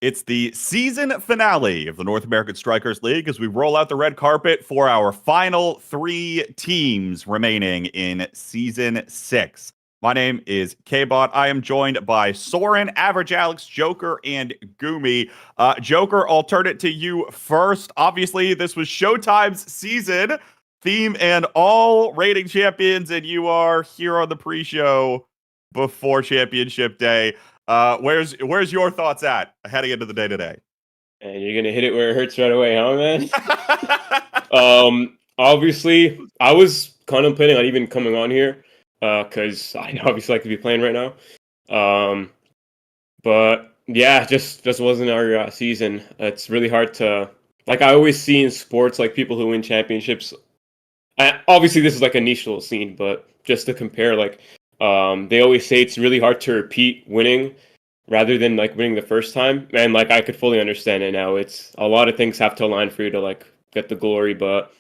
It's the season finale of the North American Strikers League as we roll out the red carpet for our final 3 teams remaining in Season 6. My name is K-Bot. I am joined by Soren, Average Alex, Joker, and Gumi. Joker, I'll turn it to you first. Obviously, this was Showtime's season theme and all rating champions, and you are here on the pre-show before Championship Day. Where's your thoughts at heading into the day today? And you're gonna hit it where it hurts right away, huh, man? Obviously, I was contemplating on even coming on here, because I obviously like to be playing right now. But yeah, just wasn't our season. It's really hard to, like, I always see in sports, like, people who win championships. Obviously, this is like a niche little scene, but just to compare, like, they always say it's really hard to repeat winning rather than like winning the first time. And like, I could fully understand it now. It's a lot of things have to align for you to like get the glory, but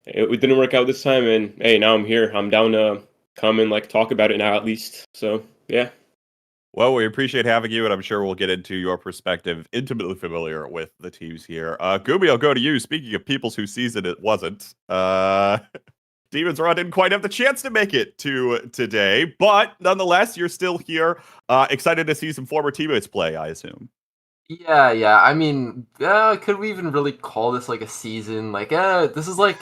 it didn't work out this time. And hey, now I'm here. I'm down to come and like talk about it now at least. So yeah. Well, we appreciate having you, and I'm sure we'll get into your perspective, intimately familiar with the teams here. Gumi, I'll go to you. Speaking of people's whose season it wasn't, Demons Raw didn't quite have the chance to make it to today, but nonetheless, you're still here. Excited to see some former teammates play, I assume. Yeah. I mean, could we even really call this like a season? Like, this is like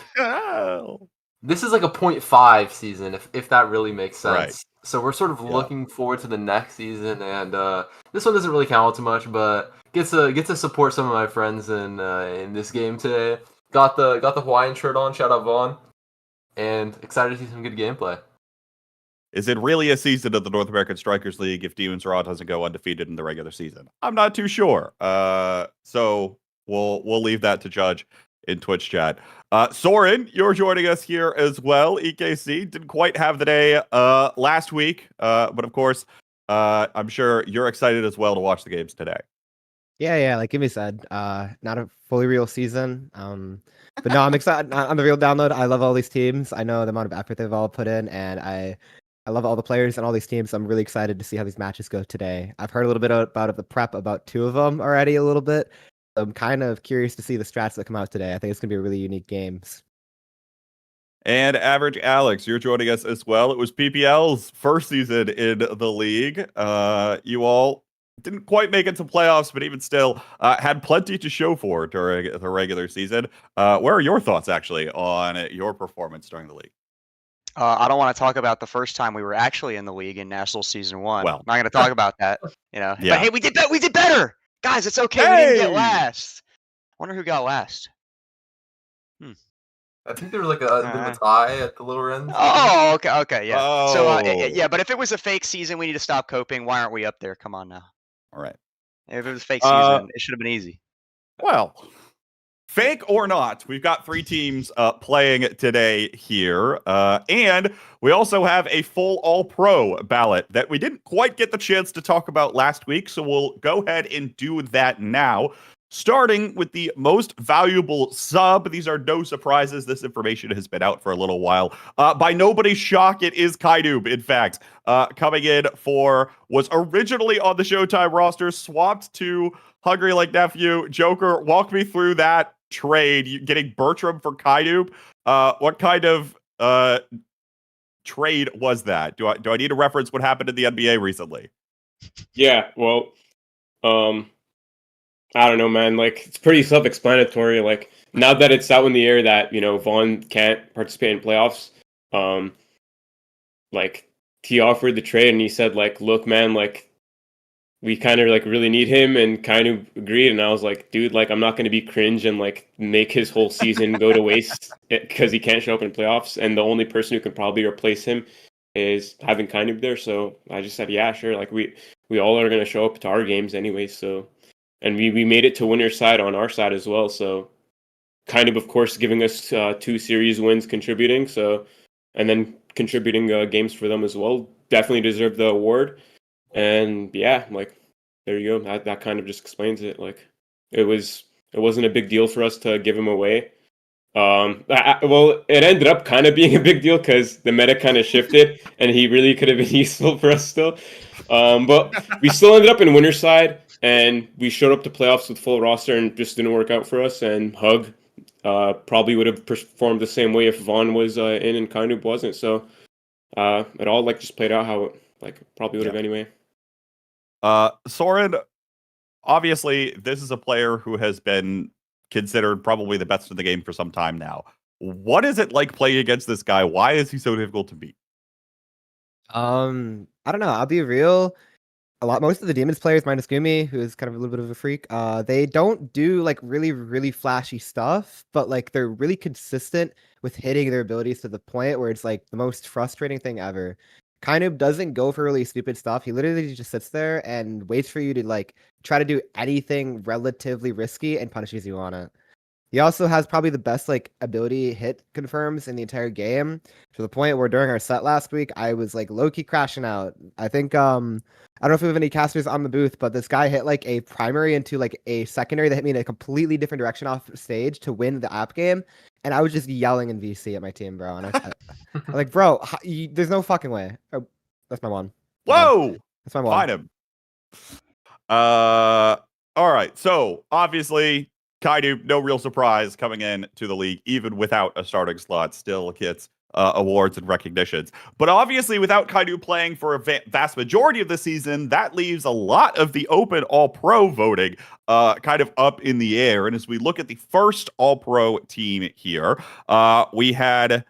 this is like a 0.5 season, if that really makes sense. Right. So we're sort of looking forward to the next season, and this one doesn't really count too much, but get to support some of my friends in this game today. Got the Hawaiian shirt on. Shout out Vaughn. And excited to see some good gameplay. Is it really a season of the North American Strikers League if Demons Raw doesn't go undefeated in the regular season? I'm not too sure. So we'll leave that to judge in Twitch chat. Soren, you're joining us here as well. EKC didn't quite have the day last week, but of course, I'm sure you're excited as well to watch the games today. Yeah, like Gimmy said, not a fully real season. But no, I'm excited on the real download. I love all these teams. I know the amount of effort they've all put in, and I love all the players and all these teams. I'm really excited to see how these matches go today. I've heard a little bit about the prep about 2 of them already a little bit. I'm kind of curious to see the strats that come out today. I think it's going to be a really unique games. And Average Alex, you're joining us as well. It was PPL's first season in the league. You all didn't quite make it to playoffs, but even still had plenty to show for during the regular season. Where are your thoughts, actually, on your performance during the league? I don't want to talk about the first time we were actually in the league in NASL Season 1. Well, I'm not going to talk about that, you know. Yeah. But hey, we did better! Guys, it's okay, we didn't get last. I wonder who got last. I think there was like a bit of a tie at the lower end. Oh, okay, yeah. Oh. So, yeah, but if it was a fake season, we need to stop coping. Why aren't we up there? Come on now. All right. If it was a fake season, it should have been easy. Well, fake or not, we've got 3 teams playing today here. And we also have a full all-pro ballot that we didn't quite get the chance to talk about last week, so we'll go ahead and do that now. Starting with the most valuable sub. These are no surprises. This information has been out for a little while. By nobody's shock, it is Kaidoob, in fact. Coming in was originally on the Showtime roster, swapped to Hungry Like Nephew. Joker, walk me through that trade, getting Bertram for Kaidoob. What kind of trade was that? Do I need to reference what happened in the NBA recently? Yeah, well, I don't know, man. Like, it's pretty self-explanatory. Like, now that it's out in the air that, you know, Vaughn can't participate in playoffs, like, he offered the trade and he said, like, look, man, like, we kind of, like, really need him, and kind of agreed. And I was like, dude, like, I'm not going to be cringe and, like, make his whole season go to waste because he can't show up in playoffs. And the only person who can probably replace him is having Kaidoob there. So I just said, yeah, sure. Like, we all are going to show up to our games anyway, so... And we made it to winner's side on our side as well. So Kaidoob, of course, giving us 2 series wins contributing. So, and then contributing games for them as well. Definitely deserved the award. And yeah, like, there you go. That kind of just explains it. Like, it wasn't a big deal for us to give him away. Well, it ended up kind of being a big deal because the meta kind of shifted and he really could have been useful for us still. But we still ended up in winner's side. and we showed up to playoffs with full roster and just didn't work out for us. And Hug probably would have performed the same way if Vaughn was in and Kainub wasn't. So it all like just played out how it like probably would have anyway. Soren, obviously, this is a player who has been considered probably the best in the game for some time now. What is it like playing against this guy? Why is he so difficult to beat? I don't know. I'll be real. Most of the Demons players, minus Gumi, who is kind of a little bit of a freak, they don't do like really flashy stuff, but like they're really consistent with hitting their abilities to the point where it's like the most frustrating thing ever. Kind of doesn't go for really stupid stuff. He literally just sits there and waits for you to like try to do anything relatively risky and punishes you on it. He also has probably the best like ability hit confirms in the entire game, to the point where during our set last week, I was like low-key crashing out. I think I don't know if we have any casters on the booth, but this guy hit like a primary into like a secondary that hit me in a completely different direction off stage to win the app game, and I was just yelling in VC at my team, bro. And I'm like, bro, there's no fucking way. Oh, that's my one. Whoa! That's my one. Find him. All right. So obviously, Kaidu, no real surprise coming in to the league, even without a starting slot, still gets awards and recognitions. But obviously, without Kaidu playing for a vast majority of the season, that leaves a lot of the open All-Pro voting kind of up in the air. And as we look at the first All-Pro team here, we had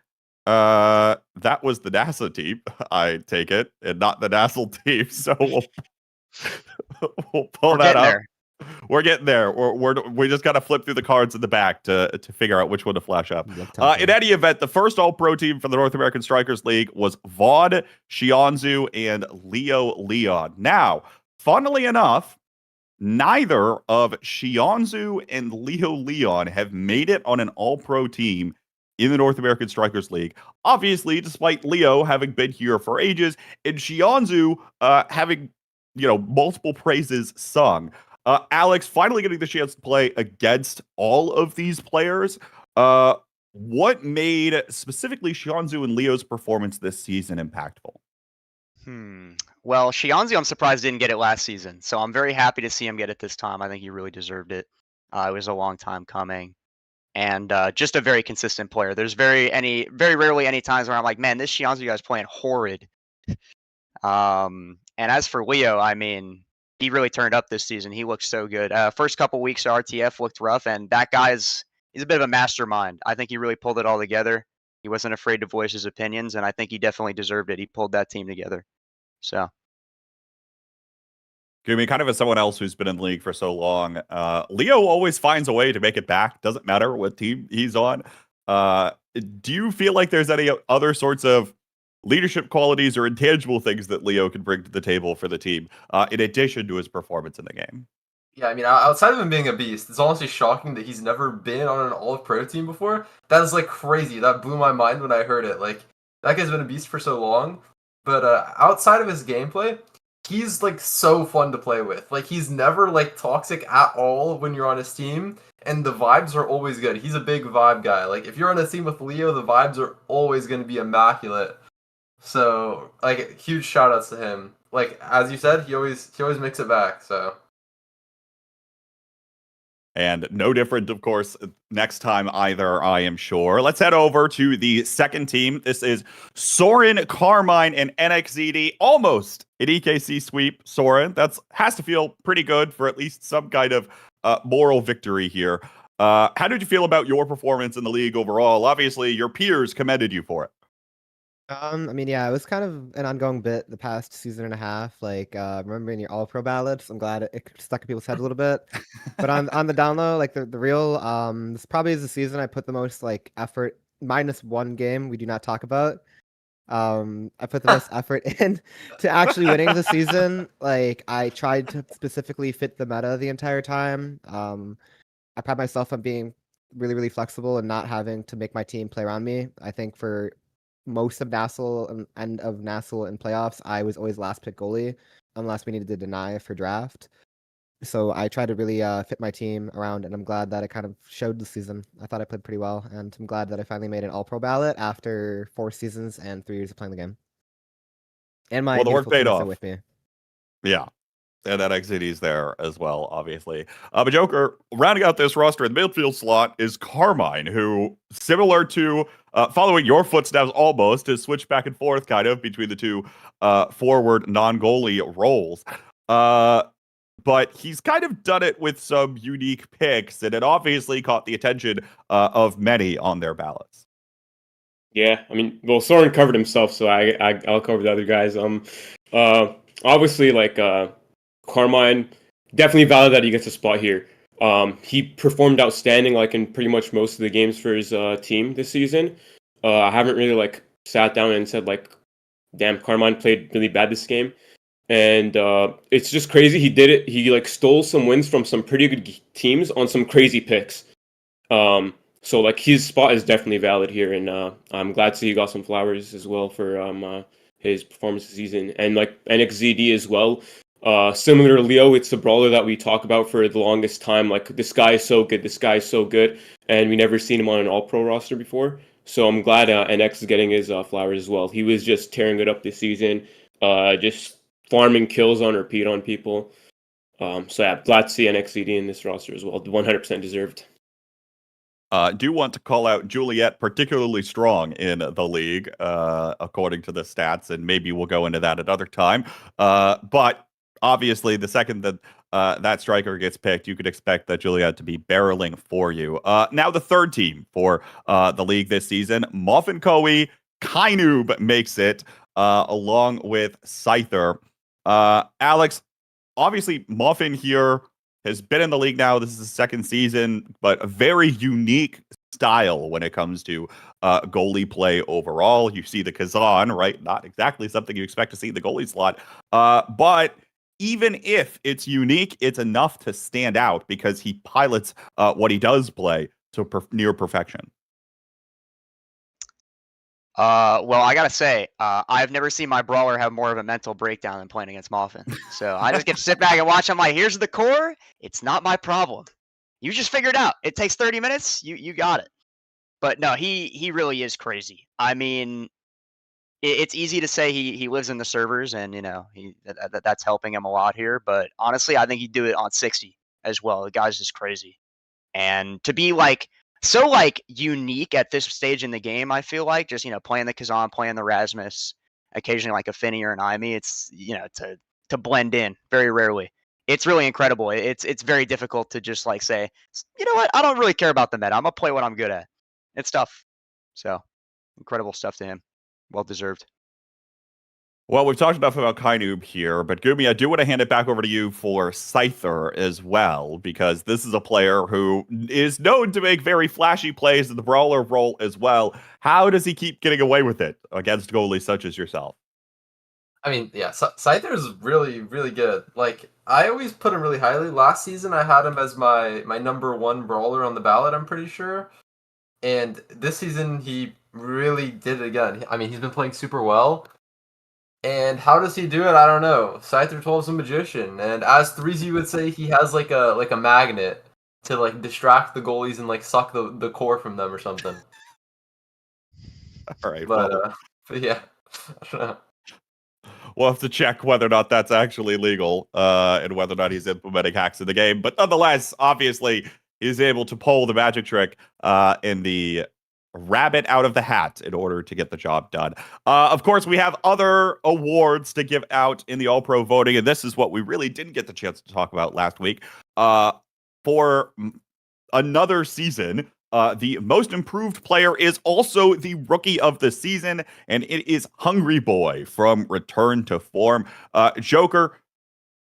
that was the NASA team, I take it, and not the NASL team. So we'll pull that up. There. We're getting there. We just got to flip through the cards in the back to figure out which one to flash up. In any event, the first All-Pro team for the North American Strikers League was Vaughn, Shionzu, and Leo Leon. Now, funnily enough, neither of Shionzu and Leo Leon have made it on an All-Pro team in the North American Strikers League. Obviously, despite Leo having been here for ages and Shionzu having, multiple praises sung. Alex, finally getting the chance to play against all of these players. What made specifically Shionzu and Leo's performance this season impactful? Well, Shionzu, I'm surprised didn't get it last season, so I'm very happy to see him get it this time. I think he really deserved it. It was a long time coming, and just a very consistent player. There's very rarely any times where I'm like, man, this Shionzu guy's playing horrid. And as for Leo, I mean, he really turned up this season. He looked so good. First couple weeks of RTF looked rough, and that he's a bit of a mastermind. I think he really pulled it all together. He wasn't afraid to voice his opinions, and I think he definitely deserved it. He pulled that team together. So, Gumi, kind of as someone else who's been in the league for so long, Leo always finds a way to make it back. Doesn't matter what team he's on. Do you feel like there's any other sorts of leadership qualities or intangible things that Leo can bring to the table for the team, in addition to his performance in the game? Yeah, I mean, outside of him being a beast, it's honestly shocking that he's never been on an All-Pro team before. That is, like, crazy. That blew my mind when I heard it. Like, that guy's been a beast for so long. But outside of his gameplay, he's, like, so fun to play with. Like, he's never, like, toxic at all when you're on his team. And the vibes are always good. He's a big vibe guy. Like, if you're on a team with Leo, the vibes are always going to be immaculate. So, like, huge shout-outs to him. Like, as you said, he always makes it back, so... And no different, of course, next time either, I am sure. Let's head over to the second team. This is Soren, Carmine, and NXZD. Almost an EKC sweep, Soren. That has to feel pretty good for at least some kind of moral victory here. How did you feel about your performance in the league overall? Obviously, your peers commended you for it. I mean, yeah, it was kind of an ongoing bit the past season and a half. Like, remembering your All-Pro ballots, I'm glad it stuck in people's heads a little bit. But on the down low, like the real, this probably is the season I put the most like effort, minus one game we do not talk about. I put the most effort in to actually winning the season. Like, I tried to specifically fit the meta the entire time. I pride myself on being really flexible and not having to make my team play around me. I think for most of NASL and end of NASL in playoffs, I was always last pick goalie unless we needed to deny for draft. So I tried to really fit my team around, and I'm glad that it kind of showed this season. I thought I played pretty well, and I'm glad that I finally made an All-Pro ballot after 4 seasons and 3 years of playing the game. And my the work paid off with me. Yeah. And then XCD's there as well, obviously. But Joker, rounding out this roster in the midfield slot is Carmine, who, similar to following your footsteps almost, has switched back and forth kind of between the two forward non-goalie roles. But he's kind of done it with some unique picks, and it obviously caught the attention of many on their ballots. Yeah, I mean, well, Soren covered himself, so I'll cover the other guys. Obviously, like Carmine, definitely valid that he gets a spot here. He performed outstanding, like in pretty much most of the games for his team this season. I haven't really like sat down and said like, "Damn, Carmine played really bad this game," and it's just crazy. He did it. He like stole some wins from some pretty good teams on some crazy picks. So like his spot is definitely valid here, and I'm glad to see he got some flowers as well for his performance this season, and like NXZD as well. Similar to Leo, it's the brawler that we talk about for the longest time. Like, this guy is so good, this guy is so good, and we never seen him on an all-pro roster before. So I'm glad NX is getting his flowers as well. He was just tearing it up this season, just farming kills on repeat on people. So yeah, glad to see NXCD in this roster as well. 100% deserved. Do want to call out Juliet particularly strong in the league, according to the stats, and maybe we'll go into that another time. But obviously, the second that that striker gets picked, you could expect that Juliet to be barreling for you. Now, the third team for the league this season, Muffin Koei, Kainoob makes it, along with Scyther. Alex, obviously, Muffin here has been in the league now. This is his second season, but a very unique style when it comes to goalie play overall. You see the Kazan, right? Not exactly something you expect to see in the goalie slot. But even if it's unique, it's enough to stand out because he pilots what he does play to near perfection. Well, I gotta say, I've never seen my brawler have more of a mental breakdown than playing against Muffin. So I just get to sit back and watch. I'm like, here's the core. It's not my problem. You just figure it out. It takes 30 minutes. You got it. But no, he really is crazy. I mean, it's easy to say he lives in the servers, and that's helping him a lot here. But honestly, I think he'd do it on 60 as well. The guy's just crazy, and to be like so like unique at this stage in the game, I feel like just playing the Kazan, playing the Rasmus, occasionally like a Finny or an Imi, it's to blend in very rarely. It's really incredible. It's very difficult to just like say, you know what, I don't really care about the meta. I'm gonna play what I'm good at. It's tough. So incredible stuff to him. Well deserved. Well, we've talked enough about Kainoob here, but Gumi, I do want to hand it back over to you for Scyther as well, because this is a player who is known to make very flashy plays in the brawler role as well. How does he keep getting away with it against goalies such as yourself? I mean, yeah, Scyther is really, really good. Like, I always put him really highly. Last season, I had him as my number one brawler on the ballot, I'm pretty sure. And this season, he really did it again. I mean, he's been playing super well. And how does he do it? I don't know. Scyther 12's a magician, and as 3Z would say, he has like a magnet to like distract the goalies and like suck the core from them or something. All right, But yeah, I don't know. We'll have to check whether or not that's actually legal, and whether or not he's implementing hacks in the game. But nonetheless, obviously, he's able to pull the magic trick in the rabbit out of the hat in order to get the job done. Of course, we have other awards to give out in the All-Pro voting, and this is what we really didn't get the chance to talk about last week. For another season, the most improved player is also the rookie of the season, and it is Hungry Boy from Return to Form. Joker,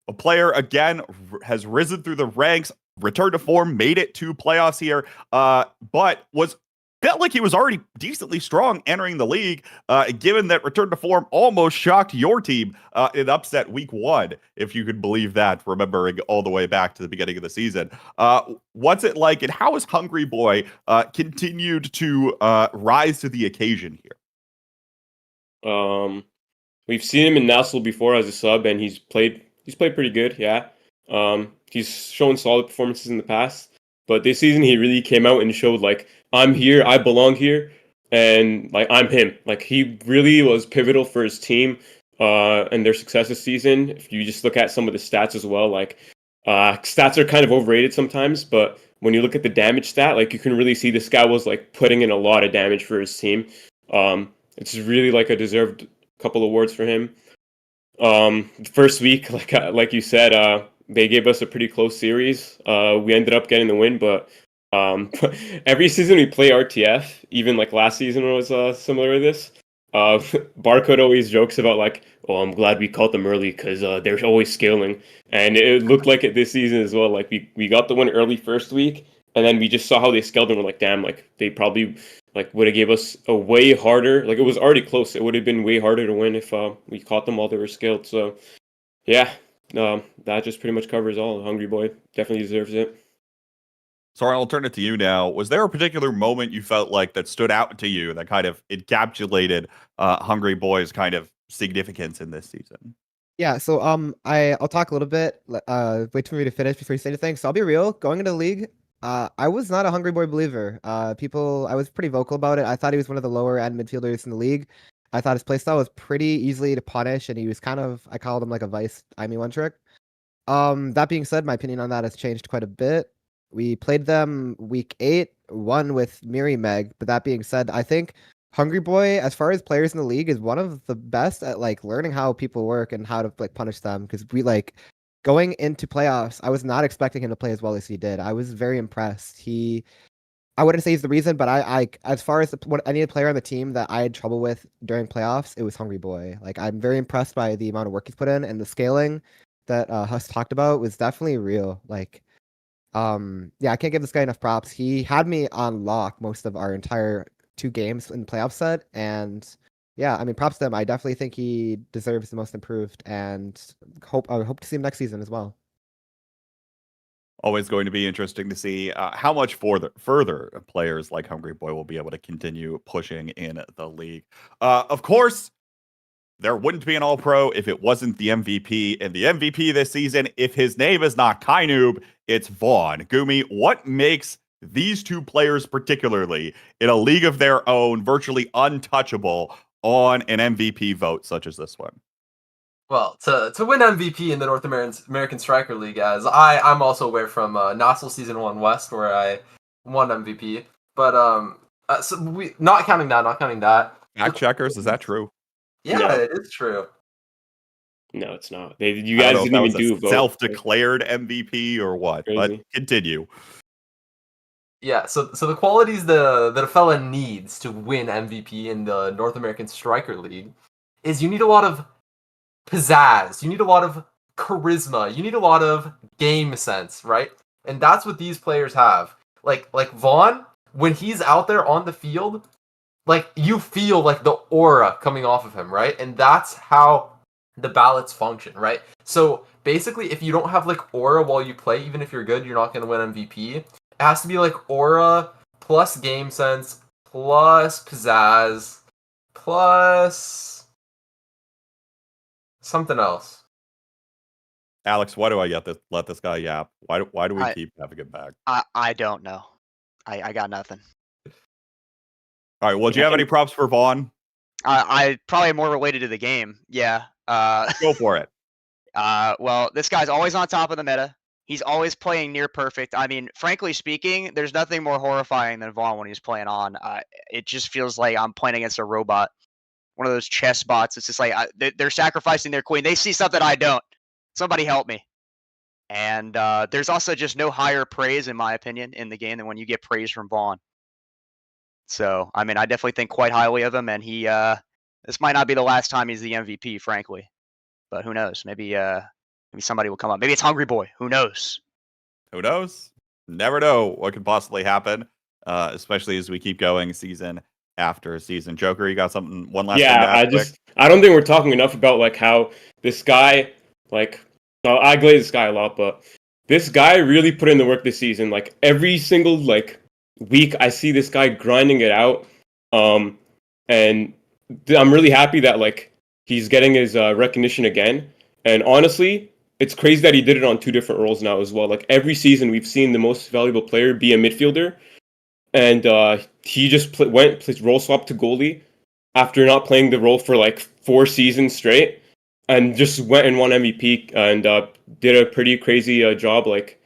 a player, again, has risen through the ranks. Return to Form made it to playoffs here, but felt like he was already decently strong entering the league, given that Return to Form almost shocked your team in upset week 1, if you could believe that, remembering all the way back to the beginning of the season. What's it like, and how has Hungry Boy continued to rise to the occasion here? We've seen him in NASL before as a sub, and he's played pretty good, yeah. He's shown solid performances in the past. But this season, he really came out and showed, like, I'm here, I belong here, and, like, I'm him. Like, he really was pivotal for his team. and their success this season. If you just look at some of the stats as well, like stats are kind of overrated sometimes, but when you look at the damage stat, like you can really see this guy was like putting in a lot of damage for his team. It's really like a deserved couple awards for him. First week, like you said, they gave us a pretty close series. We ended up getting the win, but every season we play RTF, even like last season was similar to this. Barcode always jokes about like, oh, I'm glad we caught them early because they're always scaling, and it looked like it this season as well. Like we got the win early first week, and then we just saw how they scaled and we're like, damn, like they probably like would have gave us a way harder. Like it was already close. It would have been way harder to win if we caught them while they were scaled. So yeah, that just pretty much covers all. Hungry Boy definitely deserves it. Sorry, I'll turn it to you now. Was there a particular moment you felt like that stood out to you that kind of encapsulated Hungry Boy's kind of significance in this season? Yeah, so I'll talk a little bit. Wait for me to finish before you say anything. So I'll be real. Going into the league, I was not a Hungry Boy believer. I was pretty vocal about it. I thought he was one of the lower end midfielders in the league. I thought his playstyle was pretty easily to punish, and he was kind of, I called him like a vice IME one trick. That being said, my opinion on that has changed quite a bit. We played them week 8, won with Miri Meg. But that being said, I think Hungry Boy, as far as players in the league, is one of the best at like learning how people work and how to like punish them. Because we like going into playoffs, I was not expecting him to play as well as he did. I was very impressed. I wouldn't say he's the reason, but I as far as any player on the team that I had trouble with during playoffs, it was Hungry Boy. Like I'm very impressed by the amount of work he's put in, and the scaling that Huss talked about was definitely real. Like yeah, I can't give this guy enough props. He had me on lock most of our entire 2 games in the playoff set, and yeah, I mean, props to him. I definitely think he deserves the most improved, and I hope to see him next season as well. Always going to be interesting to see how much further players like Hungry Boy will be able to continue pushing in the league. Of course, there wouldn't be an All-Pro if it wasn't the MVP. And the MVP this season, if his name is not Kainoob, it's Vaughn. Gumi, what makes these two players particularly in a league of their own virtually untouchable on an MVP vote such as this one? Well, to win MVP in the North American Striker League, as I'm also aware from NASL Season 1 West, where I won MVP. But so we not counting that. Fact checkers, is that true? Yeah, No. it is true. No, it's not. You guys didn't even do a vote. Self-declared MVP or what? Crazy. But continue. Yeah, so the qualities that a fella needs to win MVP in the North American Striker League is you need a lot of pizzazz, you need a lot of charisma, you need a lot of game sense, right? And that's what these players have. Like Vaughn, when he's out there on the field, like you feel like the aura coming off of him, right? And that's how the ballots function, right? So basically, if you don't have like aura while you play, even if you're good, you're not going to win MVP. It has to be like aura plus game sense plus pizzazz plus something else. Alex, why do I let this guy yap? Why do we keep having him back? I don't know. I got nothing. All right. Well, do you have any props for Vaughn? I probably more related to the game. Yeah. Go for it. Well, this guy's always on top of the meta. He's always playing near perfect. I mean, frankly speaking, there's nothing more horrifying than Vaughn when he's playing on. It just feels like I'm playing against a robot. One of those chess bots. It's just like they're sacrificing their queen. They see something I don't. Somebody help me. And there's also just no higher praise, in my opinion, in the game than when you get praise from Vaughn. So, I mean, I definitely think quite highly of him, and he this might not be the last time he's the MVP, frankly. But who knows? Maybe somebody will come up. Maybe it's Hungry Boy. Who knows? Who knows? Never know what could possibly happen, especially as we keep going season after season. Joker, you got something? One last thing to ask I don't think we're talking enough about like how this guy, like, I glaze this guy a lot, but this guy really put in the work this season. Like every single like week, I see this guy grinding it out, and I'm really happy that like he's getting his recognition again. And honestly, it's crazy that he did it on 2 different roles now as well. Like every season, we've seen the most valuable player be a midfielder, and he just went role swap to goalie after not playing the role for like 4 seasons straight. and just went and won MVP and did a pretty crazy job, like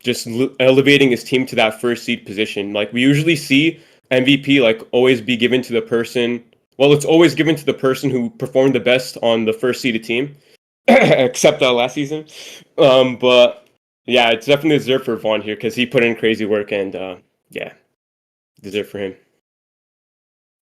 just elevating his team to that first seed position. Like we usually see MVP like always be given to the person. Well, it's always given to the person who performed the best on the first seeded team, except last season. But yeah, it's definitely deserved for Vaughn here because he put in crazy work and yeah, deserved for him.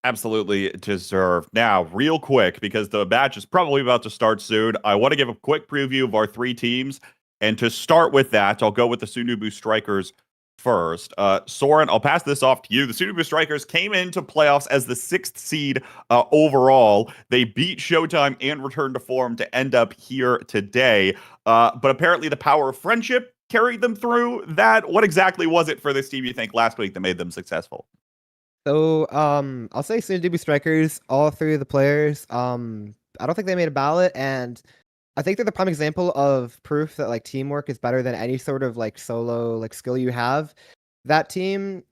Absolutely deserved. Now, real quick, because the match is probably about to start soon, I want to give a quick preview of our three teams. And to start with that, I'll go with the Sunubu Strikers first. Soren, I'll pass this off to you. The Sunubu Strikers came into playoffs as the 6th seed overall. They beat Showtime and returned to form to end up here today. But apparently the power of friendship carried them through that. What exactly was it for this team, you think, last week that made them successful? So, I'll say Sunubu Strikers, all three of the players. I don't think they made a ballot, and I think they're the prime example of proof that like teamwork is better than any sort of like solo like skill you have. That team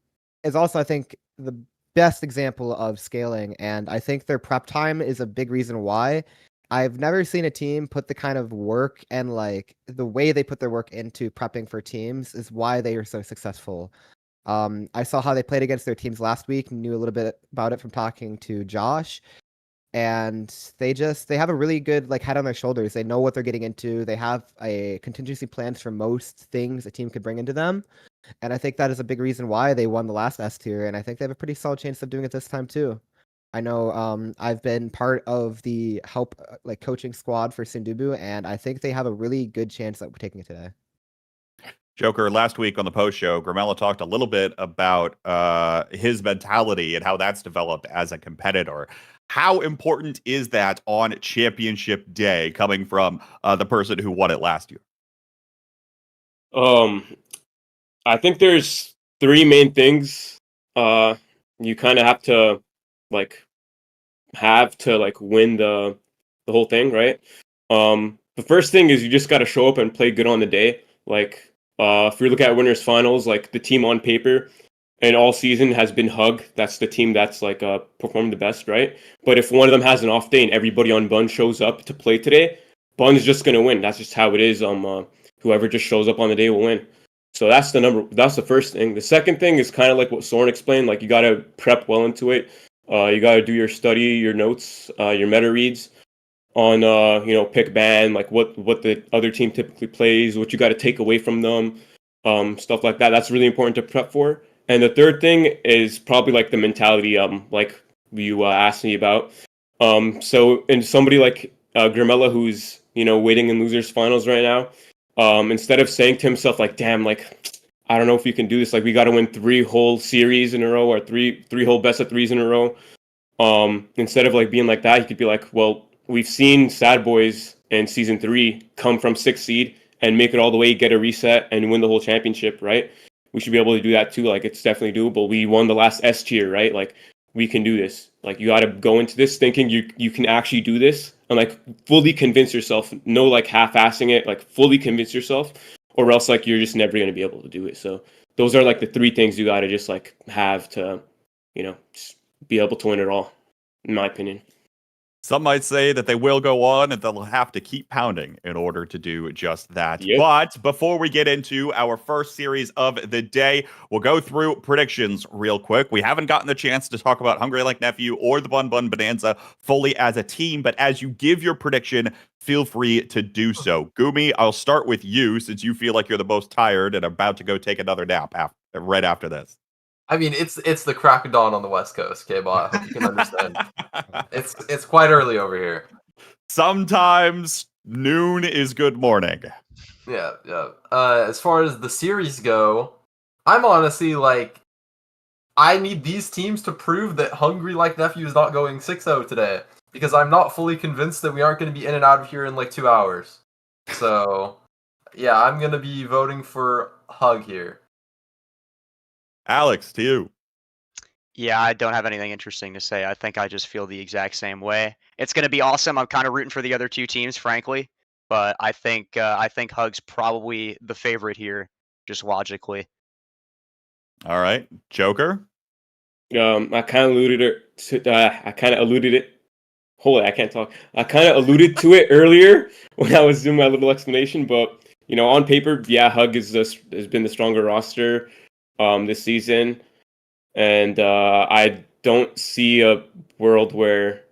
is also, I think, the best example of scaling, and I think their prep time is a big reason why. I've never seen a team put the kind of work and like the way they put their work into prepping for teams is why they are so successful. I saw how they played against their teams last week, knew a little bit about it from talking to Josh, and they have a really good like head on their shoulders. They know what they're getting into. They have a contingency plans for most things a team could bring into them, and I think that is a big reason why they won the last S tier. And I think they have a pretty solid chance of doing it this time too. I know I've been part of the help like coaching squad for Sindubu, and I think they have a really good chance at taking it today. Joker, last week on the post show, Gramella talked a little bit about his mentality and how that's developed as a competitor. How important is that on championship day coming from the person who won it last year? I think there's three main things you kind of like have to like win the whole thing, right? The first thing is you just got to show up and play good on the day. Like if you look at winners finals, like the team on paper and all season has been Hug. That's the team that's like performed the best, right? But if one of them has an off day and everybody on Bun shows up to play today, Bun's just gonna win. That's just how it is. Whoever just shows up on the day will win. So that's the first thing. The second thing is kind of like what Soren explained. Like you gotta prep well into it. You gotta do your study, your notes, your meta reads on pick ban, like what the other team typically plays, what you got to take away from them, stuff like that. That's really important to prep for. And the third thing is probably like the mentality, like you asked me about. So and somebody like Grimella, who's waiting in losers finals right now, instead of saying to himself like, "Damn, like I don't know if you can do this. Like we got to win 3 whole series in a row or three whole best of 3s in a row." Instead of like being like that, he could be like, "Well, we've seen Sad Boys in season 3 come from 6th seed and make it all the way, get a reset, and win the whole championship, right? We should be able to do that too. Like it's definitely doable. We won the last S tier, right? Like we can do this. Like you got to go into this thinking you can actually do this and like fully convince yourself. No like half-assing it. Like fully convince yourself, or else like you're just never going to be able to do it. So those are like the 3 things you got to just like have to, just be able to win it all, in my opinion. Some might say that they will go on and they'll have to keep pounding in order to do just that. Yep. But before we get into our first series of the day, we'll go through predictions real quick. We haven't gotten the chance to talk about Hungry Like Nephew or the Bun Bun Bonanza fully as a team, but as you give your prediction, feel free to do so. Gumi, I'll start with you since you feel like you're the most tired and about to go take another nap right after this. I mean, it's the crack of dawn on the West Coast, K-Bot. I hope you can understand. It's quite early over here. Sometimes noon is good morning. Yeah. As far as the series go, I'm honestly like, I need these teams to prove that Hungry Like Nephew is not going 6-0 today, because I'm not fully convinced that we aren't going to be in and out of here in like 2 hours. So, yeah, I'm going to be voting for Hug here. Alex, to you. Yeah, I don't have anything interesting to say. I think I just feel the exact same way. It's going to be awesome. I'm kind of rooting for the other 2 teams, frankly, but I think Hug's probably the favorite here, just logically. All right, Joker. I kind of alluded it. Holy, I can't talk. I kind of alluded to it earlier when I was doing my little explanation, but on paper, yeah, Hug has been the stronger roster this season, and I don't see a world where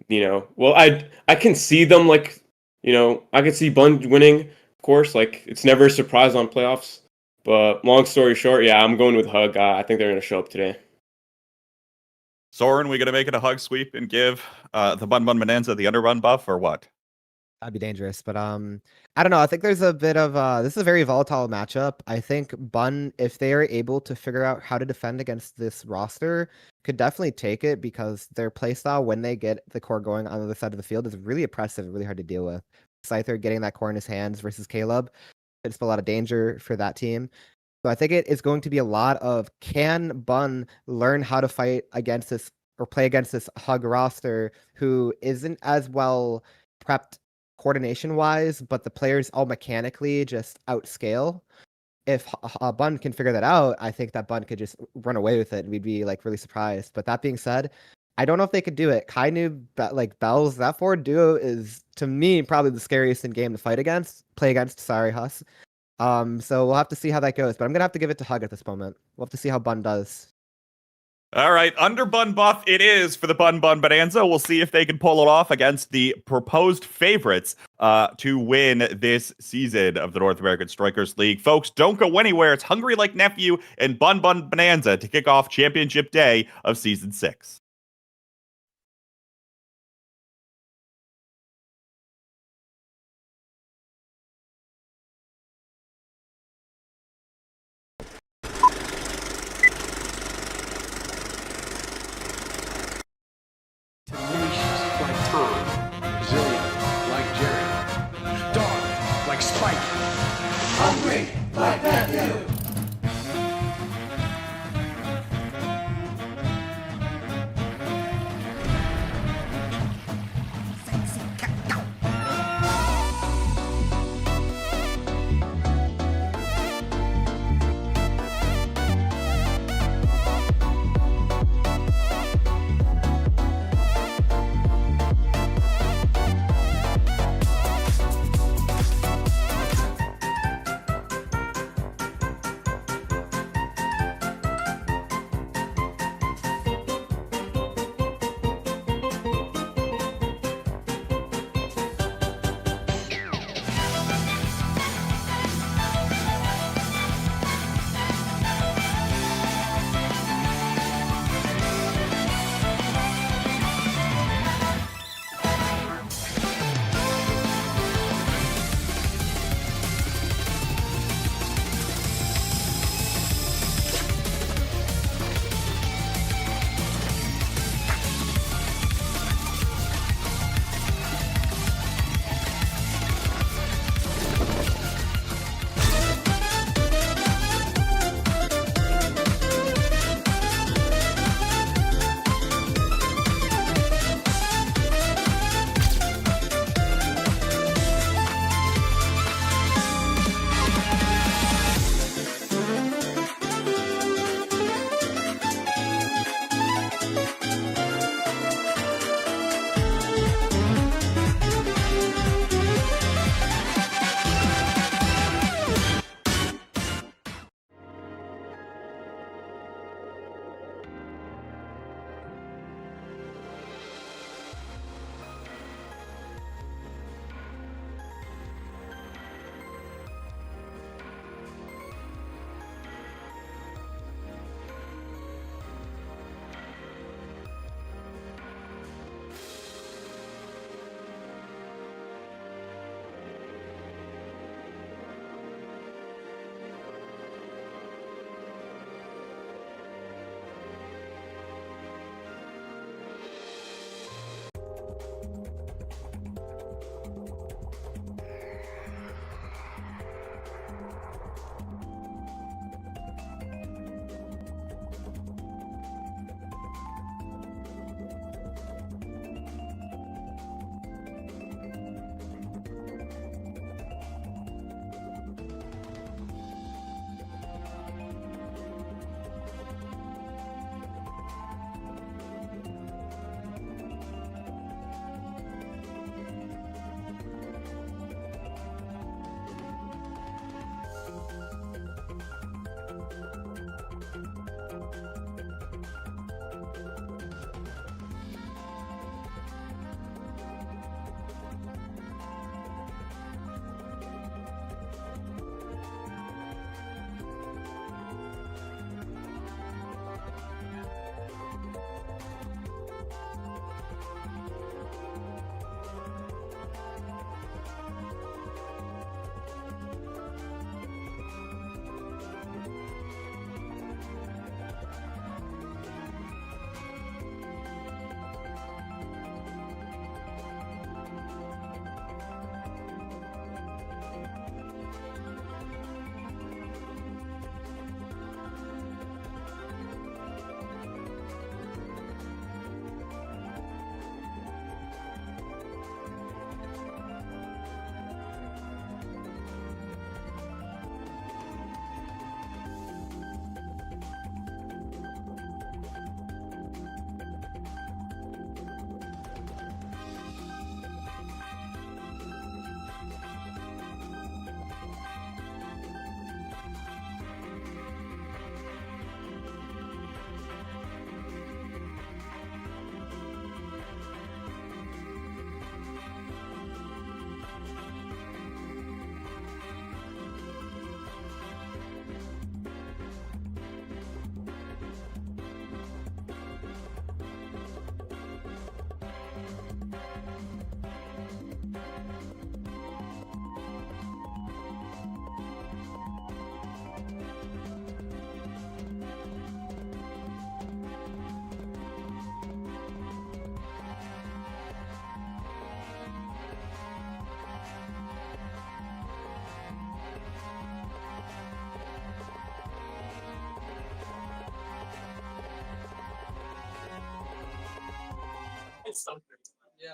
well, I can see them I could see Bun winning, of course. Like it's never a surprise on playoffs, but long story short, yeah, I'm going with Hug. I think they're going to show up today. Soren, we gonna make it a Hug sweep and give the Bun Bun Bonanza the underrun buff or what? That'd be dangerous, but I don't know. I think there's a bit of this is a very volatile matchup. I think Bun, if they are able to figure out how to defend against this roster, could definitely take it because their playstyle when they get the core going on the other side of the field is really oppressive, really hard to deal with. Scyther getting that core in his hands versus Caleb, it's a lot of danger for that team. So I think it is going to be a lot of can Bun learn how to fight against this or play against this Hug roster who isn't as well prepped coordination wise, but the players all mechanically just outscale. If Bun can figure that out, I think that Bun could just run away with it and we'd be like really surprised. But that being said, I don't know if they could do it. Kainu, Bells, that forward duo is to me probably the scariest in game to play against. Sorry, Huss. So we'll have to see how that goes. But I'm gonna have to give it to Hug at this moment. We'll have to see how Bun does. All right, under Bun buff it is for the Bun Bun Bonanza. We'll see if they can pull it off against the proposed favorites to win this season of the North American Strikers League. Folks, don't go anywhere. It's Hungry Like Nephew and Bun Bun Bonanza to kick off Championship Day of Season 6. Hungry like Nephew.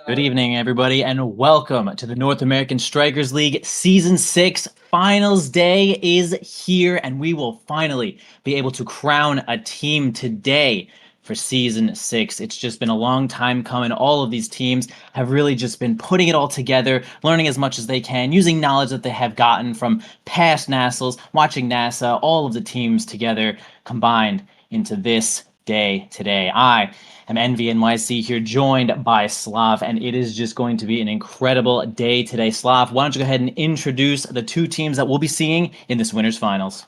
Good evening, everybody, and welcome to the North American Strikers League Season 6. Finals Day is here, and we will finally be able to crown a team today for Season 6. It's just been a long time coming. All of these teams have really just been putting it all together, learning as much as they can, using knowledge that they have gotten from past NASLs, watching NASA, all of the teams together combined into this day today. I am NVNYC here, joined by Slav, and it is just going to be an incredible day today. Slav, why don't you go ahead and introduce the two teams that we'll be seeing in this winners finals?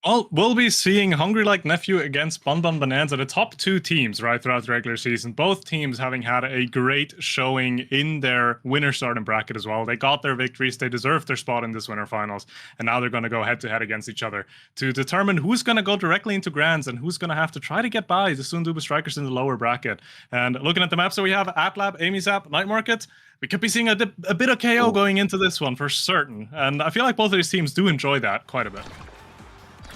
Well, we'll be seeing Hungry Like Nephew against Bun Bun Bonanza, the top two teams right throughout the regular season. Both teams having had a great showing in their winner starting bracket as well. They got their victories, they deserved their spot in this winner finals, and now they're going to go head to head against each other to determine who's going to go directly into Grands and who's going to have to try to get by the Sunduba Strikers in the lower bracket. And looking at the maps that we have, AtLab, Amy's App, Night Market, we could be seeing a bit of KO going into this one for certain. And I feel like both of these teams do enjoy that quite a bit.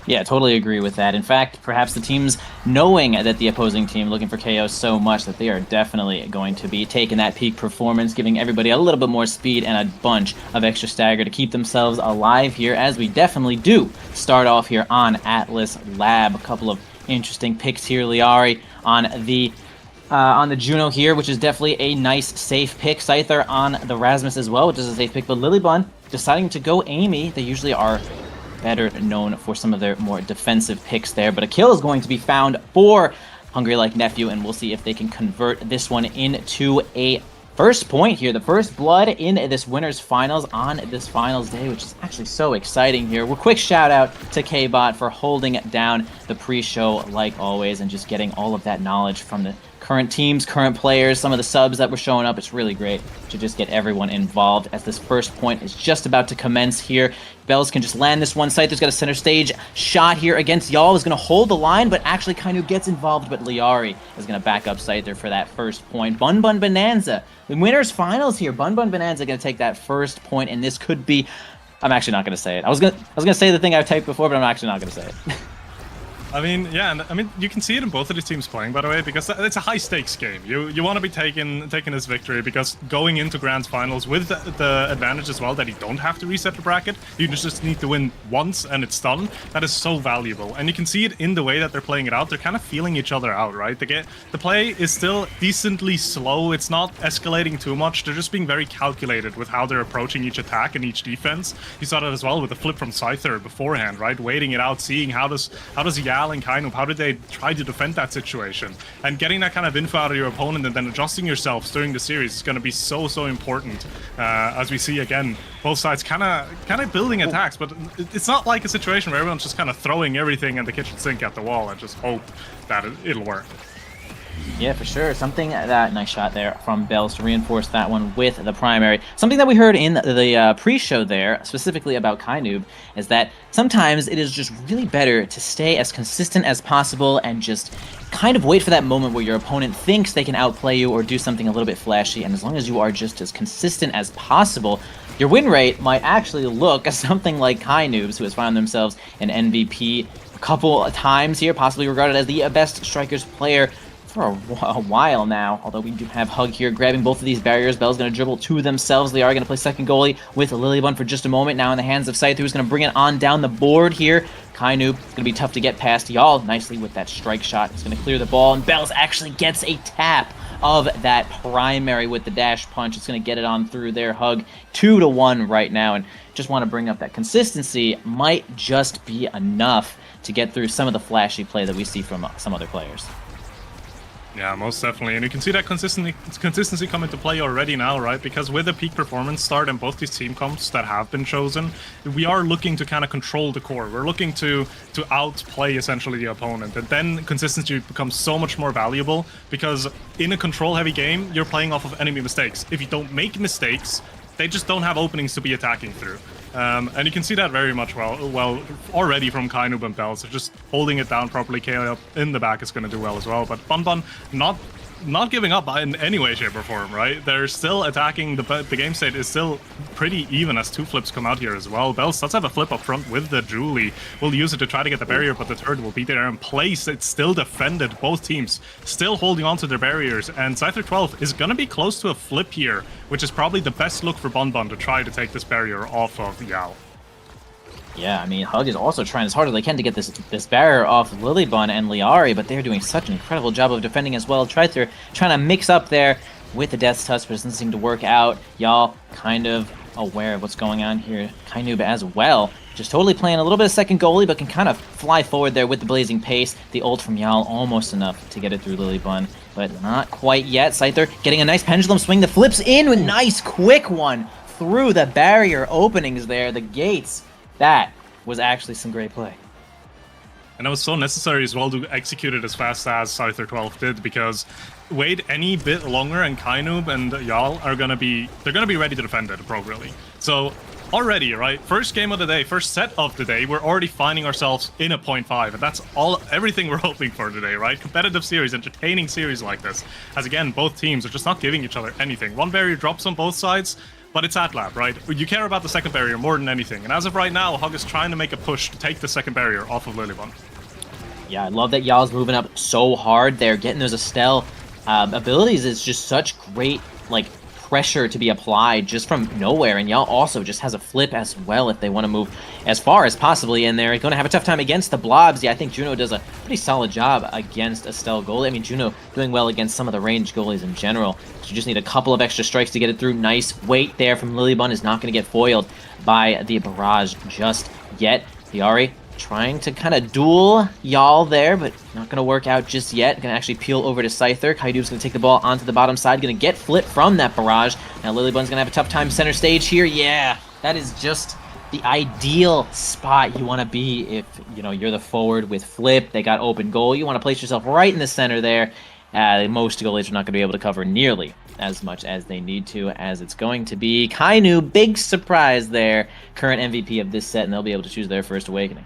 Yeah, totally agree with that. In fact, perhaps the teams knowing that the opposing team looking for KO so much that they are definitely going to be taking that peak performance, giving everybody a little bit more speed and a bunch of extra stagger to keep themselves alive here, as we definitely do start off here on Atlas Lab. A couple of interesting picks here. Liari on the Juno here, which is definitely a nice, safe pick. Scyther on the Rasmus as well, which is a safe pick. But Lilybun deciding to go Amy. They usually are better known for some of their more defensive picks there. But a kill is going to be found for Hungry Like Nephew, and we'll see if they can convert this one into a first point here. The first blood in this winners finals on this finals day, which is actually so exciting here. Well, quick shout out to K-Bot for holding down the pre-show like always and just getting all of that knowledge from the current teams, current players, some of the subs that were showing up. It's really great to just get everyone involved as this first point is just about to commence here. Bells can just land this one site. There's got a center stage shot here against Y'all. Is going to hold the line, but actually Kainu gets involved, but Liari is going to back up Scyther for that first point. Bun Bun Bonanza, the winners finals here. Bun Bun Bonanza going to take that first point, and this could be, I'm actually not going to say it. I was going to say the thing I've typed before, but I'm actually not going to say it. I mean, yeah, and I mean, you can see it in both of these teams playing, by the way, because it's a high-stakes game. You want to be taking this victory, because going into Grand Finals with the advantage as well that you don't have to reset the bracket, you just need to win once and it's done. That is so valuable, and you can see it in the way that they're playing it out. They're kind of feeling each other out, right? The play is still decently slow. It's not escalating too much. They're just being very calculated with how they're approaching each attack and each defense. You saw that as well with the flip from Scyther beforehand, right? Waiting it out, seeing how does Yal and Kainu, how did they try to defend that situation? And getting that kind of info out of your opponent and then adjusting yourselves during the series is going to be so important. As we see again, both sides kind of building attacks, but it's not like a situation where everyone's just kind of throwing everything in the kitchen sink at the wall and just hope that it'll work. Yeah, for sure. Something that nice shot there from Bells to reinforce that one with the primary. Something that we heard in the pre-show there, specifically about Kainoob, is that sometimes it is just really better to stay as consistent as possible and just kind of wait for that moment where your opponent thinks they can outplay you or do something a little bit flashy. And as long as you are just as consistent as possible, your win rate might actually look something like Kainoob's, who has found themselves an MVP a couple of times here, possibly regarded as the best Strikers player for a while now, although we do have Hug here grabbing both of these barriers. Bell's going to dribble to themselves. They are going to play second goalie with Lilybun for just a moment. Now in the hands of Scyther, who's going to bring it on down the board here. Kainu, it's going to be tough to get past Y'all nicely with that strike shot. It's going to clear the ball, and Bells actually gets a tap of that primary with the dash punch. It's going to get it on through their Hug 2-1 right now, and just want to bring up that consistency might just be enough to get through some of the flashy play that we see from some other players. Yeah, most definitely. And you can see that consistency come into play already now, right? Because with the peak performance start and both these team comps that have been chosen, we are looking to kind of control the core. We're looking to outplay essentially the opponent. And then consistency becomes so much more valuable because in a control-heavy game, you're playing off of enemy mistakes. If you don't make mistakes, they just don't have openings to be attacking through. And you can see that very much well already from Kainoob and Bells. So just holding it down properly, KO up in the back is going to do well as well. But Bun Bun not not giving up in any way, shape, or form, right? They're still attacking. The game state is still pretty even as 2 flips come out here as well. Bells does have a flip up front with the Julie. Will use it to try to get the barrier, but the turret will be there in place. It's still defended. Both teams still holding on to their barriers, and Scyther 12 is going to be close to a flip here, which is probably the best look for Bonbon to try to take this barrier off of Yao. Yeah, I mean, Hug is also trying as hard as they can to get this barrier off Lilybun and Liari, but they're doing such an incredible job of defending as well. Trying to mix up there with the Death's Touch, but it doesn't seem to work out. Y'all kind of aware of what's going on here. Kainoob as well, just totally playing a little bit of second goalie, but can kind of fly forward there with the blazing pace. The ult from Yal almost enough to get it through Lilybun, but not quite yet. Scyther getting a nice pendulum swing that flips in with nice quick one through the barrier openings there, the gates. That was actually some great play. And it was so necessary as well to execute it as fast as Scyther 12 did, because wait any bit longer and Kainoob and Yal are gonna be ready to defend it appropriately. So already, right, first game of the day, first set of the day, we're already finding ourselves in a 0.5, and that's everything we're hoping for today, right? Competitive series, entertaining series like this. As again, both teams are just not giving each other anything. One barrier drops on both sides, but it's Atlab, right? You care about the second barrier more than anything. And as of right now, Hug is trying to make a push to take the second barrier off of Lilybun. Yeah, I love that Yal's moving up so hard there. Getting those Estelle abilities is just such great, like, pressure to be applied just from nowhere. And Yal also just has a flip as well if they want to move as far as possibly in there. Going to have a tough time against the blobs. Yeah, I think Juno does a pretty solid job against Estelle goalie. I mean, Juno doing well against some of the ranged goalies in general. So you just need a couple of extra strikes to get it through. Nice weight there from Lilybun is not going to get foiled by the barrage just yet. Liari trying to kind of duel Yal there, but not going to work out just yet. Going to actually peel over to Scyther. Kainoob's going to take the ball onto the bottom side. Going to get flipped from that barrage. Now Lilybun's going to have a tough time center stage here. Yeah, that is just the ideal spot you want to be if, you know, you're the forward with flip. They got open goal. You want to place yourself right in the center there. Most goalies are not going to be able to cover nearly as much as they need to, as it's going to be Kainoob. Big surprise there. Current MVP of this set, and they'll be able to choose their first awakening.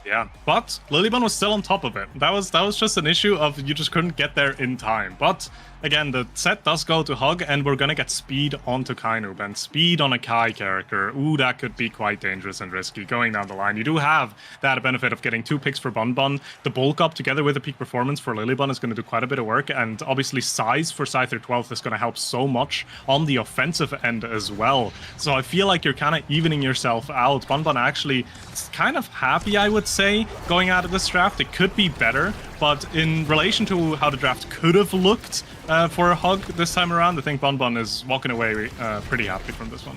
Yeah, but Lilybun was still on top of it. That was just an issue of you just couldn't get there in time. But again, the set does go to Hug, and we're gonna get speed onto Kainoob, and speed on a Kai character. Ooh, that could be quite dangerous and risky going down the line. You do have that benefit of getting 2 picks for Bonbon. The bulk up together with the peak performance for Lilybun is going to do quite a bit of work, and obviously size for Scyther 12 is going to help so much on the offensive end as well. So I feel like you're kind of evening yourself out. Bonbon actually is kind of happy, I would say, going out of this draft. It could be better, but in relation to how the draft could have looked for a Hug this time around, I think Bonbon is walking away pretty happy from this one.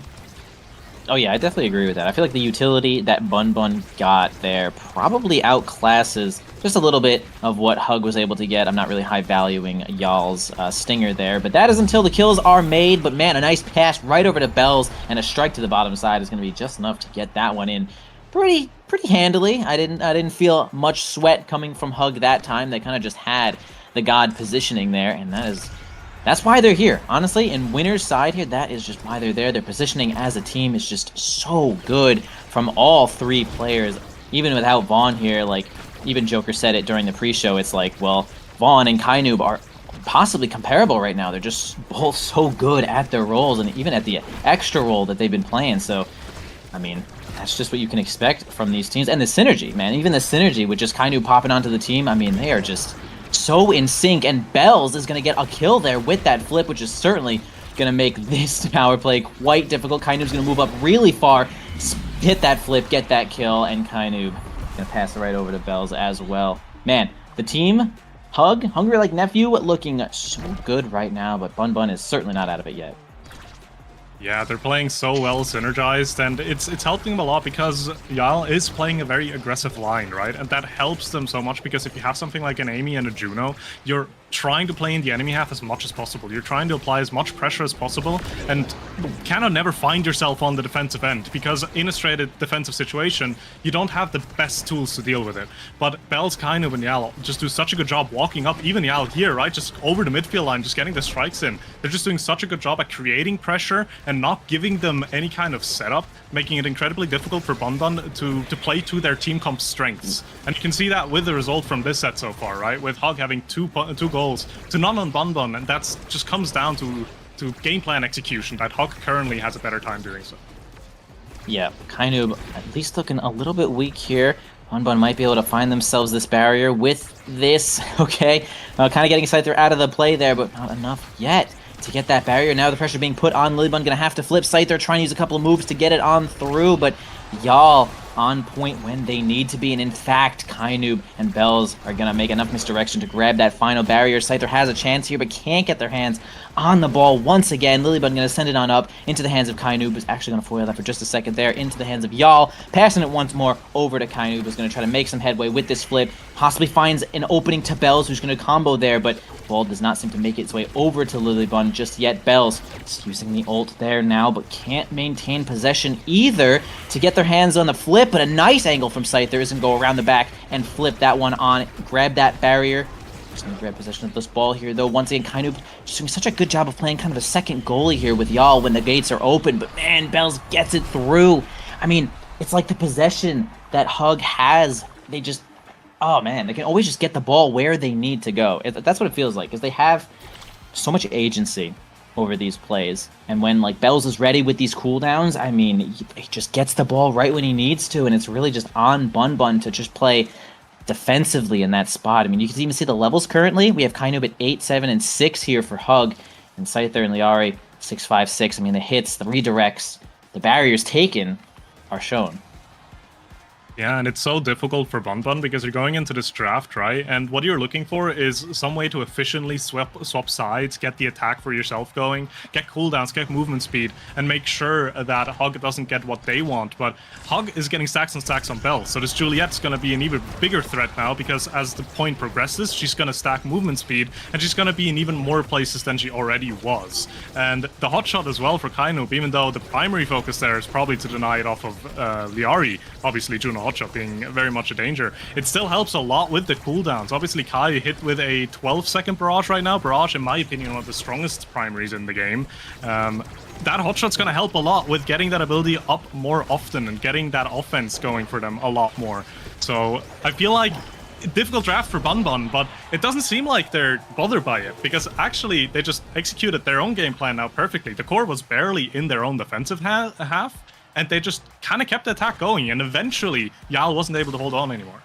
Oh yeah, I definitely agree with that. I feel like the utility that Bun got there probably outclasses just a little bit of what Hug was able to get. I'm not really high valuing Yal's stinger there, but that is until the kills are made. But man, a nice pass right over to Bells, and a strike to the bottom side is going to be just enough to get that one in pretty handily. I didn't feel much sweat coming from Hug that time. They kind of just had the God positioning there, and that's why they're here. Honestly, in winner's side here, that is just why they're there. Their positioning as a team is just so good from all 3 players. Even without Vaughn here, like, even Joker said it during the pre-show, it's like, well, Vaughn and Kainoob are possibly comparable right now. They're just both so good at their roles, and even at the extra role that they've been playing. So, I mean, that's just what you can expect from these teams. And the synergy, man, even the synergy with just Kainoob popping onto the team, I mean, they are just so in sync, and Bells is going to get a kill there with that flip, which is certainly going to make this power play quite difficult. Kainoob's going to move up really far, hit that flip, get that kill, and Kainoob going to pass it right over to Bells as well. Man, the team, Hug, Hungry Like Nephew, looking so good right now, but Bun is certainly not out of it yet. Yeah, they're playing so well synergized, and it's helping them a lot because Yal is playing a very aggressive line, right? And that helps them so much because if you have something like an Amy and a Juno, you're trying to play in the enemy half as much as possible. You're trying to apply as much pressure as possible and cannot never find yourself on the defensive end because in a straight defensive situation, you don't have the best tools to deal with it. But Bells, Kainoob, and Yal just do such a good job walking up, even Yal here, right? Just over the midfield line, just getting the strikes in. They're just doing such a good job at creating pressure and not giving them any kind of setup, making it incredibly difficult for Bonbon to play to their team comp's strengths. And you can see that with the result from this set so far, right? With Hug having two goals goals to none on Bun Bun, and that's just comes down to game plan execution that Hog currently has a better time doing so. Yeah, kind of at least looking a little bit weak here. Bun Bun might be able to find themselves this barrier with this, okay? Kind of getting Scyther out of the play there, but not enough yet to get that barrier. Now the pressure being put on Lilybun, gonna have to flip. Scyther trying to use a couple of moves to get it on through, but y'all on point when they need to be, and in fact, Kainoob and Bells are gonna make enough misdirection to grab that final barrier. Scyther has a chance here, but can't get their hands on the ball once again. Lilybun gonna send it on up into the hands of Kainoob, who's actually gonna foil that for just a second there, into the hands of y'all, passing it once more over to Kainoob, who's gonna try to make some headway with this flip, possibly finds an opening to Bells, who's gonna combo there, but ball does not seem to make its way over to Lilybun just yet. Bells is using the ult there now, but can't maintain possession either to get their hands on the flip, but a nice angle from Scyther is gonna go around the back and flip that one on, grab that barrier. Just gonna grab possession of this ball here, though. Once again, Kainoob just doing such a good job of playing kind of a second goalie here with y'all when the gates are open, but man, Bells gets it through. I mean, it's like the possession that Hug has, they just, oh man, they can always just get the ball where they need to go. That's what it feels like, because they have so much agency over these plays, and when like Bells is ready with these cooldowns, I mean, he just gets the ball right when he needs to, and it's really just on Bun Bun to just play defensively in that spot. I mean, you can even see the levels currently. We have Kainoob at 8, 7, and 6 here for Hug, and Scyther and Liari 6, 5, 6. I mean, the hits, the redirects, the barriers taken are shown. Yeah, and it's so difficult for Bun Bun because you're going into this draft, right? And what you're looking for is some way to efficiently swap sides, get the attack for yourself going, get cooldowns, get movement speed, and make sure that Hog doesn't get what they want. But Hog is getting stacks and stacks on Bells, so this Juliet's going to be an even bigger threat now because as the point progresses, she's going to stack movement speed, and she's going to be in even more places than she already was. And the hotshot as well for Kainoob, even though the primary focus there is probably to deny it off of Liari, obviously Juno hotshot being very much a danger. It still helps a lot with the cooldowns. Obviously, Kai hit with a 12-second barrage right now. Barrage, in my opinion, one of the strongest primaries in the game. That hotshot's going to help a lot with getting that ability up more often and getting that offense going for them a lot more. So I feel like difficult draft for Bun Bun, but it doesn't seem like they're bothered by it because actually they just executed their own game plan now perfectly. The core was barely in their own defensive half, and they just kind of kept the attack going, and eventually Yal wasn't able to hold on anymore.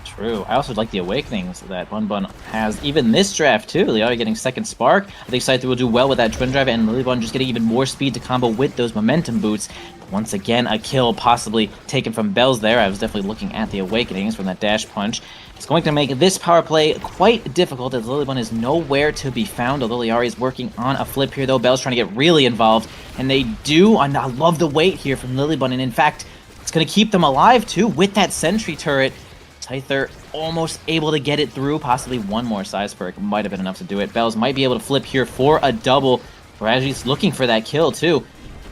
True. I also like the awakenings that Bun Bun has, even this draft too. Liari getting second spark. I think Scyther will do well with that twin drive, and Lilybun just getting even more speed to combo with those momentum boots. Once again, a kill possibly taken from Bells there. I was definitely looking at the awakenings from that dash punch. It's going to make this power play quite difficult as Lilybun is nowhere to be found, although Liari is working on a flip here, though. Bells trying to get really involved, and they do. And I love the weight here from Lilybun, and in fact, it's going to keep them alive, too, with that sentry turret. Scyther almost able to get it through, possibly one more size perk might have been enough to do it. Bells might be able to flip here for a double. Raji's looking for that kill, too.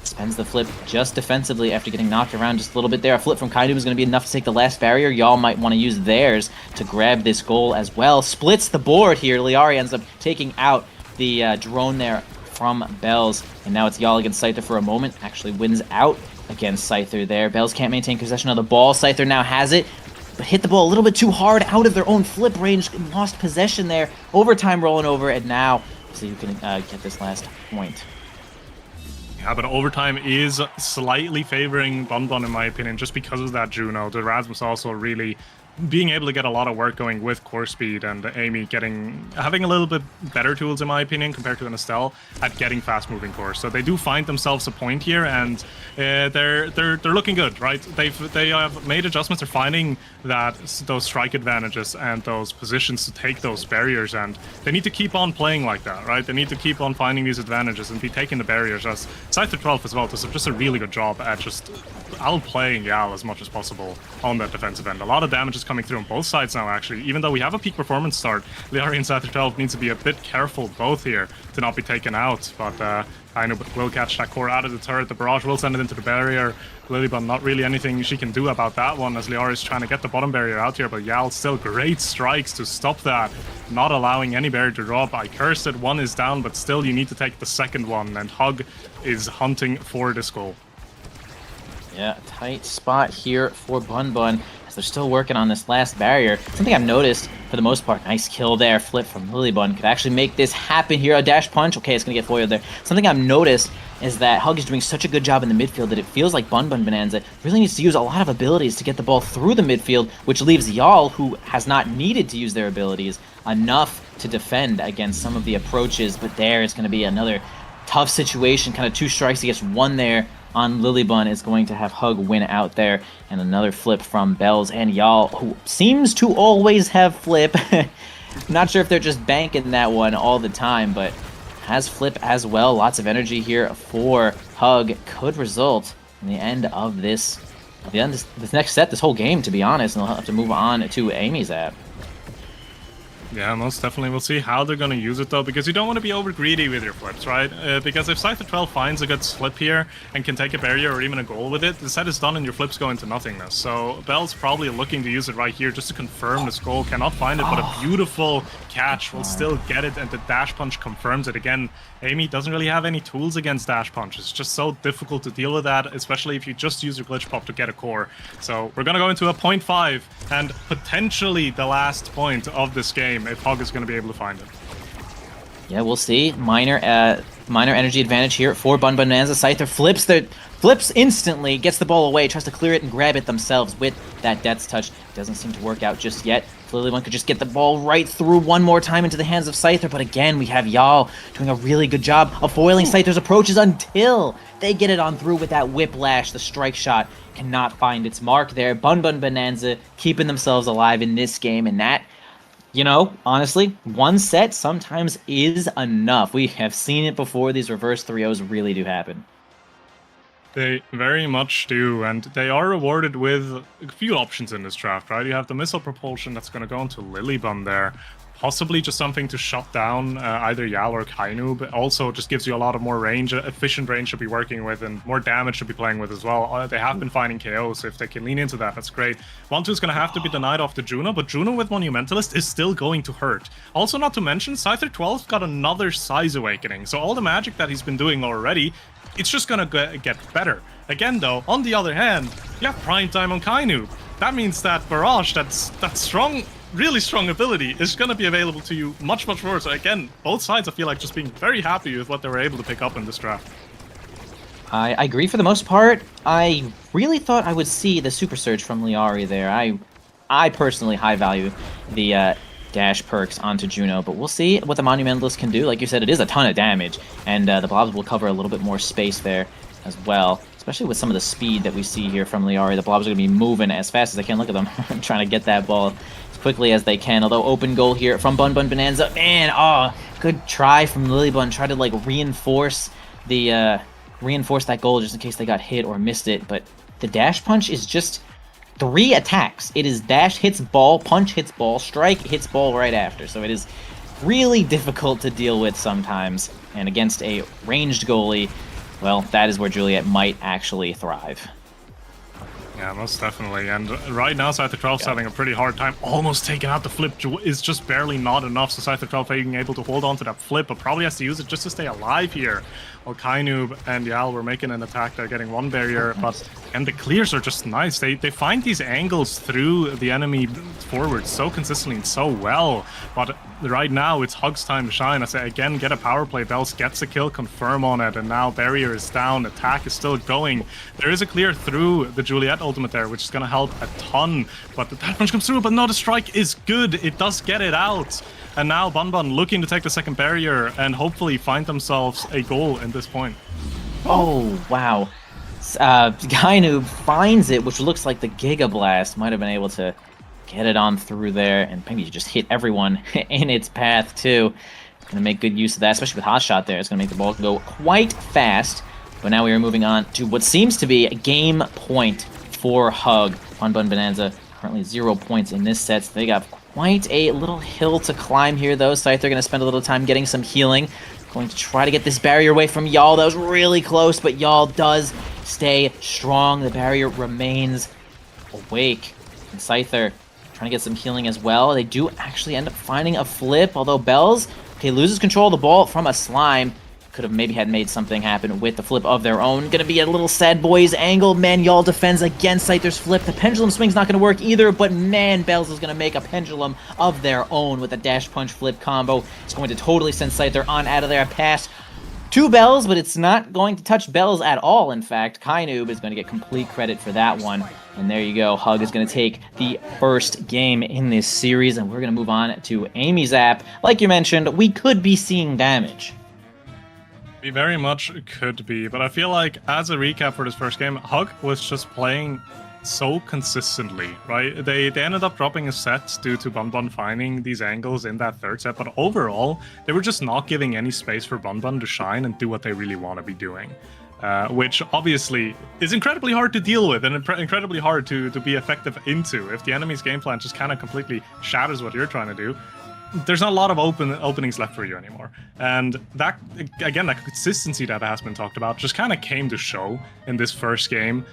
Spends the flip just defensively after getting knocked around just a little bit there. A flip from Kainoob is going to be enough to take the last barrier. Y'all might want to use theirs to grab this goal as well. Splits the board here. Liari ends up taking out the drone there from Bells. And now it's Y'all against Scyther for a moment. Actually wins out against Scyther there. Bells can't maintain possession of the ball. Scyther now has it, but hit the ball a little bit too hard out of their own flip range. Lost possession there. Overtime rolling over, and now see who can get this last point. Yeah, but overtime is slightly favoring Bun Bun in my opinion, just because of that Juno. The Rasmus also really being able to get a lot of work going with core speed, and Amy having a little bit better tools in my opinion compared to an Estelle at getting fast moving cores. So they do find themselves a point here, and they're looking good, right? They have made adjustments. They're finding those strike advantages and those positions to take those barriers, and they need to keep on playing like that, right? They need to keep on finding these advantages and be taking the barriers. As Scyther 12 as well does just a really good job at just outplaying Yal as much as possible on that defensive end. A lot of damage is coming through on both sides now, actually. Even though we have a peak performance start, Liari and Scyther 12 needs to be a bit careful both here to not be taken out, but Kainoob will catch that core out of the turret. The barrage will send it into the barrier. Lilybun, not really anything she can do about that one, as Liari is trying to get the bottom barrier out here, but Yal still great strikes to stop that, not allowing any barrier to drop. I cursed it, one is down, but still you need to take the second one, and Hug is hunting for this goal. Yeah, tight spot here for Bun Bun. They're still working on this last barrier. Something I've noticed for the most part, nice kill there, flip from Lilybun, could actually make this happen here. A dash punch, okay, it's gonna get foiled there. Something I've noticed is that Hug is doing such a good job in the midfield that it feels like Bun Bonanza really needs to use a lot of abilities to get the ball through the midfield, which leaves Y'all, who has not needed to use their abilities enough to defend against some of the approaches, but there is going to be another tough situation, kind of 2 strikes against 1 there on Lilybun is going to have Hug win out there, and another flip from Bells and Y'all, who seems to always have flip. Not sure if they're just banking that one all the time, but has flip as well. Lots of energy here for Hug. Could result in the end of this, this next set, this whole game, to be honest, and they'll have to move on to Amy's app. Yeah, most definitely. We'll see how they're going to use it, though, because you don't want to be over greedy with your flips, right? Because if Scyther 12 finds a good slip here and can take a barrier or even a goal with it, the set is done and your flips go into nothingness. So Bell's probably looking to use it right here just to confirm this goal. Cannot find it, but a beautiful catch will still get it, and the dash punch confirms it. Again, Amy doesn't really have any tools against dash punch. It's just so difficult to deal with that, especially if you just use your glitch pop to get a core. So we're going to go into a 0.5 and potentially the last point of this game if Hug is going to be able to find it. Yeah, we'll see. Minor energy advantage here for Bun Bonanza. Scyther flips instantly, gets the ball away, tries to clear it and grab it themselves with that Death's Touch. Doesn't seem to work out just yet. Lilybun could just get the ball right through one more time into the hands of Scyther, but again, we have Y'all doing a really good job of foiling Scyther's approaches until they get it on through with that whiplash. The strike shot cannot find its mark there. Bun Bonanza keeping themselves alive in this game, and that, you know, honestly, one set sometimes is enough. We have seen it before. These reverse 3-0s really do happen. They very much do, and they are rewarded with a few options in this draft, right? You have the missile propulsion that's going to go into Lilybun there. Possibly just something to shut down either Yal or Kainu, but also just gives you a lot of more range, efficient range to be working with, and more damage to be playing with as well. They have been finding KOs, so if they can lean into that, that's great. 1-2 is going to have to be denied off to Juno, but Juno with Monumentalist is still going to hurt. Also, not to mention, Scyther 12 got another Size Awakening, so all the magic that he's been doing already, it's just gonna get better. Again, though, on the other hand, you have Prime Time on Kainu. That means that Barrage, that strong, really strong ability, is gonna be available to you much, much more. So again, both sides, I feel like, just being very happy with what they were able to pick up in this draft. I agree for the most part. I really thought I would see the Super Surge from Liari there. I personally high value the dash perks onto Juno, but we'll see what the Monumentalist can do. Like you said, it is a ton of damage, and the blobs will cover a little bit more space there as well, especially with some of the speed that we see here from Liari. The blobs are going to be moving as fast as they can. Look at them trying to get that ball as quickly as they can, although open goal here from Bun Bonanza. Man, good try from Lilybun. Try to like reinforce that goal just in case they got hit or missed it, but the dash punch is just 3 attacks. It is dash hits ball, punch hits ball, strike hits ball right after. So it is really difficult to deal with sometimes. And against a ranged goalie, well, that is where Juliet might actually thrive. Yeah, most definitely. And right now, Scyther 12's having a pretty hard time. Almost taking out the flip is just barely not enough. So Scyther 12 being able to hold on to that flip, but probably has to use it just to stay alive here. While Kainub and Yal were making an attack, they're getting one barrier, and the clears are just nice. They find these angles through the enemy forward so consistently and so well. But right now, it's Hug's time to shine. I say again, get a power play. Bells gets a kill, confirm on it, and now barrier is down. Attack is still going. There is a clear through the Juliet ultimate there, which is going to help a ton. But the dash punch comes through, but no, the strike is good. It does get it out. And now Bun looking to take the second barrier and hopefully find themselves a goal in this point. Oh, wow. Kainu finds it, which looks like the Giga Blast might have been able to get it on through there, and maybe just hit everyone in its path too. Gonna make good use of that, especially with Hot Shot there. It's gonna make the ball go quite fast. But now we are moving on to what seems to be a game point for Hug on Bun Bonanza. Currently 0 points in this set, so they got quite a little hill to climb here, though. Scyther going to spend a little time getting some healing. Going to try to get this barrier away from Y'all. That was really close, but Y'all does stay strong. The barrier remains awake. And Scyther trying to get some healing as well. They do actually end up finding a flip, although Bells, okay, loses control of the ball from a slime. could have maybe had made something happen with the flip of their own. Gonna be a little sad boys angle. Man, y'all defends against Scyther's flip. The pendulum swing's not gonna work either, but man, Bells is gonna make a pendulum of their own with a dash punch flip combo. It's going to totally send Scyther on out of there past 2 Bells, but it's not going to touch Bells at all. In fact, Kainoob is going to get complete credit for that one. And there you go. Hug is going to take the first game in this series, and we're going to move on to Amy Zap. Like you mentioned, we could be seeing damage. We very much could be, but I feel like as a recap for this first game, Hug was just playing so consistently, right? They ended up dropping a set due to Bunbun finding these angles in that third set, but overall, they were just not giving any space for Bunbun to shine and do what they really want to be doing. Which obviously is incredibly hard to deal with and incredibly hard to be effective into. If the enemy's game plan just kind of completely shatters what you're trying to do, there's not a lot of openings left for you anymore. And that, again, that consistency that has been talked about just kind of came to show in this first game.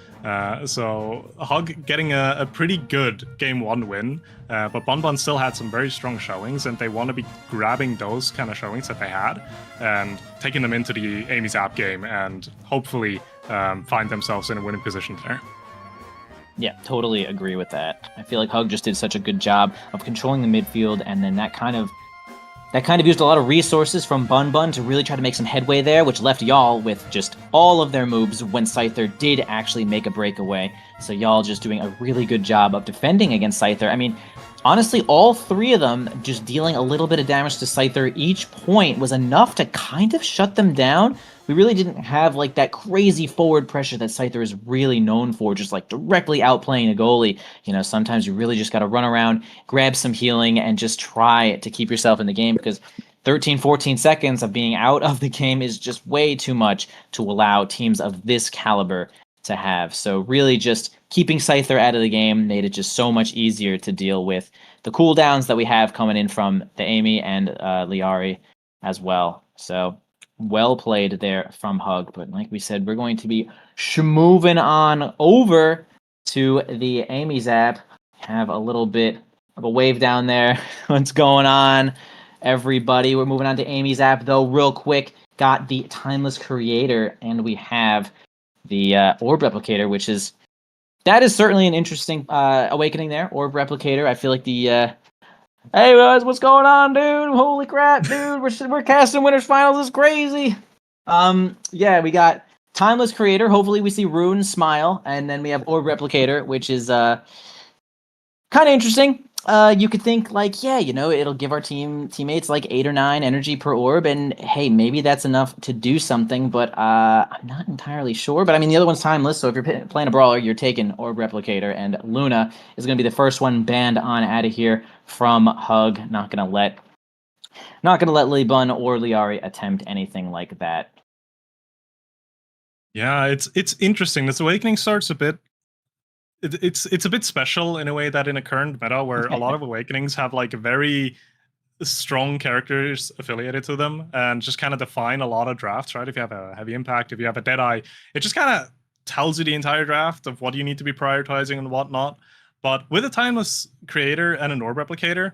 So Hug getting a pretty good game 1 win, but Bunbun still had some very strong showings, and they want to be grabbing those kind of showings that they had and taking them into the Amy Zap game and hopefully find themselves in a winning position there. Yeah, totally agree with that. I feel like Hug just did such a good job of controlling the midfield, and then that kind of used a lot of resources from Bunbun to really try to make some headway there, which left y'all with just all of their moves when Scyther did actually make a breakaway. So y'all just doing a really good job of defending against Scyther. I mean, honestly, all 3 of them just dealing a little bit of damage to Scyther each point was enough to kind of shut them down. We really didn't have like that crazy forward pressure that Scyther is really known for, just like directly outplaying a goalie. You know, sometimes you really just got to run around, grab some healing, and just try to keep yourself in the game, because 13, 14 seconds of being out of the game is just way too much to allow teams of this caliber to have. So really just keeping Scyther out of the game made it just so much easier to deal with the cooldowns that we have coming in from the Amy and Liari as well. So well played there from Hug. But like we said, we're going to be moving on over to the Amy Zap. Have a little bit of a wave down there. What's going on, everybody? We're moving on to Amy Zap, though, real quick. Got the Timeless Creator, and we have the Orb Replicator, which is... that is certainly an interesting awakening there. Orb Replicator. I feel like the... hey, guys, what's going on, dude? Holy crap, dude. We're casting Winners Finals. It's crazy. Yeah, we got Timeless Creator. Hopefully we see Rune Smile. And then we have Orb Replicator, which is kind of interesting. You could think like, yeah, you know, it'll give our teammates like 8 or 9 energy per orb, and hey, maybe that's enough to do something, but I'm not entirely sure. But I mean, the other one's timeless, so if you're playing a brawler, you're taking Orb Replicator, and Luna is going to be the first one banned on out of here from Hug. Not gonna let Lilybun or Liari attempt anything like that. Yeah, it's interesting. This awakening starts a bit. It's a bit special in a way that in a current meta where a lot of awakenings have like very strong characters affiliated to them and just kind of define a lot of drafts, right? If you have a heavy impact, if you have a Deadeye, it just kind of tells you the entire draft of what you need to be prioritizing and whatnot. But with a Timeless Creator and an Orb Replicator,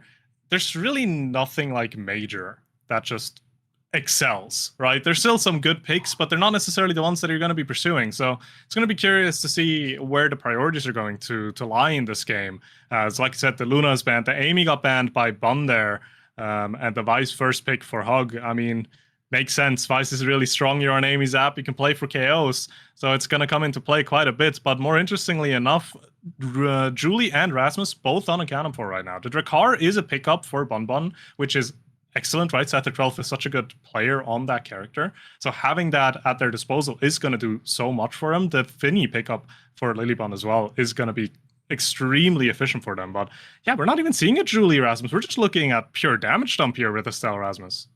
there's really nothing like major that just excels, right? There's still some good picks, but they're not necessarily the ones that you're going to be pursuing. So it's going to be curious to see where the priorities are going to lie in this game. As like I said, the Luna is banned, the Amy got banned by Bun there, and the Vice first pick for Hug. I mean, makes sense. Vice is really strong. You're on Amy's app. You can play for KOs, so it's going to come into play quite a bit. But more interestingly enough, Julie and Rasmus both unaccounted for right now. The Drakkar is a pickup for Bunbun, which is excellent, right? Seth 12 is such a good player on that character. So having that at their disposal is going to do so much for them. The Finny pickup for Lilybun as well is going to be extremely efficient for them. But yeah, we're not even seeing a Julie Rasmus. We're just looking at pure damage dump here with Estelle Rasmus.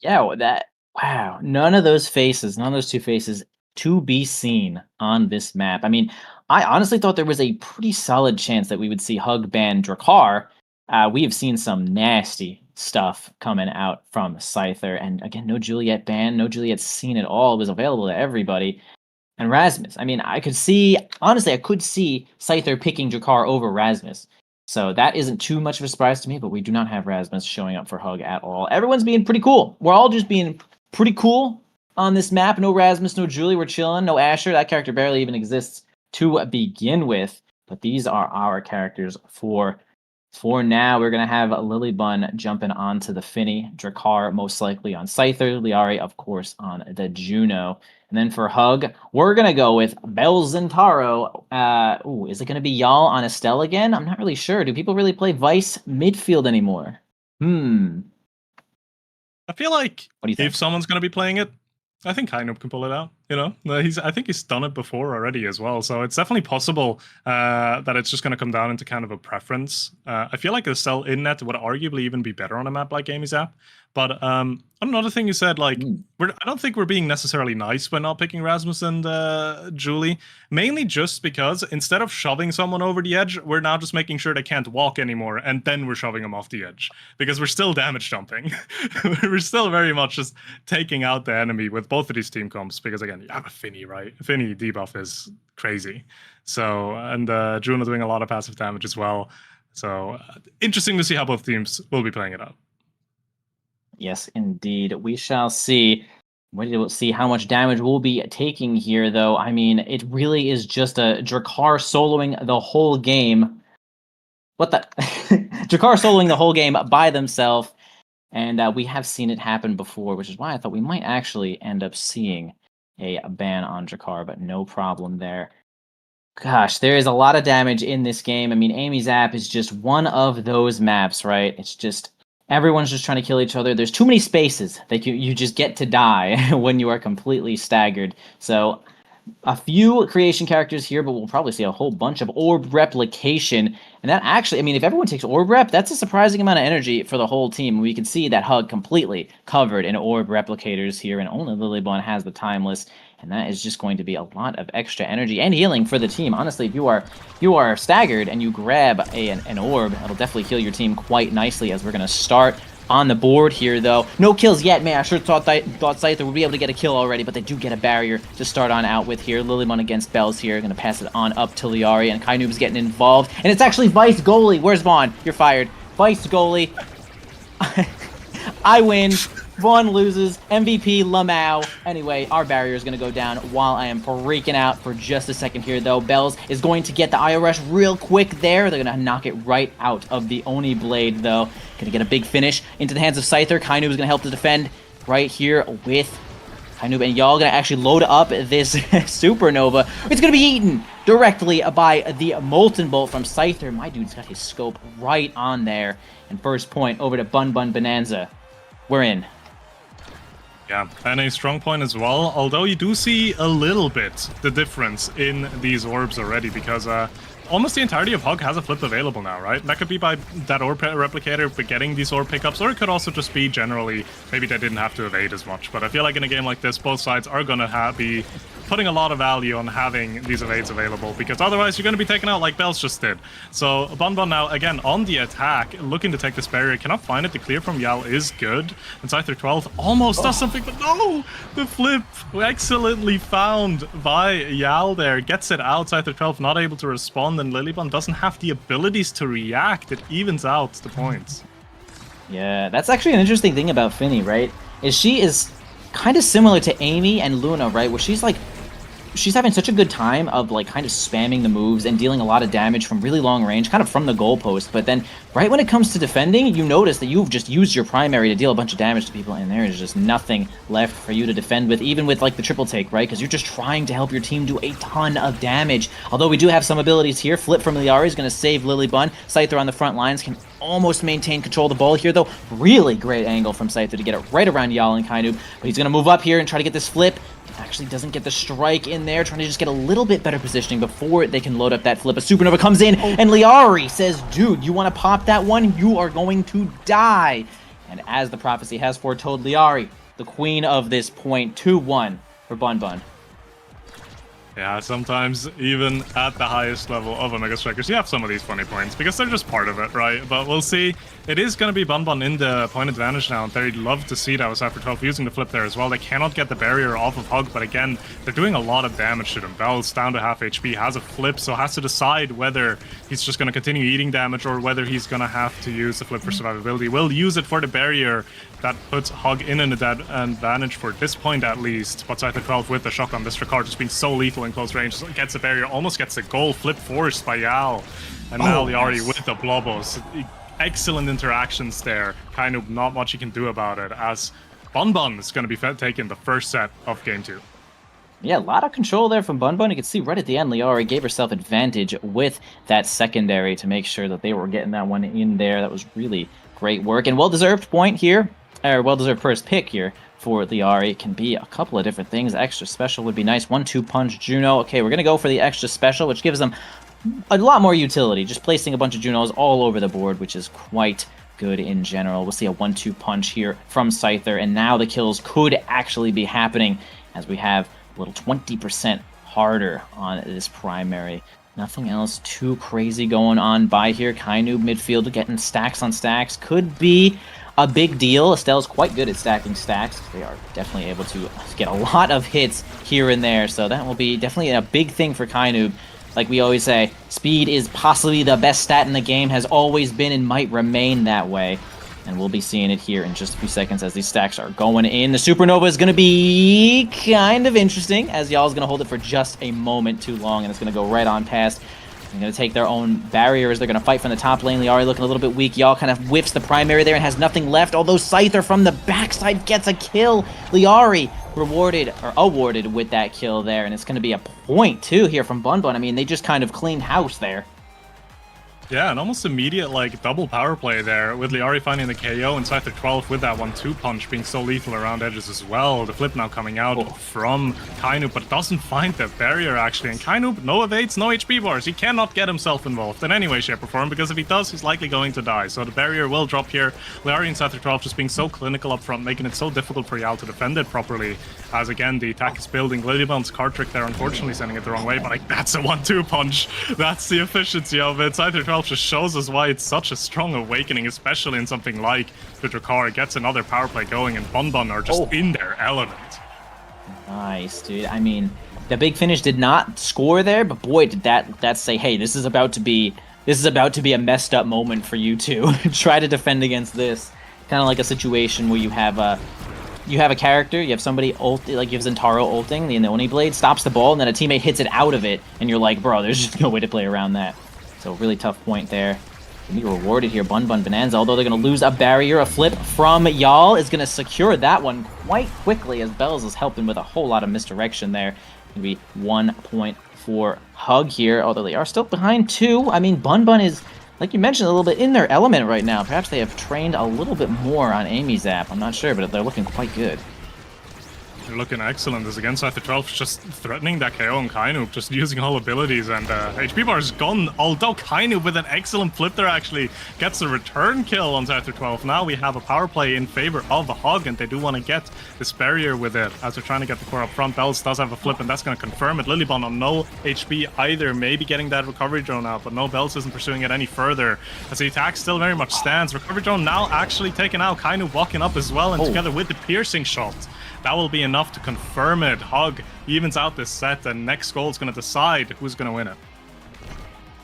Yeah, wow. None of those 2 faces to be seen on this map. I mean, I honestly thought there was a pretty solid chance that we would see Hug ban Drakkar. We have seen some nasty stuff coming out from Scyther, and again, no Juliet ban, no Juliet seen at all. It was available to everybody. And Rasmus, I mean, I could see Scyther picking Drakkar over Rasmus. So that isn't too much of a surprise to me, but we do not have Rasmus showing up for Hug at all. Everyone's being pretty cool. We're all just being pretty cool on this map. No Rasmus, no Julie. We're chilling. No Asher. That character barely even exists to begin with. But these are our characters for now. We're going to have Lilybun jumping onto the Finny, Drakkar most likely on Scyther, Liari, of course, on the Juno. And then for Hug, we're going to go with Belzintaro. Is it going to be Y'all on Estelle again? I'm not really sure. Do people really play Vice midfield anymore? I feel like What do you think? if someone's going to be playing it, I think Kainub can pull it out. You know, I think he's done it before already as well. So it's definitely possible that it's just going to come down into kind of a preference. I feel like Estelle in net would arguably even be better on a map like Amy's app. But another thing you said, like, I don't think we're being necessarily nice by not picking Rasmus and Julie. Mainly just because instead of shoving someone over the edge, we're now just making sure they can't walk anymore, and then we're shoving them off the edge. Because we're still damage jumping. We're still very much just taking out the enemy with both of these team comps. Because again, you have a Finny, right? Finny debuff is crazy. So, and Juno doing a lot of passive damage as well. So, interesting to see how both teams will be playing it out. Yes, indeed. We shall see. We'll see how much damage we'll be taking here, though. I mean, it really is just a Drakkar soloing the whole game. What the? Drakkar soloing the whole game by themselves. And we have seen it happen before, which is why I thought we might actually end up seeing a ban on Drakkar, but no problem there. Gosh, there is a lot of damage in this game. I mean, Amy's app is just one of those maps, right? It's just... everyone's just trying to kill each other. There's too many spaces that you just get to die when you are completely staggered. So a few creation characters here, but we'll probably see a whole bunch of orb replication. And that actually, I mean, if everyone takes orb rep, that's a surprising amount of energy for the whole team. We can see that Hug completely covered in orb replicators here, and only Lilybun has the timeless. And that is just going to be a lot of extra energy and healing for the team. Honestly, if you are staggered and you grab an orb, that'll definitely heal your team quite nicely, as we're going to start on the board here, though. No kills yet, man. I sure thought Scyther would be able to get a kill already, but they do get a barrier to start on out with here. Lilybun against Bells here. Going to pass it on up to Liari, and Kainub's getting involved. And it's actually Vice goalie. Where's Vaughn? You're fired. Vice goalie. I win. Vaughn loses. MVP Lamau. Anyway, our barrier is going to go down while I am freaking out for just a second here, though. Bells is going to get the IO rush real quick there. They're going to knock it right out of the Oni blade, though. Going to get a big finish into the hands of Scyther. Kainub is going to help to defend right here with Kainub, and y'all going to actually load up this Supernova. It's going to be eaten directly by the Molten Bolt from Scyther. My dude's got his scope right on there. And first point over to Bun Bun Bonanza. We're in. Yeah, and a strong point as well, although you do see a little bit the difference in these orbs already, because almost the entirety of Hug has a flip available now, right? That could be by that orb replicator but getting these orb pickups, or it could also just be generally, maybe they didn't have to evade as much. But I feel like in a game like this, both sides are going to be putting a lot of value on having these evades available, because otherwise you're going to be taken out like Bells just did. So Bun Bun now, again, on the attack, looking to take this barrier, cannot find it. The clear from Yal is good. And Scyther 12 almost does something, but no! The flip excellently found by Yal there. Gets it out. Scyther 12 not able to respond, and Lilybun doesn't have the abilities to react. It evens out the points. Yeah, that's actually an interesting thing about Finny, right? She is kind of similar to Amy and Luna, right? Where she's having such a good time of like kind of spamming the moves and dealing a lot of damage from really long range, kind of from the goalpost. But then right when it comes to defending, you notice that you've just used your primary to deal a bunch of damage to people, and there is just nothing left for you to defend with, even with like the triple take, right? Because you're just trying to help your team do a ton of damage. Although we do have some abilities here. Flip from Liari is going to save Lilybun. Scyther on the front lines can almost maintain control of the ball here, though. Really great angle from Scyther to get it right around Yal and Kainub. But he's going to move up here and try to get this flip. Actually doesn't get the strike in there, trying to just get a little bit better positioning before they can load up that flip. A Supernova comes in, and Liari says, dude, you want to pop that one? You are going to die. And as the prophecy has foretold, Liari, the queen of this point, 2-1 for Bun Bun. Yeah, sometimes even at the highest level of Omega Strikers, you have some of these funny points because they're just part of it, right? But we'll see. It is going to be Bun Bun in the point advantage now, and they'd love to see that with Cypher 12 using the flip there as well. They cannot get the barrier off of Hug, but again, they're doing a lot of damage to them. Bell's down to half HP, has a flip, so has to decide whether he's just going to continue eating damage or whether he's going to have to use the flip for survivability. Will use it for the barrier, that puts Hug in an advantage for this point at least. But Scyther 12 with the shotgun, this Drakkar just being so lethal in close range, gets a barrier, almost gets a goal, flip forced by Yal. And now Liari with the Blobos. Excellent interactions there. Kind of not much you can do about it, as Bonbon is going to be taking the first set of game 2. Yeah, a lot of control there from Bunbun. You can see right at the end, Liari gave herself advantage with that secondary to make sure that they were getting that one in there. That was really great work. And well-deserved point here, or well-deserved first pick here for Liari. Can be a couple of different things. Extra special would be nice. 1-2 punch Juno. Okay, we're going to go for the extra special, which gives them a lot more utility. Just placing a bunch of Junos all over the board, which is quite good in general. We'll see a 1-2 punch here from Scyther, and now the kills could actually be happening as we have a little 20% harder on this primary. Nothing else too crazy going on by here. Kainoob midfield getting stacks on stacks could be a big deal. Estelle's quite good at stacking stacks. They are definitely able to get a lot of hits here and there, so that will be definitely a big thing for Kainoob. Like we always say, speed is possibly the best stat in the game, has always been and might remain that way. And we'll be seeing it here in just a few seconds as these stacks are going in. The Supernova is going to be kind of interesting, as y'all's going to hold it for just a moment too long, and it's going to go right on past. They're going to take their own barriers. They're going to fight from the top lane. Liari looking a little bit weak. Y'all kind of whiffs the primary there and has nothing left, although Scyther from the backside gets a kill. Liari rewarded, or awarded with that kill there, and it's going to be a point, too, here from Bunbun. I mean, they just kind of cleaned house there. Yeah, an almost immediate, like, double power play there, with Liari finding the KO and Scyther 12 with that 1-2 punch being so lethal around edges as well. The flip now coming out from Kainoob, but doesn't find the barrier, actually. And Kainoob, no evades, no HP bars. He cannot get himself involved in any way, shape, or form, because if he does, he's likely going to die. So the barrier will drop here. Liari and Scyther 12 just being so clinical up front, making it so difficult for Yal to defend it properly. As, again, the attack is building. Lilybond's card trick there, unfortunately, sending it the wrong way, but, like, that's a 1-2 punch. That's the efficiency of it. Scyther 12 just shows us why it's such a strong awakening, especially in something like the Drakkar. Gets another power play going, and Bonbon are just in their element. Nice, dude. I mean, the big finish did not score there, but boy, did that say, hey, this is about to be a messed up moment for you two. Try to defend against this. Kind of like a situation where you have a character, you have somebody ult, like you have Zentaro ulting, the Oni Blade stops the ball, and then a teammate hits it out of it, and you're like, bro, there's just no way to play around that. So really tough point there. Can be rewarded here, Bun Bonanza, although they're going to lose a barrier. A flip from Yal is going to secure that one quite quickly, as Bells is helping with a whole lot of misdirection there. Going to be 1 point for Hug here, although they are still behind 2. I mean, Bun is, like you mentioned, a little bit in their element right now. Perhaps they have trained a little bit more on Amy Zap. I'm not sure, but they're looking quite good. They're looking excellent. As again, Scyther 12 just threatening that KO on Kainoob, just using all abilities, and HP bar is gone, although Kainoob with an excellent flip there actually gets a return kill on Scyther 12. Now we have a power play in favor of the Hog, and they do want to get this barrier with it, as they're trying to get the core up front. Bells does have a flip, and that's going to confirm it. Lilybond on no HP either, maybe getting that recovery drone out, but no, Bells isn't pursuing it any further, as the attack still very much stands. Recovery drone now actually taken out, Kainoob walking up as well, and together with the piercing shot, that will be enough to confirm it. Hug evens out this set, and next goal is going to decide who's going to win it.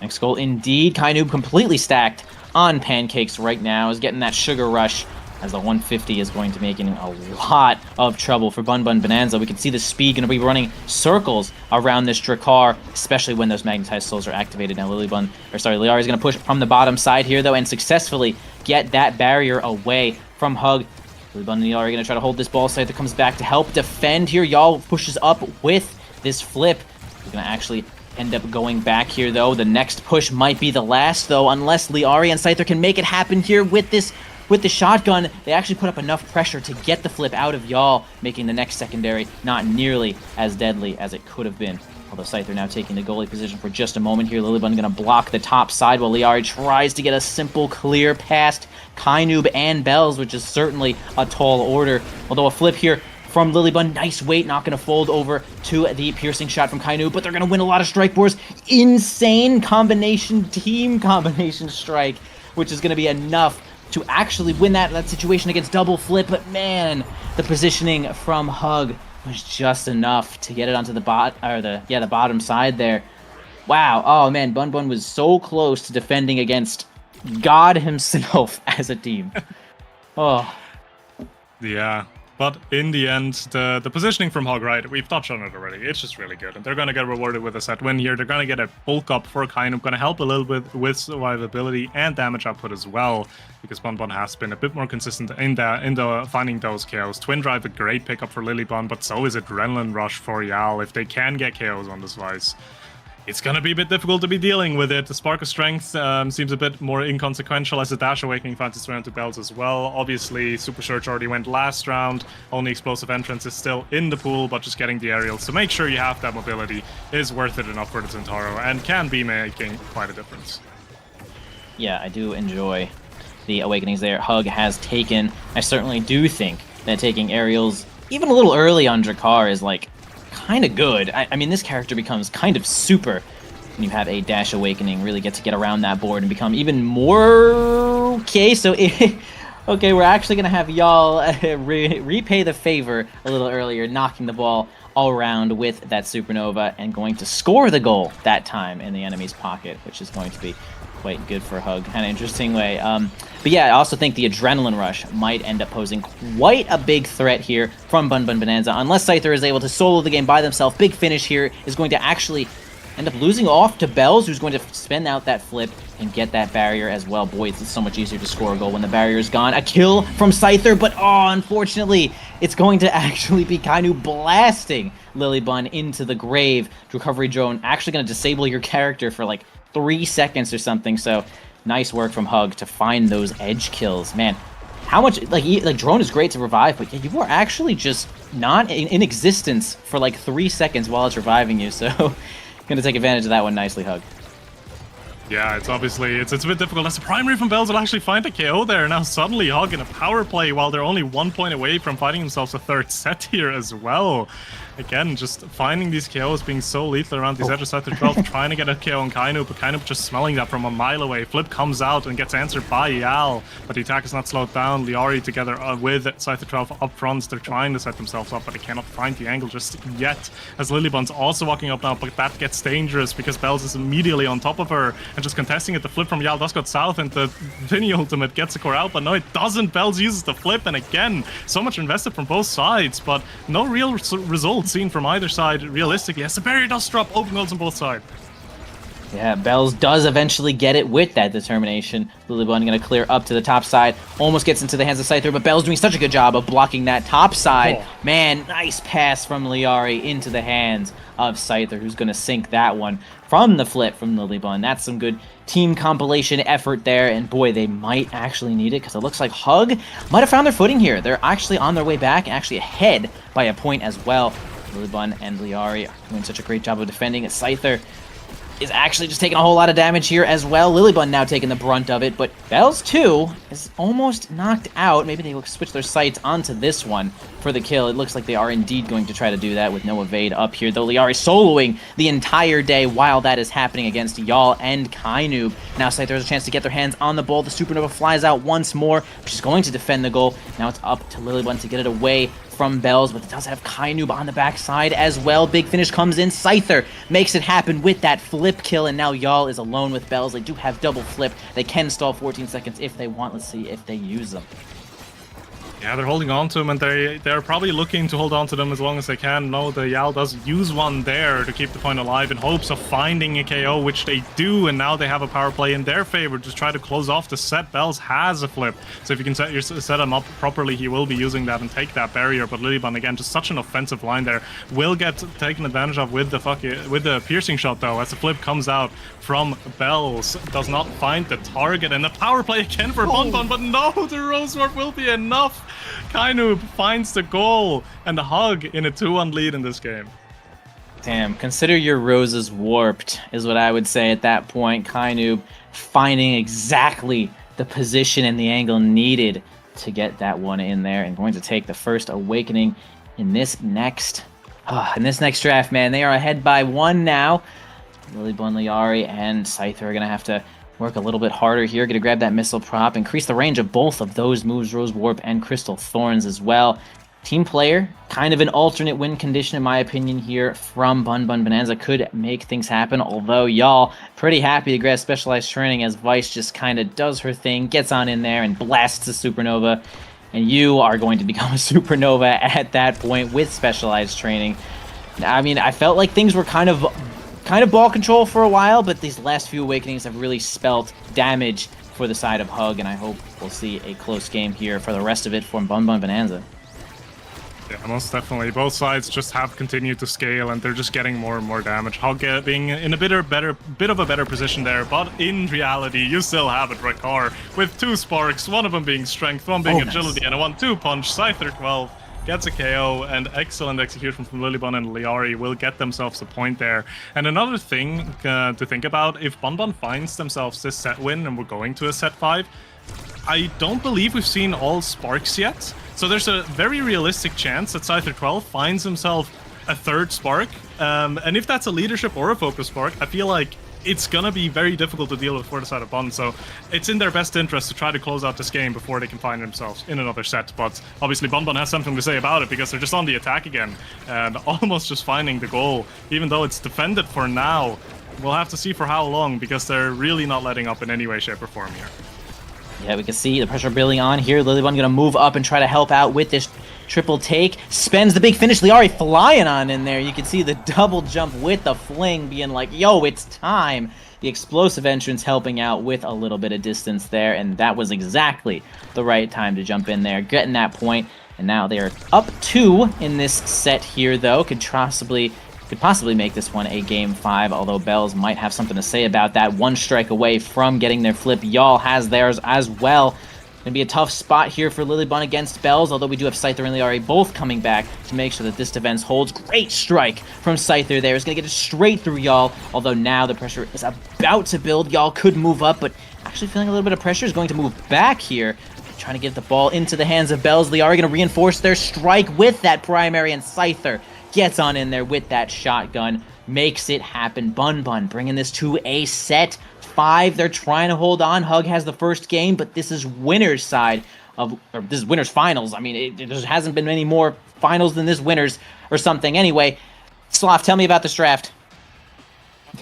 Next goal indeed. Kainoob completely stacked on pancakes right now, is getting that sugar rush, as the 150 is going to be making a lot of trouble for Bun Bonanza. We can see the speed going to be running circles around this Drakkar, especially when those magnetized souls are activated. Now Liari is going to push from the bottom side here, though, and successfully get that barrier away from Hug. Lilybond and Liari are going to try to hold this ball side that comes back to help defend here. Y'all pushes up with this flip. We're going to actually end up going back here, though. The next push might be the last, though, unless Liari and Scyther can make it happen here with the shotgun. They actually put up enough pressure to get the flip out of Y'all, making the next secondary not nearly as deadly as it could have been. Although Scyther now taking the goalie position for just a moment here. Lilybond going to block the top side while Liari tries to get a simple clear past Kainoob and Bells, which is certainly a tall order. Although a flip here from Lilybond, nice weight, not going to fold over to the piercing shot from Kainoob, but they're going to win a lot of strike boards. Insane combination, team combination strike, which is going to be enough to actually win that situation against double flip. But man, the positioning from Hug was just enough to get it onto the bottom side there. Wow. Oh man, Bun was so close to defending against God himself as a team. Oh. Yeah. But in the end, the positioning from Hog, right, we've touched on it already. It's just really good. And they're going to get rewarded with a set win here. They're going to get a bulk up for Kainu, going to help a little bit with survivability and damage output as well, because Bonbon has been a bit more consistent in the finding those KOs. Twin Drive, a great pickup for Lilybon, but so is Adrenaline Rush for Yal. If they can get KOs on this Vice, it's going to be a bit difficult to be dealing with it. The Spark of Strength seems a bit more inconsequential as the Dash Awakening finds its way onto Bells as well. Obviously, Super Surge already went last round. Only Explosive Entrance is still in the pool, but just getting the aerials to make sure you have that mobility is worth it enough for the Centauro and can be making quite a difference. Yeah, I do enjoy the Awakenings there. Hug has taken. I certainly do think that taking aerials even a little early on Drakkar is like kind of good. I mean, this character becomes kind of super when you have a Dash Awakening, really get to get around that board and become even more okay. So, okay, we're actually going to have y'all repay the favor a little earlier, knocking the ball all around with that Supernova and going to score the goal that time in the enemy's pocket, which is going to be quite good for Hug. Kind of interesting way. But yeah, I also think the Adrenaline Rush might end up posing quite a big threat here from Bun Bun Bonanza. Unless Scyther is able to solo the game by themselves, big finish here is going to actually end up losing off to Bells, who's going to spin out that flip and get that barrier as well. Boy, it's so much easier to score a goal when the barrier is gone. A kill from Scyther, but oh, unfortunately, it's going to actually be Kainu blasting Lilybun into the grave. Recovery drone actually going to disable your character for like 3 seconds or something, so nice work from Hug to find those edge kills. Man, how much, like drone is great to revive, but yeah, you were actually just not in existence for like 3 seconds while it's reviving you, so gonna take advantage of that one nicely, Hug. Yeah, it's obviously, it's a bit difficult. As the primary from Bells will actually find a KO there. Now suddenly Hug in a power play while they're only 1 point away from finding themselves a third set here as well. Again, just finding these KOs being so lethal around these edges at the 12, trying to get a KO on Kainu, but Kainu just smelling that from a mile away. Flip comes out and gets answered by Yal, but the attack is not slowed down. Liari together with Scyther 12 up front. They're trying to set themselves up, but they cannot find the angle just yet. As Lilybun's also walking up now, but that gets dangerous because Bells is immediately on top of her and just contesting it. The flip from Yal does go south, and the Vinny ultimate gets the core out, but no, it doesn't. Bells uses the flip, and again, so much invested from both sides, but no real result seen from either side realistically. As the barrier does drop, open goals on both sides. Yeah, Bells does eventually get it with that determination. Lilybun going to clear up to the top side. Almost gets into the hands of Scyther, but Bells doing such a good job of blocking that top side. Oh. Man, nice pass from Liari into the hands of Scyther, who's going to sink that one from the flip from Lilybun. That's some good team compilation effort there, and boy, they might actually need it because it looks like Hug might have found their footing here. They're actually on their way back and actually ahead by a point as well. Lilybun and Liari are doing such a great job of defending it. Scyther is actually just taking a whole lot of damage here as well. Lilybun now taking the brunt of it, but Bells too is almost knocked out. Maybe they will switch their sights onto this one for the kill. It looks like they are indeed going to try to do that with no evade up here, though Liari soloing the entire day while that is happening against Yal and Kainub. Now Scyther has a chance to get their hands on the ball. The Supernova flies out once more. She's going to defend the goal. Now it's up to Lilybun to get it away from Bells, but it does have Kainub on the backside as well. Big finish comes in. Scyther makes it happen with that flip kill, and now Yal is alone with Bells. They do have double flip. They can stall 14 seconds if they want. Let's see if they use them. Yeah, they're holding on to them, and they're probably looking to hold on to them as long as they can. No, the Yal does use one there to keep the point alive in hopes of finding a KO, which they do, and now they have a power play in their favor to try to close off the set. Bells has a flip, so if you can set him up properly, he will be using that and take that barrier. But Lilybun, again, just such an offensive line there, will get taken advantage of with the piercing shot, though, as the flip comes out from Bells. Does not find the target, and the power play again for Bonbon, but no, the Rose Warp will be enough. Kainub finds the goal and the Hug in a 2-1 lead in this game. Damn, consider your roses warped, is what I would say at that point. Kainub finding exactly the position and the angle needed to get that one in there, and going to take the first Awakening in this next draft, man. They are ahead by 1 now. Lilybun, Liari, and Scyther are going to have to work a little bit harder here. Going to grab that missile prop, increase the range of both of those moves, Rose Warp and Crystal Thorns as well. Team player, kind of an alternate win condition in my opinion here from Bun Bun Bonanza, could make things happen, although y'all pretty happy to grab specialized training as Vice just kind of does her thing, gets on in there and blasts the Supernova and you are going to become a supernova at that point with specialized training. I mean, I felt like things were kind of ball control for a while, but these last few awakenings have really spelt damage for the side of Hug, and I hope we'll see a close game here for the rest of it from Bun Bun Bonanza. Yeah, most definitely. Both sides just have continued to scale, and they're just getting more and more damage. Hug being in a bit of a better position there, but in reality, you still have a Drakkar with 2 sparks, one of them being strength, one being agility, and a 1-2 punch. Scyther 12 gets a KO, and excellent execution from Lilybun and Liari will get themselves a point there. And another thing to think about, if Bun Bun finds themselves this set win, and we're going to a set 5, I don't believe we've seen all sparks yet. So there's a very realistic chance that Scyther 12 finds himself a 3rd spark. And if that's a leadership or a focus spark, I feel like it's gonna be very difficult to deal with for the side of Bun. So it's in their best interest to try to close out this game before they can find themselves in another set. But obviously Bun Bun has something to say about it, because they're just on the attack again and almost just finding the goal, even though it's defended for now. We'll have to see for how long, because they're really not letting up in any way, shape, or form here. Yeah, we can see the pressure building on here. Lilybun gonna move up and try to help out with this triple take. Spends the big finish. Liari flying on in there. You can see the double jump with the fling being like, yo, it's time. The explosive entrance helping out with a little bit of distance there, and that was exactly the right time to jump in there, getting that point. And now they are up 2 in this set here, though. Could possibly make this one a game 5, although Bells might have something to say about that. 1 strike away from getting their flip. Y'all has theirs as well. Gonna be a tough spot here for Lilybun against Bells, although we do have Scyther and Liari both coming back to make sure that this defense holds. Great strike from Scyther there. It's gonna get it straight through Y'all, although now the pressure is about to build. Y'all could move up, but actually feeling a little bit of pressure is going to move back here. Trying to get the ball into the hands of Bells. Liari gonna reinforce their strike with that primary, and Scyther gets on in there with that shotgun, makes it happen. Bun Bun bringing this to a set 5. They're trying to hold on. Hug has the first game, but this is winner's side of, or this is winner's finals. I mean, there hasn't been many more finals than this winner's or something. Anyway, Sloth, tell me about this draft.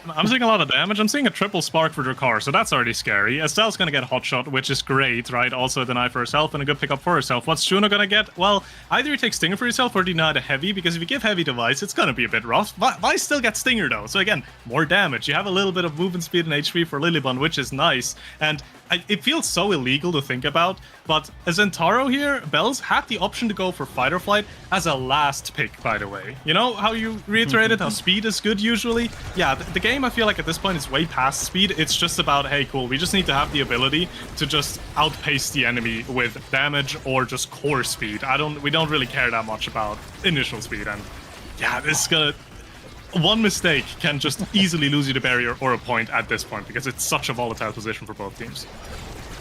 I'm seeing a lot of damage. I'm seeing a triple spark for Drakkar, so that's already scary. Estelle's gonna get hot shot, which is great, right? Also a deny for herself and a good pickup for herself. What's Shuna gonna get? Well, either you take Stinger for yourself or deny the heavy, because if you give heavy to Vice, it's gonna be a bit rough. Vice still gets Stinger though, so again, more damage. You have a little bit of movement speed and HP for Lilybun, which is nice. And it feels so illegal to think about, but as Zentaro here, Bells had the option to go for fight or flight as a last pick, by the way. You know how you reiterated how speed is good usually? Yeah, the game I feel like at this point is way past speed. It's just about, hey, cool, we just need to have the ability to just outpace the enemy with damage or just core speed. We don't really care that much about initial speed, and yeah, this is gonna... One mistake can just easily lose you the barrier or a point at this point, because it's such a volatile position for both teams.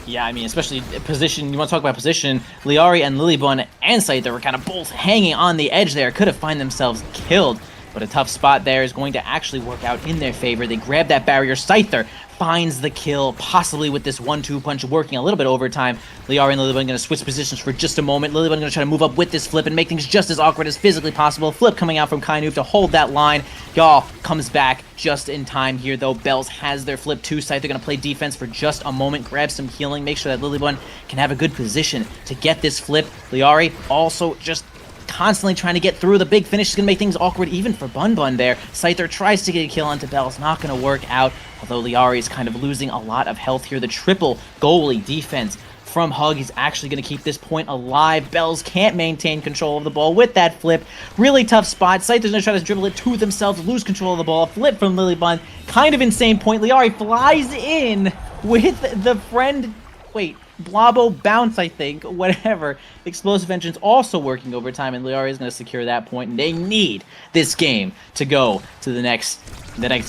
Yeah, I mean, especially position, you want to talk about position, Liari and Lilybun and Scyther were kind of both hanging on the edge there, could have find themselves killed, but a tough spot there is going to actually work out in their favor. They grab that barrier, Scyther finds the kill, possibly with this 1-2 punch working a little bit overtime. Liari and Lilybun going to switch positions for just a moment. Lilybun going to try to move up with this flip and make things just as awkward as physically possible. Flip coming out from Kainuv to hold that line. Y'all comes back just in time here, though. Bells has their flip too. Scyther going to play defense for just a moment, grab some healing, make sure that Lilybun can have a good position to get this flip. Liari also just constantly trying to get through. The big finish is going to make things awkward even for Bun Bun there. Scyther tries to get a kill onto Bells, not going to work out, although Liari is kind of losing a lot of health here. The triple goalie defense from Hug is actually going to keep this point alive. Bells can't maintain control of the ball with that flip. Really tough spot. Scyther's going to try to dribble it to themselves, lose control of the ball. Flip from Lilybun. Kind of insane point. Liari flies in with the friend... Wait, Blobbo bounce, I think. Whatever. Explosive engine's also working overtime, and Liari is going to secure that point, and they need this game to go to the next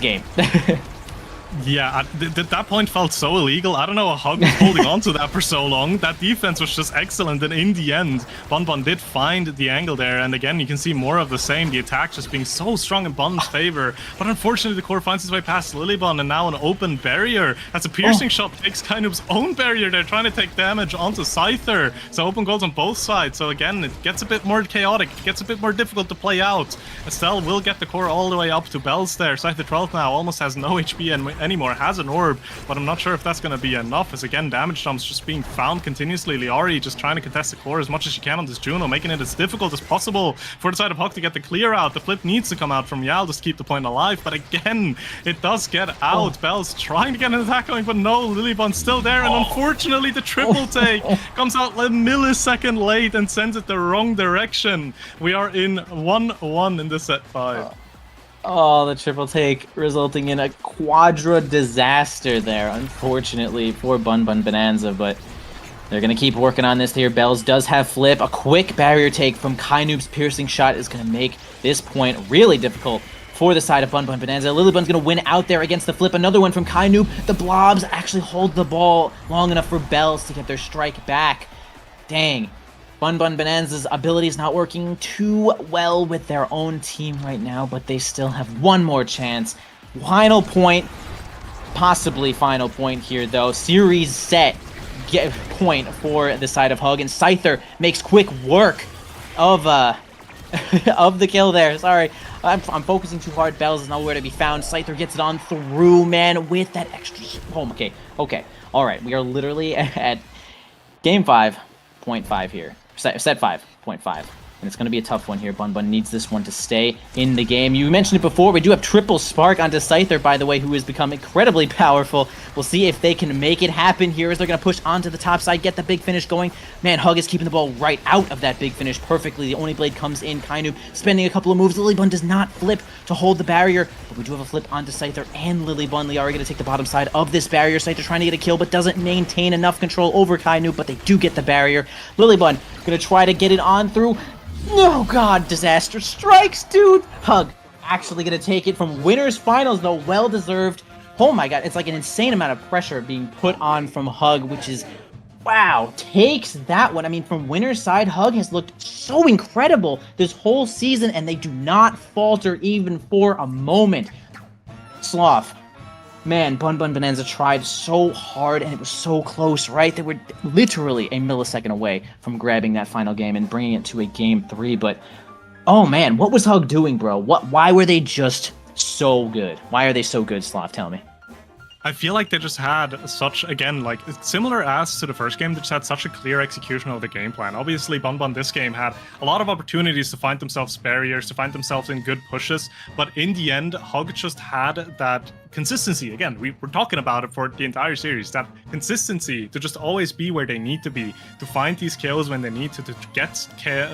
game. Yeah, that point felt so illegal. I don't know how Hug was holding on to that for so long. That defense was just excellent, and in the end, Bun Bun did find the angle there, and again, you can see more of the same. The attack just being so strong in Bun's favor, but unfortunately, the core finds its way past Lilybun, and now an open barrier. That's a piercing shot, takes Kainub's own barrier. They're trying to take damage onto Scyther, so open goals on both sides. So again, it gets a bit more chaotic, it gets a bit more difficult to play out. Estelle will get the core all the way up to Bells there. Scyther 12 now almost has no HP anymore, has an orb, but I'm not sure if that's going to be enough, as again, damage dumps just being found continuously. Liari just trying to contest the core as much as she can on this Juno, making it as difficult as possible for the side of Hug to get the clear out. The flip needs to come out from Yal just to keep the point alive, but again, it does get out. Bells trying to get an attack going, but no, Lilybond's still there, and unfortunately the triple take comes out a millisecond late and sends it the wrong direction. We are in 1-1 in the set 5. Oh, the triple take resulting in a quadra disaster there, unfortunately, for Bun Bun Bonanza, but they're going to keep working on this here. Bells does have flip. A quick barrier take from Kainoob's piercing shot is going to make this point really difficult for the side of Bun Bun Bonanza. Lilybun's going to win out there against the flip. Another one from Kainoob. The Blobs actually hold the ball long enough for Bells to get their strike back. Dang. Bun Bun Bonanza's ability is not working too well with their own team right now, but they still have one more chance. Final point, possibly final point here though. Series set point for the side of Hug, and Scyther makes quick work of of the kill there. Sorry, I'm focusing too hard. Bells is nowhere to be found. Scyther gets it on through, man, with that extra. Oh, okay. All right, we are literally at game 5.5 here. Set 5.5. And it's going to be a tough one here. Bun Bun needs this one to stay in the game. You mentioned it before. We do have triple spark onto Scyther, by the way, who has become incredibly powerful. We'll see if they can make it happen here as they're going to push onto the top side, get the big finish going. Man, Hug is keeping the ball right out of that big finish perfectly. The Oni Blade comes in. Kainoob spending a couple of moves. Lilybun does not flip to hold the barrier, but we do have a flip onto Scyther and Lilybun. Liari going to take the bottom side of this barrier. Scyther trying to get a kill, but doesn't maintain enough control over Kainoob, but they do get the barrier. Lilybun going to try to get it on through. No, God, disaster strikes, dude. Hug actually going to take it from winners finals, though, well-deserved. Oh my God, it's like an insane amount of pressure being put on from Hug, which is, wow, takes that one. I mean, from winners side, Hug has looked so incredible this whole season, and they do not falter even for a moment. Sloth. Man, Bun Bun Bonanza tried so hard, and it was so close, right? They were literally a millisecond away from grabbing that final game and bringing it to a game 3, but oh man, what was Hug doing, bro? Why were they just so good? Why are they so good, Sloth? Tell me. I feel like they just had such, again, like, similar as to the first game, they just had such a clear execution of the game plan. Obviously, Bun Bun this game had a lot of opportunities to find themselves barriers, to find themselves in good pushes, but in the end, Hug just had that consistency. Again, we were talking about it for the entire series, that consistency to just always be where they need to be, to find these kills when they need to get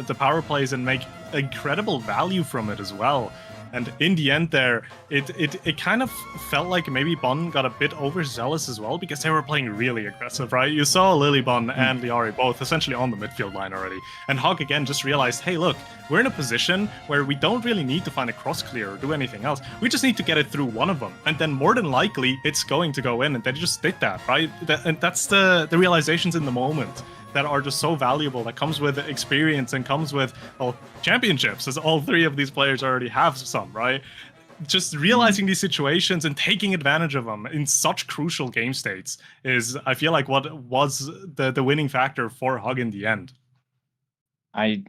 the power plays and make incredible value from it as well. And in the end there, it kind of felt like maybe Bun got a bit overzealous as well, because they were playing really aggressive, right? You saw Lilybun and Liari both essentially on the midfield line already. And Hug again just realized, hey, look, we're in a position where we don't really need to find a cross clear or do anything else. We just need to get it through one of them. And then more than likely, it's going to go in. And they just did that, right? And that's the realizations in the moment that are just so valuable, that comes with experience and comes with, well, championships, as all three of these players already have some, right? Just realizing these situations and taking advantage of them in such crucial game states is, I feel like, what was the winning factor for Hug in the end. I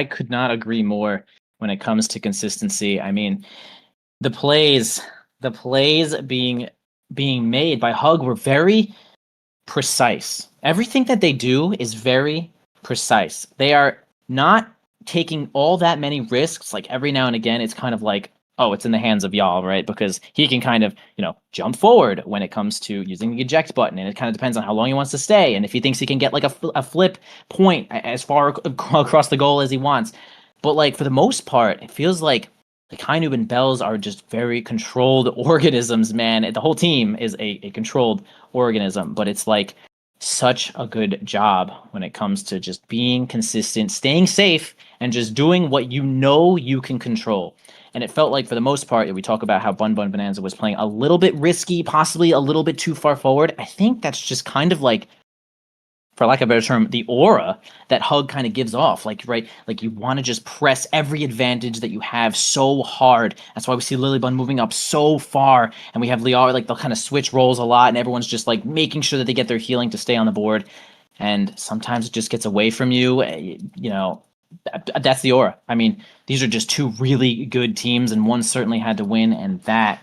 could not agree more when it comes to consistency. I mean, the plays being made by Hug were very precise. Everything that they do is very precise. They are not taking all that many risks. Like every now and again, it's kind of like, oh, it's in the hands of Yal, right? Because he can kind of, jump forward when it comes to using the eject button. And it kind of depends on how long he wants to stay. And if he thinks he can get like a flip point as far across the goal as he wants. But like for the most part, it feels like the Kainoob and Bells are just very controlled organisms, man. The whole team is a controlled organism, but it's like such a good job when it comes to just being consistent, staying safe, and just doing what you can control. And it felt like, for the most part, we talk about how Bun Bun Bonanza was playing a little bit risky, possibly a little bit too far forward. I think that's just kind of like, for lack of a better term, the aura that Hug kind of gives off. Like, right, like you want to just press every advantage that you have so hard. That's why we see Lilybun moving up so far, and we have Liari, like they'll kind of switch roles a lot, and everyone's just like making sure that they get their healing to stay on the board. And sometimes it just gets away from you. That's the aura. I mean, these are just two really good teams, and one certainly had to win, and that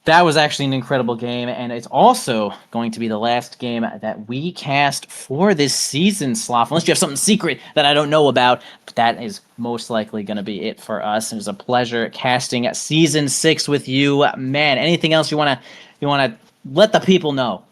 That was actually an incredible game, and it's also going to be the last game that we cast for this season, Sloth. Unless you have something secret that I don't know about, but that is most likely going to be it for us. It was a pleasure casting Season 6 with you. Man, anything else you want to let the people know?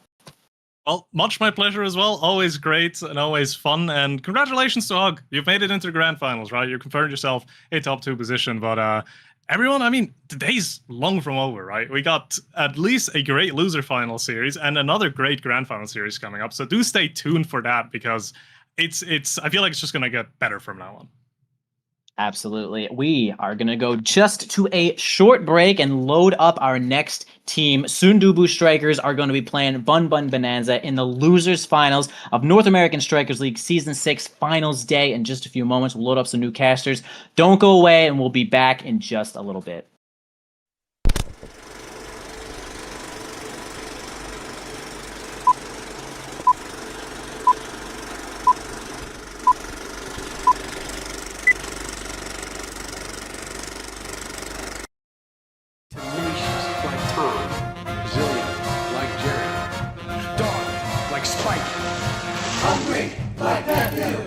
Well, much my pleasure as well. Always great and always fun. And congratulations to Hug. You've made it into the grand finals, right? You confirmed yourself a top 2 position, but everyone, I mean, the day's long from over, right? We got at least a great loser final series and another great grand final series coming up. So do stay tuned for that because it's I feel like it's just going to get better from now on. Absolutely. We are going to go just to a short break and load up our next team. Sundubu Strikers are going to be playing Bun Bun Bonanza in the losers finals of North American Strikers League Season 6 Finals Day. In just a few moments, we'll load up some new casters. Don't go away, and we'll be back in just a little bit. Hungry like that too.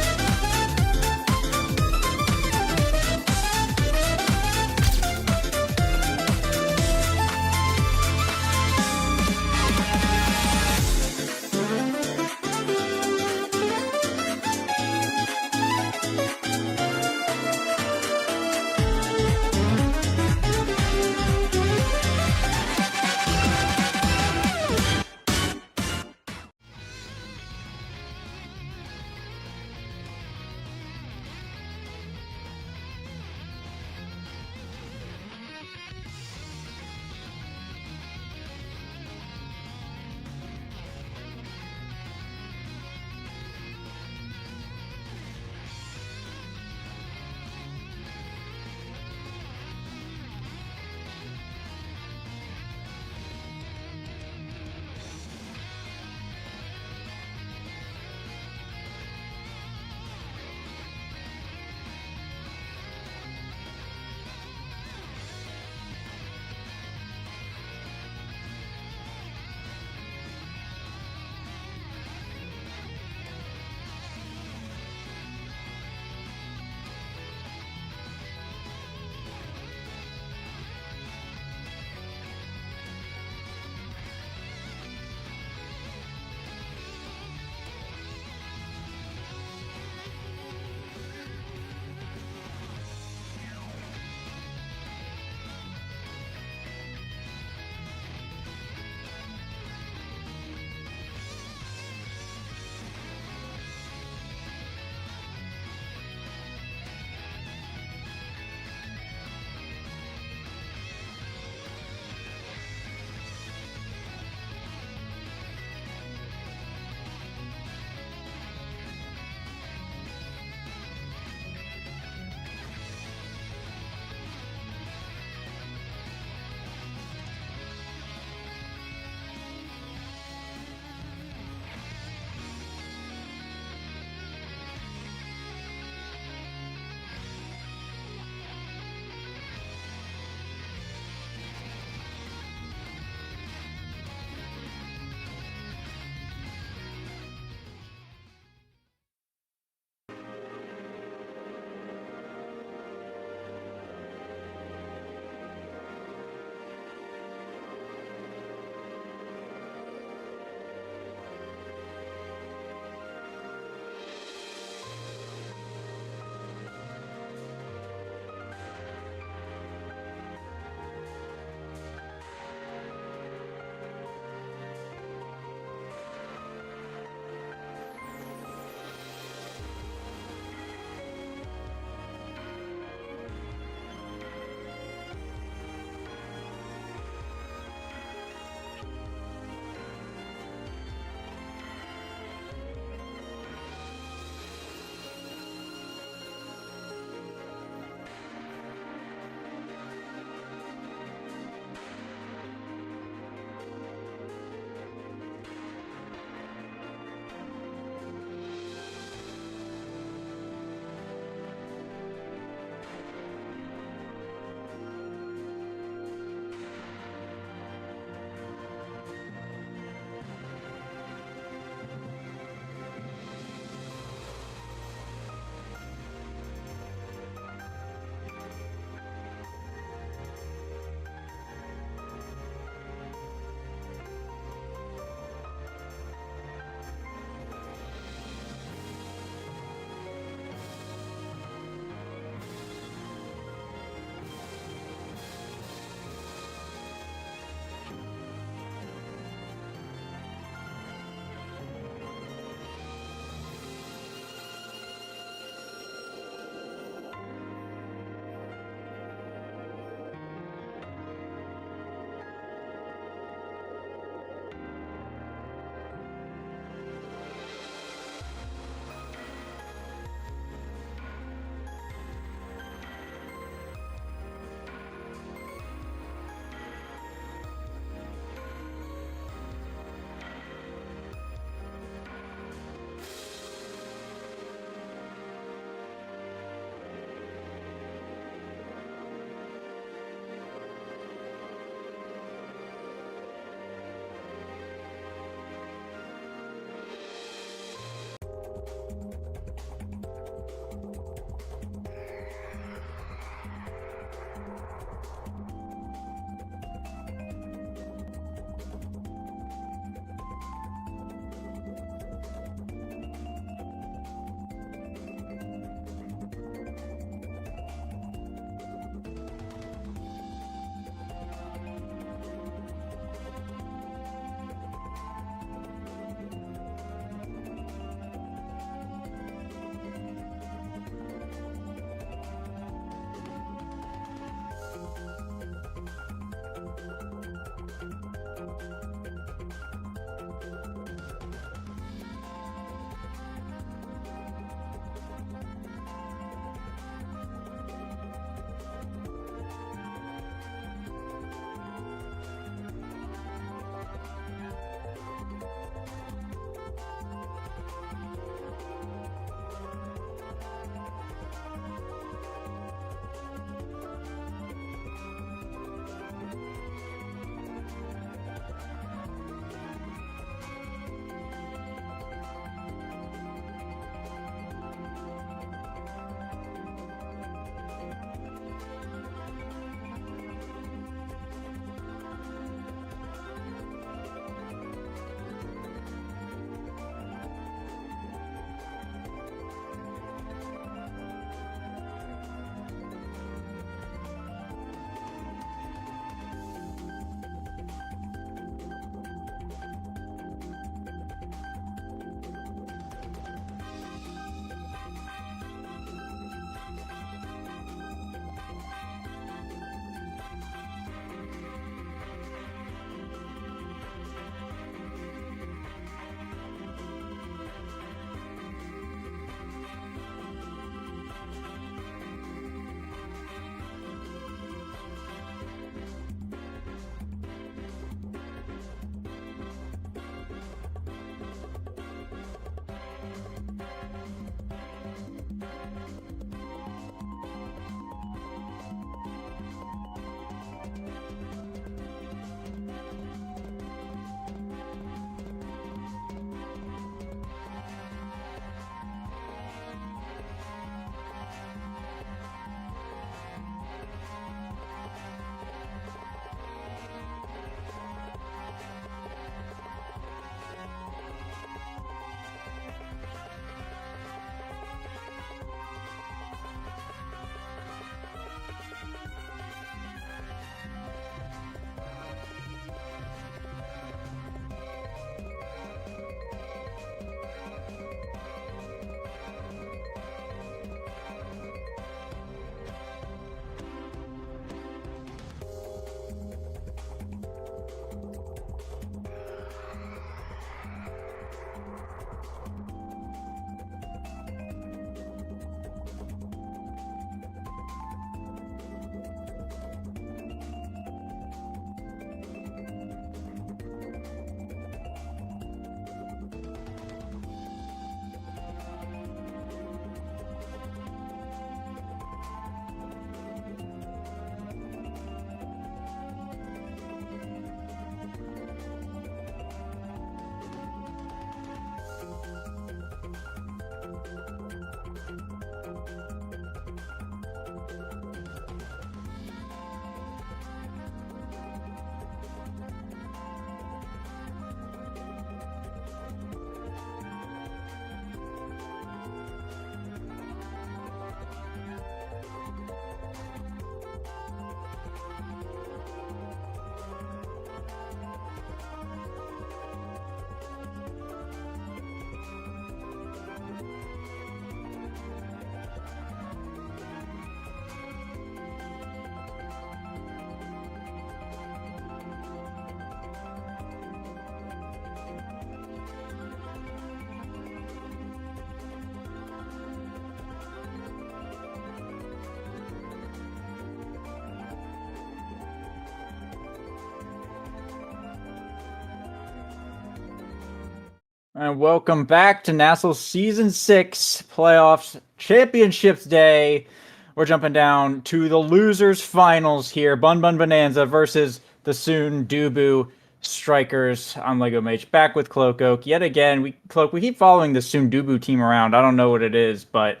And welcome back to NASL Season 6 Playoffs Championships Day. We're jumping down to the losers finals here. Bun Bun Bonanza versus the Soon Dubu Strikers on Lego Mage. Back with Cloak Oak. Yet again, we keep following the Soon Dubu team around. I don't know what it is, but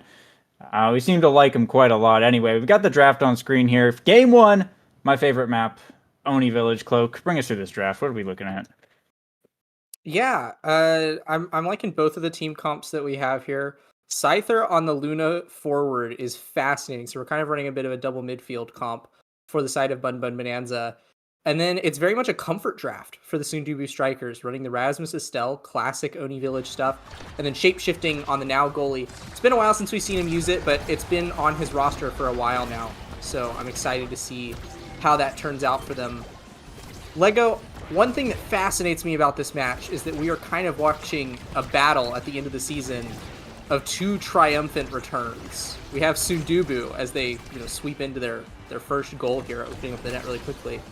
we seem to like them quite a lot. Anyway, we've got the draft on screen here. Game 1, my favorite map, Oni Village. Cloak, bring us through this draft. What are we looking at? Yeah, I'm liking both of the team comps that we have here. Scyther on the Luna forward is fascinating. So we're kind of running a bit of a double midfield comp for the side of Bun Bun Bonanza. And then it's very much a comfort draft for the Sundubu Strikers, running the Rasmus Estelle, classic Oni Village stuff, and then shape-shifting on the now goalie. It's been a while since we've seen him use it, but it's been on his roster for a while now. So I'm excited to see how that turns out for them. Lego, one thing that fascinates me about this match is that we are kind of watching a battle at the end of the season of two triumphant returns. We have Sundubu as they sweep into their first goal here, opening up the net really quickly.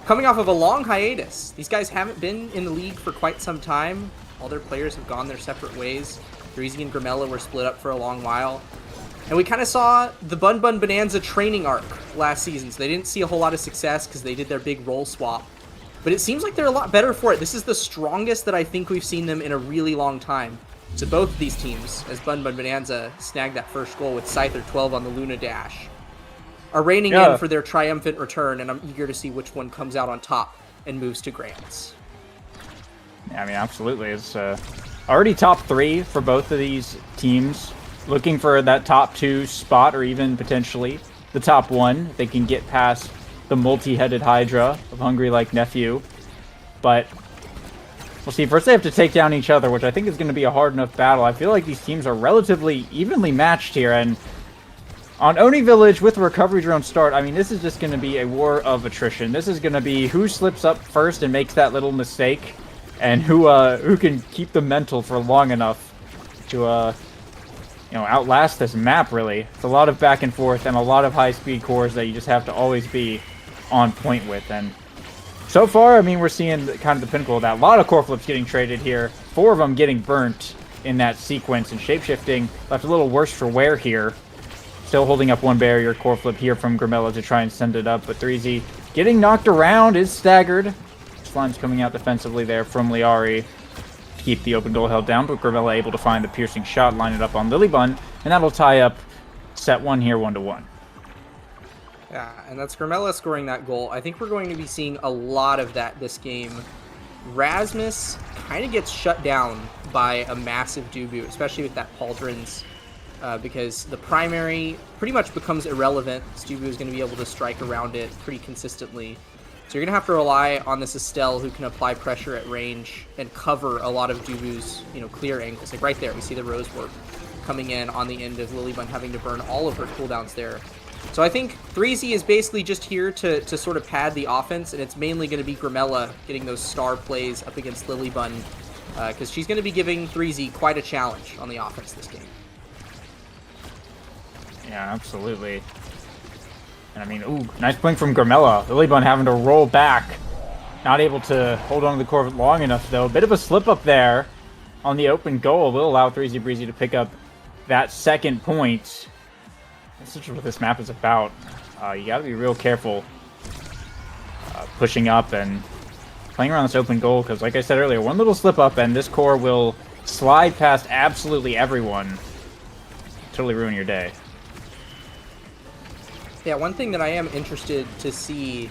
Coming off of a long hiatus. These guys haven't been in the league for quite some time. All their players have gone their separate ways. Dreezy and Grimella were split up for a long while. And we kind of saw the Bun Bun Bonanza training arc last season, so they didn't see a whole lot of success because they did their big role swap. But it seems like they're a lot better for it. This is the strongest that I think we've seen them in a really long time. So both of these teams, as Bun Bun Bonanza snagged that first goal with Scyther 12 on the Luna Dash, are reigning in for their triumphant return, and I'm eager to see which one comes out on top and moves to Grants. Yeah, I mean, absolutely. It's already top 3 for both of these teams. Looking for that top 2 spot, or even potentially the top 1. They can get past the multi-headed Hydra of Hungry Like Nephew. But we'll see. First they have to take down each other, which I think is going to be a hard enough battle. I feel like these teams are relatively evenly matched here, and on Oni Village with recovery drone start, I mean, this is just going to be a war of attrition. This is going to be who slips up first and makes that little mistake, and who can keep the mental for long enough to outlast this map, really. It's a lot of back and forth and a lot of high-speed cores that you just have to always be on point with. And so far, I mean, we're seeing kind of the pinnacle of that. A lot of core flips getting traded here. 4 of them getting burnt in that sequence, and shapeshifting left a little worse for wear here. Still holding up one barrier. Core flip here from Grimella to try and send it up, but 3Z getting knocked around, is staggered. Slime's coming out defensively there from Liari. Keep the open goal held down, but Grimella able to find the piercing shot, line it up on Lilybun, and that'll tie up set 1 here, 1-1. Yeah, and that's Grimella scoring that goal. I think we're going to be seeing a lot of that this game. Rasmus kind of gets shut down by a massive Dubu, especially with that Pauldrons, because the primary pretty much becomes irrelevant. Dubu is going to be able to strike around it pretty consistently. So you're going to have to rely on this Estelle who can apply pressure at range and cover a lot of Dubu's, clear angles. Like right there, we see the rose work coming in on the end of Lilybun having to burn all of her cooldowns there. So I think 3Z is basically just here to sort of pad the offense, and it's mainly going to be Grimella getting those star plays up against Lilybun, because she's going to be giving 3Z quite a challenge on the offense this game. Yeah, absolutely. And I mean, ooh, nice point from Grimella. Lilybun having to roll back. Not able to hold on to the core long enough, though. A bit of a slip up there on the open goal will allow 3Z Breezy to pick up that second point. This is what this map is about. You got to be real careful pushing up and playing around this open goal, because like I said earlier, one little slip up and this core will slide past absolutely everyone. Totally ruin your day. Yeah, one thing that I am interested to see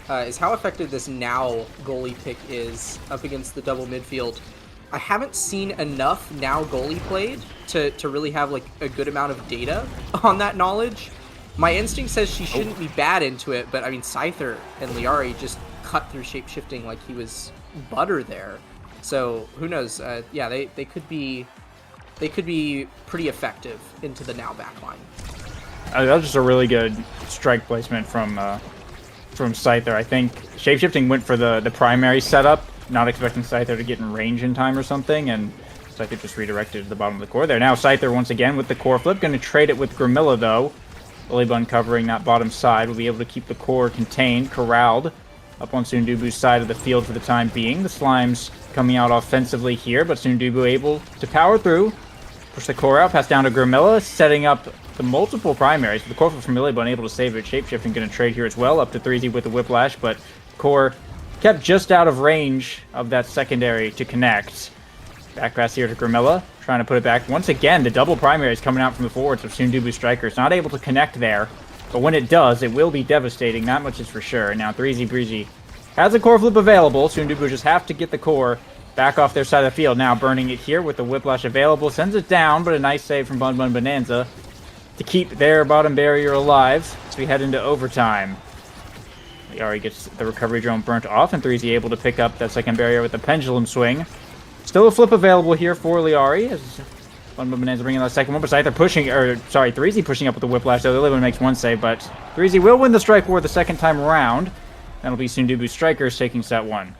is how effective this now goalie pick is up against the double midfield. I haven't seen enough now goalie played to really have like a good amount of data on that knowledge. My instinct says she shouldn't be bad into it, but I mean, Scyther and Liari just cut through shapeshifting like he was butter there. So who knows? Yeah, they could be pretty effective into the now backline. That was just a really good strike placement from Scyther. I think shapeshifting went for the primary setup, not expecting Scyther to get in range in time or something, and Scyther just redirected to the bottom of the core there. Now Scyther once again with the core flip, going to trade it with Grimilla though. Lilybun covering that bottom side will be able to keep the core contained, corralled up on Sundubu's side of the field for the time being. The Slimes coming out offensively here, but Sundubu able to power through. Push the core out, pass down to Grimilla, setting up the multiple primaries. The core from Millibun able to save it. Shapeshifting going to trade here as well, up to 3Z with the Whiplash, but core kept just out of range of that secondary to connect. Back pass here to Grimilla, trying to put it back. Once again, the double primaries coming out from the forwards of Sundubu Strikers. Not able to connect there, but when it does, it will be devastating. That much is for sure. And now 3Z Breezy has a core flip available. Sundubu just have to get the core back off their side of the field. Now burning it here with the Whiplash available. Sends it down, but a nice save from Bun Bun Bonanza to keep their bottom barrier alive as we head into overtime. Liari gets the recovery drone burnt off, and 3Z able to pick up that second barrier with the pendulum swing. Still a flip available here for Liari as Bun Bun Bonanza bringing that second one, but Scyther pushing, 3Z pushing up with the Whiplash, though the other one makes one save, but 3Z will win the strike war the second time around. That'll be Sundubu Strikers taking set 1.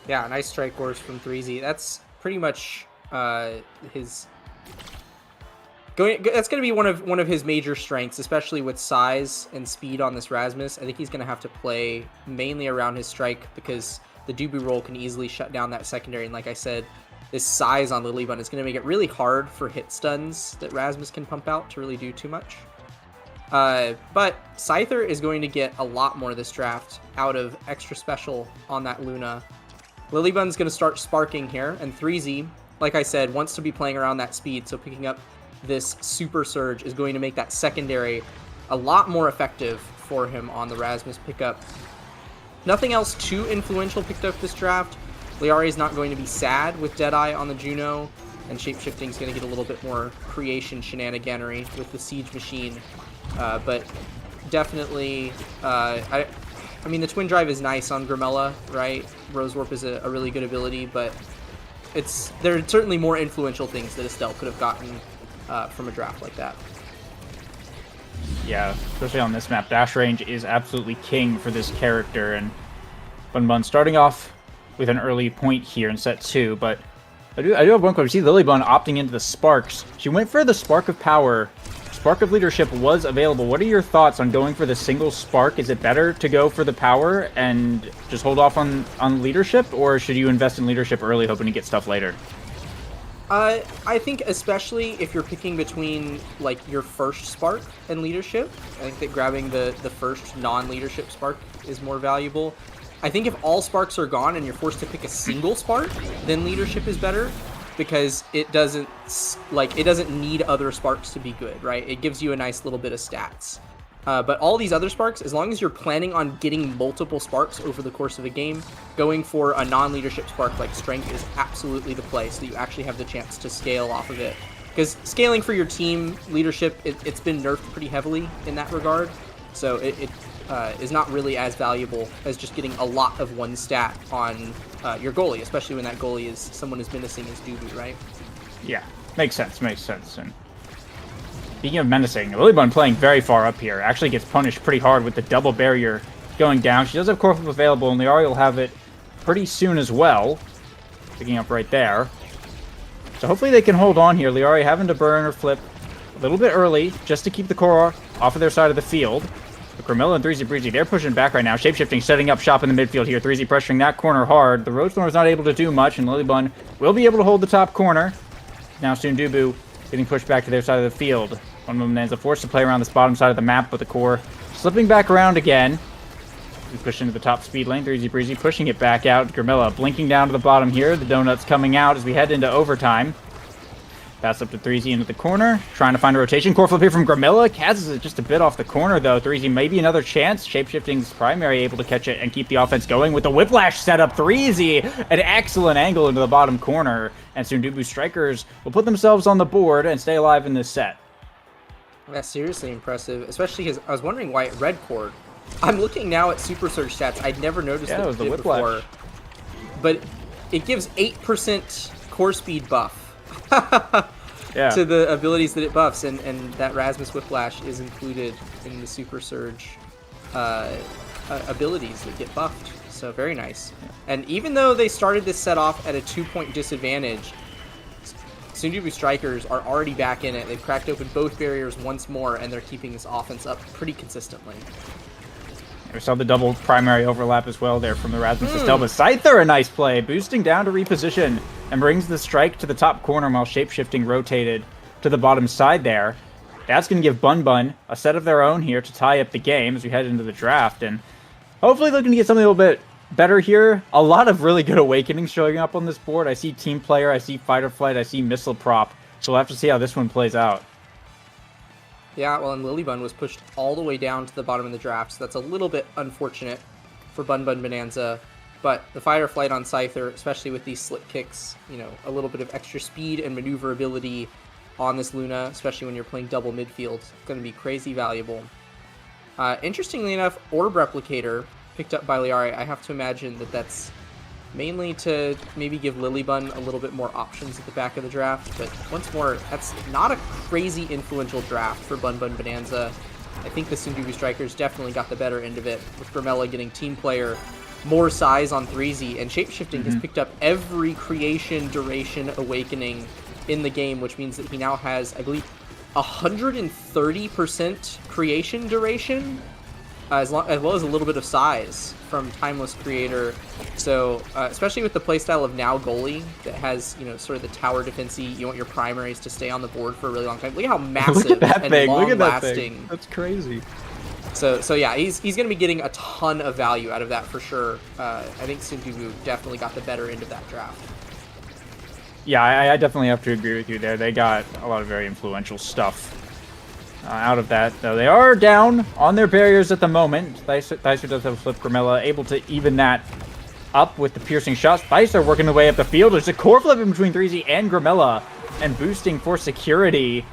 Yeah, nice strike wars from 3Z. That's pretty much his that's going to be one of his major strengths, especially with size and speed on this Rasmus. I think he's going to have to play mainly around his strike because the Dubu roll can easily shut down that secondary. And like I said, this size on Lilybun is going to make it really hard for hit stuns that Rasmus can pump out to really do too much. But Scyther is going to get a lot more this draft out of extra special on that Luna. Lilybun's going to start sparking here, and 3Z, like I said, wants to be playing around that speed, so picking up this Super Surge is going to make that secondary a lot more effective for him on the Rasmus pickup. Nothing else too influential picked up this draft. Liari is not going to be sad with Deadeye on the Juno, and Shapeshifting is going to get a little bit more creation shenaniganery with the Siege Machine. But definitely, I mean, the Twin Drive is nice on Grimella, right? Rose Warp is a really good ability, but there are certainly more influential things that Estelle could have gotten from a draft like that. Yeah, especially on this map, dash range is absolutely king for this character, and Bun Bun starting off with an early point here in set 2, but I do have one question. We see Lilybun opting into the Sparks. She went for the Spark of Power. Spark of Leadership was available. What are your thoughts on going for the single Spark? Is it better to go for the Power and just hold off on Leadership, or should you invest in Leadership early hoping to get stuff later? I think especially if you're picking between like your first Spark and Leadership, I think that grabbing the first non-Leadership Spark is more valuable. I think if all Sparks are gone and you're forced to pick a single Spark, then Leadership is better because it doesn't need other Sparks to be good, right? It gives you a nice little bit of stats. But all these other Sparks, as long as you're planning on getting multiple Sparks over the course of a game, going for a non-Leadership Spark like Strength is absolutely the play, so that you actually have the chance to scale off of it. Because scaling for your team, Leadership, it's been nerfed pretty heavily in that regard, so it is not really as valuable as just getting a lot of one stat on your goalie, especially when that goalie is someone as menacing as Dubu, right? Yeah, makes sense. And speaking of menacing, Lilybun playing very far up here actually gets punished pretty hard with the double barrier going down. She does have core flip available, and Liari will have it pretty soon as well. Picking up right there. So hopefully they can hold on here. Liari having to burn or flip a little bit early just to keep the core off of their side of the field. But Grimilla and 3Z Breezy, they're pushing back right now. Shapeshifting, setting up shop in the midfield here. 3Z pressuring that corner hard. The Roadstorm is not able to do much, and Lilybun will be able to hold the top corner. Now Sundubu getting pushed back to their side of the field. One Bonanza forced to play around this bottom side of the map, but the core slipping back around again. We push into the top speed lane. 3Z Breezy pushing it back out. Grimilla blinking down to the bottom here. The donuts coming out as we head into overtime. Pass up to 3Z into the corner. Trying to find a rotation. Core flip here from Grimilla. Kaz is just a bit off the corner, though. 3Z maybe another chance. Shapeshifting's primary able to catch it and keep the offense going with the Whiplash setup. 3Z, an excellent angle into the bottom corner. And Sundubu Strikers will put themselves on the board and stay alive in this set. That's seriously impressive, especially because I was wondering why it red cord. I'm looking now at Super Surge stats. I'd never noticed it was the before. But it gives 8% core speed buff to the abilities that it buffs, and that Rasmus Whiplash is included in the Super Surge abilities that get buffed. So very nice. And even though they started this set off at a 2-point disadvantage, Sundubu Strikers are already back in it. They've cracked open both barriers once more, and they're keeping this offense up pretty consistently. We saw the double primary overlap as well there from the Rasmus Estelle, but Scyther, a nice play, boosting down to reposition and brings the strike to the top corner while shapeshifting rotated to the bottom side there. That's going to give Bun Bun a set of their own here to tie up the game as we head into the draft, and hopefully looking to get something a little bit better here. A lot of really good awakenings showing up on this board. I see Team Player, I see Fight or Flight, I see Missile Prop, so we'll have to see how this one plays out. Yeah, well, and Lilybun was pushed all the way down to the bottom of the draft, so that's a little bit unfortunate for Bun Bun Bonanza. But the Fight or Flight on Scyther, especially with these slip kicks, you know, a little bit of extra speed and maneuverability on this Luna, especially when you're playing double midfield, it's going to be crazy valuable. Interestingly enough, Orb Replicator picked up by Liari. I have to imagine that that's mainly to maybe give Lilybun a little bit more options at the back of the draft, but once more, that's not a crazy influential draft for Bun Bun Bonanza. I think the Sundubu Strikers definitely got the better end of it, with Grimella getting Team Player, more size on 3Z, and Shapeshifting has picked up every creation, duration, awakening in the game, which means that he now has, I believe, 130% creation duration, as well as a little bit of size from Timeless Creator. So, especially with the playstyle of Now Goalie that has, you know, sort of the tower defensey, you want your primaries to stay on the board for a really long time. Look at how massive Look at that and thing. long Look at that lasting. thing. That's crazy. So yeah, he's going to be getting a ton of value out of that for sure. I think Sundubu definitely got the better end of that draft. Yeah, I definitely have to agree with you there. They got a lot of very influential stuff out of that, though. They are down on their barriers at the moment. Thicer does have a flip. Grimella able to even that up with the piercing shots. Thicer working the way up the field. There's a core flip in between 3Z and Grimella, and boosting for security.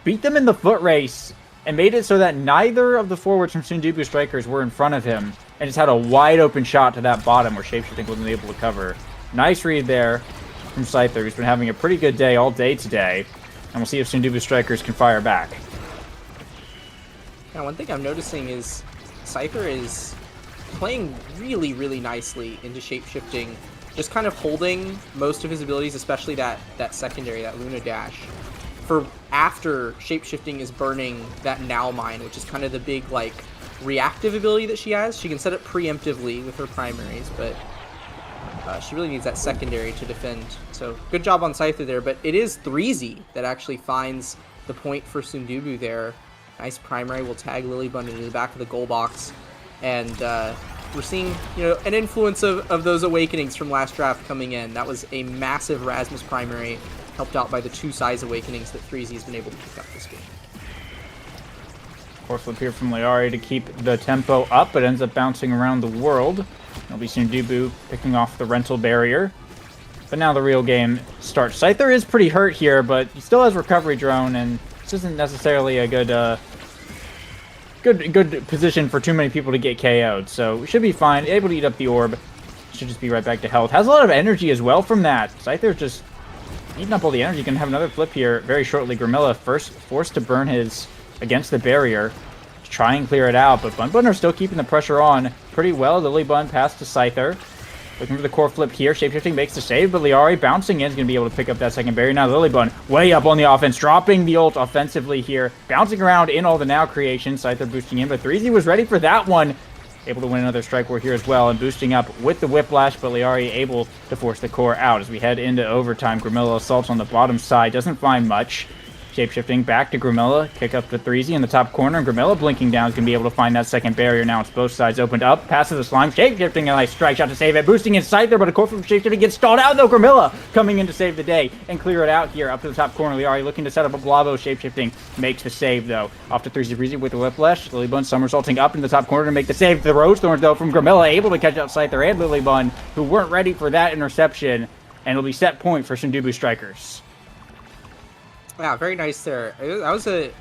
Beat them in the foot race and made it so that neither of the forwards from Sundubu Strikers were in front of him, and just had a wide open shot to that bottom where Shapeshifting wasn't able to cover. Nice read there from Scyther, who's been having a pretty good day all day today, and we'll see if Sundubu Strikers can fire back. Now, one thing I'm noticing is Scyther is playing really, really nicely into Shapeshifting, just kind of holding most of his abilities, especially that secondary, that Luna Dash, for after Shapeshifting is burning that Now Mine, which is kind of the big, like, reactive ability that she has. She can set it preemptively with her primaries, but she really needs that secondary to defend. So good job on Scyther there, but it is 3Z that actually finds the point for Sundubu there. Nice primary will tag Lilybun into the back of the goal box, and we're seeing, you know, an influence of those awakenings from last draft coming in. That was a massive Rasmus primary, helped out by the 2 size awakenings that 3Z has been able to pick up this game. Core flip here from Liari to keep the tempo up, but ends up bouncing around the world. It'll be Sundubu picking off the rental barrier. But now the real game starts. Scyther is pretty hurt here, but he still has recovery drone, and this isn't necessarily a good position for too many people to get KO'd. So we should be fine. Able to eat up the orb. Should just be right back to health. Has a lot of energy as well from that. Scyther's just eating up all the energy. Gonna have another flip here very shortly. Grimella first forced to burn his against the barrier to try and clear it out, but Bun Bun are still keeping the pressure on pretty well. Lilybun passed to Scyther. Looking for the core flip here. Shapeshifting makes the save, but Liari bouncing in is going to be able to pick up that second barrier. Now Lilybun way up on the offense, dropping the ult offensively here. Bouncing around in all the Now creations. Scyther boosting in, but 3Z was ready for that one. Able to win another strike war here as well, and boosting up with the Whiplash, but Liari able to force the core out as we head into overtime. Grimella assaults on the bottom side, doesn't find much. Shapeshifting back to Grimella, kick up to 3Z in the top corner, and Grimella blinking down is going to be able to find that second barrier. Now it's both sides opened up, passes the slime, Shapeshifting, a nice strike shot to save it, boosting in sight there, but a core from Shapeshifting gets stalled out though. Grimella coming in to save the day and clear it out here up to the top corner. Liari looking to set up a Blavo. Shapeshifting makes the save though. Off to 3Z with the Whiplash. Lilybun somersaulting up in the top corner to make the save. The Rose Thorns though from Grimella, able to catch out Scyther and Lilybun, who weren't ready for that interception, and it'll be set point for Sundubu Strikers. Yeah, very nice there. That was a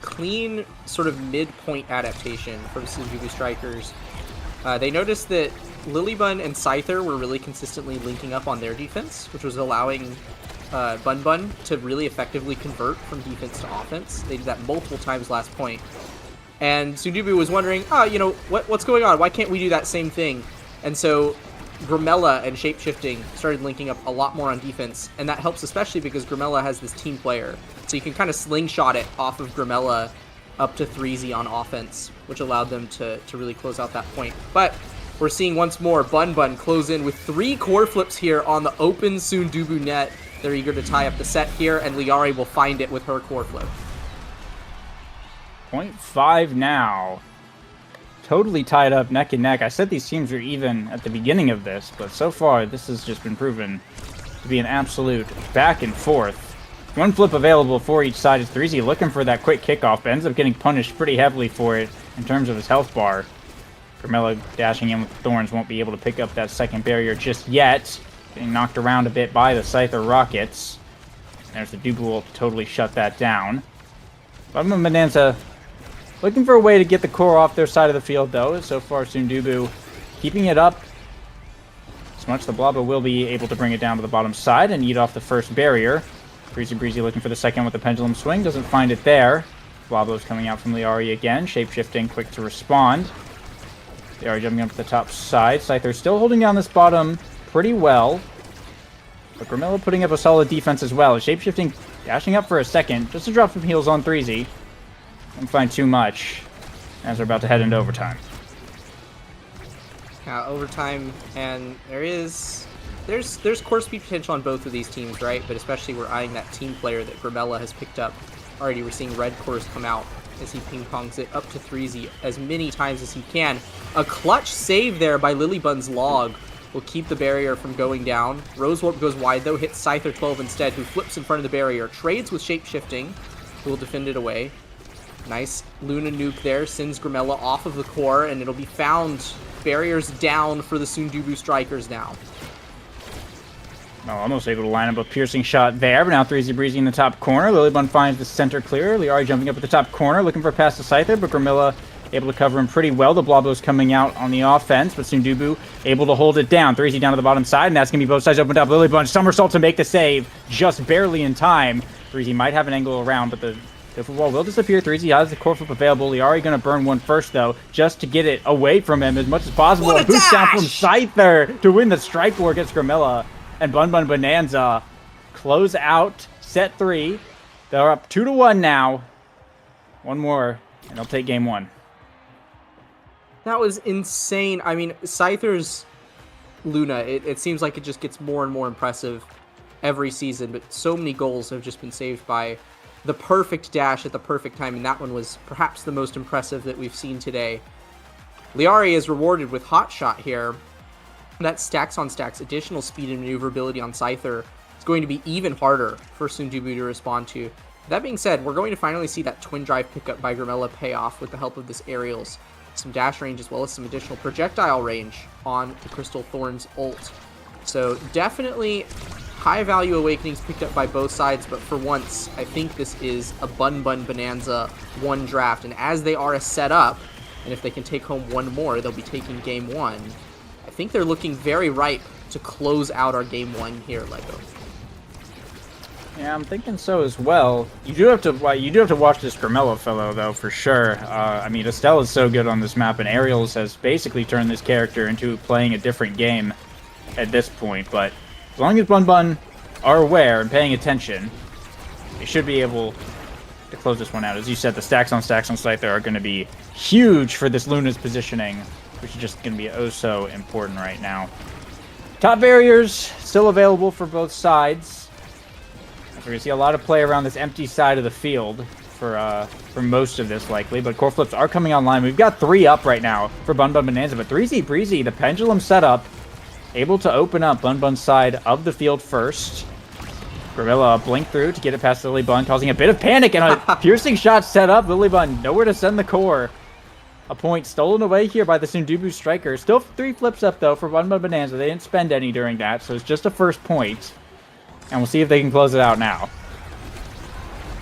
clean sort of midpoint adaptation from Sundubu Strikers. They noticed that Lilybun and Scyther were really consistently linking up on their defense, which was allowing Bun Bun to really effectively convert from defense to offense. They did that multiple times last point. And Sundubu was wondering, you know, what's going on? Why can't we do that same thing? And so Grimella and Shapeshifting started linking up a lot more on defense, and that helps especially because Grimella has this team player, so you can kind of slingshot it off of Grimella up to 3Z on offense, which allowed them to really close out that point. But we're seeing once more Bun Bun close in with 3 core flips here on the open Sundubu net. They're eager to tie up the set here, and Liari will find it with her core flip. 0.5 now. Totally tied up neck and neck. I said these teams were even at the beginning of this, but so far this has just been proven to be an absolute back and forth. One flip available for each side. Is 3Z looking for that quick kickoff, but ends up getting punished pretty heavily for it in terms of his health bar. Grimella dashing in with Thorns won't be able to pick up that second barrier just yet. Getting knocked around a bit by the Scyther rockets. There's the Dubu ult to totally shut that down. Bumba Bonanza looking for a way to get the core off their side of the field, though. So far, Sundubu keeping it up. As much the Blabba will be able to bring it down to the bottom side and eat off the first barrier. Breezy looking for the second with the pendulum swing. Doesn't find it there. Blabba's coming out from Liari again. Shape-shifting, quick to respond. Liari jumping up to the top side. Scyther still holding down this bottom pretty well. But Grimilla putting up a solid defense as well. Shape-shifting, dashing up for a second. Just to drop some heals on 3Z. Don't find too much as we're about to head into overtime. Overtime, and there's core speed potential on both of these teams, right? But especially we're eyeing that team player that Grimella has picked up. Already we're seeing red cores come out as he ping-pongs it up to 3Z as many times as he can. A clutch save there by Lilybun's log will keep the barrier from going down. Rose Warp goes wide though, hits Scyther 12 instead, who flips in front of the barrier, trades with shape-shifting, who will defend it away. Nice Luna nuke there, sends Grimella off of the core, and it'll be found. Barriers down for the Sundubu strikers now. Oh, almost able to line up a piercing shot there, but now 3Z Breezy in the top corner. Lilybun finds the center clear. Liari jumping up at the top corner, looking for a pass to Scyther, but Grimilla able to cover him pretty well. The Blobbo's coming out on the offense, but Sundubu able to hold it down. 3Z down to the bottom side, and that's going to be both sides opened up. Lilybun somersault to make the save, just barely in time. 3Z might have an angle around, but the wall will disappear. 3Z has the core flip available. Liari going to burn one first, though, just to get it away from him as much as possible. What a boost down dash! from Scyther to win the strike war against Grimilla. And Bun Bonanza close out set 3. They're up 2-1 now. One more, and they'll take game 1. That was insane. I mean, Scyther's Luna, it seems like it just gets more and more impressive every season, but so many goals have just been saved by the perfect dash at the perfect time, and that one was perhaps the most impressive that we've seen today. Liari is rewarded with Hot Shot here. That stacks on stacks additional speed and maneuverability on Scyther. It's going to be even harder for Sundubu to respond to. That being said, we're going to finally see that twin drive pickup by Grimella pay off with the help of this aerials. Some dash range as well as some additional projectile range on the Crystal Thorns ult. So definitely high value awakenings picked up by both sides, but for once, I think this is a Bun Bonanza one draft. And as they are a setup, and if they can take home one more, they'll be taking game 1. I think they're looking very ripe to close out our game 1 here, Lego. Yeah, I'm thinking so as well. You do have to watch this Grimella fellow, though, for sure. I mean, Estelle is so good on this map, and Aerials has basically turned this character into playing a different game at this point. But as long as Bun are aware and paying attention, they should be able to close this one out. As you said, the stacks on Scyther are going to be huge for this Luna's positioning, which is just going to be oh so important right now. Top barriers still available for both sides. We're going to see a lot of play around this empty side of the field for most of this, likely. But core flips are coming online. We've got 3 up right now for Bun Bonanza. But 3Z Breezy, the pendulum setup, able to open up Bun's side of the field first. Grimilla blink through to get it past Lilybun, causing a bit of panic. And a piercing shot set up. Lilybun nowhere to send the core. A point stolen away here by the Sundubu striker. Still 3 flips up, though, for Bun Bonanza. They didn't spend any during that, so it's just a first point. And we'll see if they can close it out now.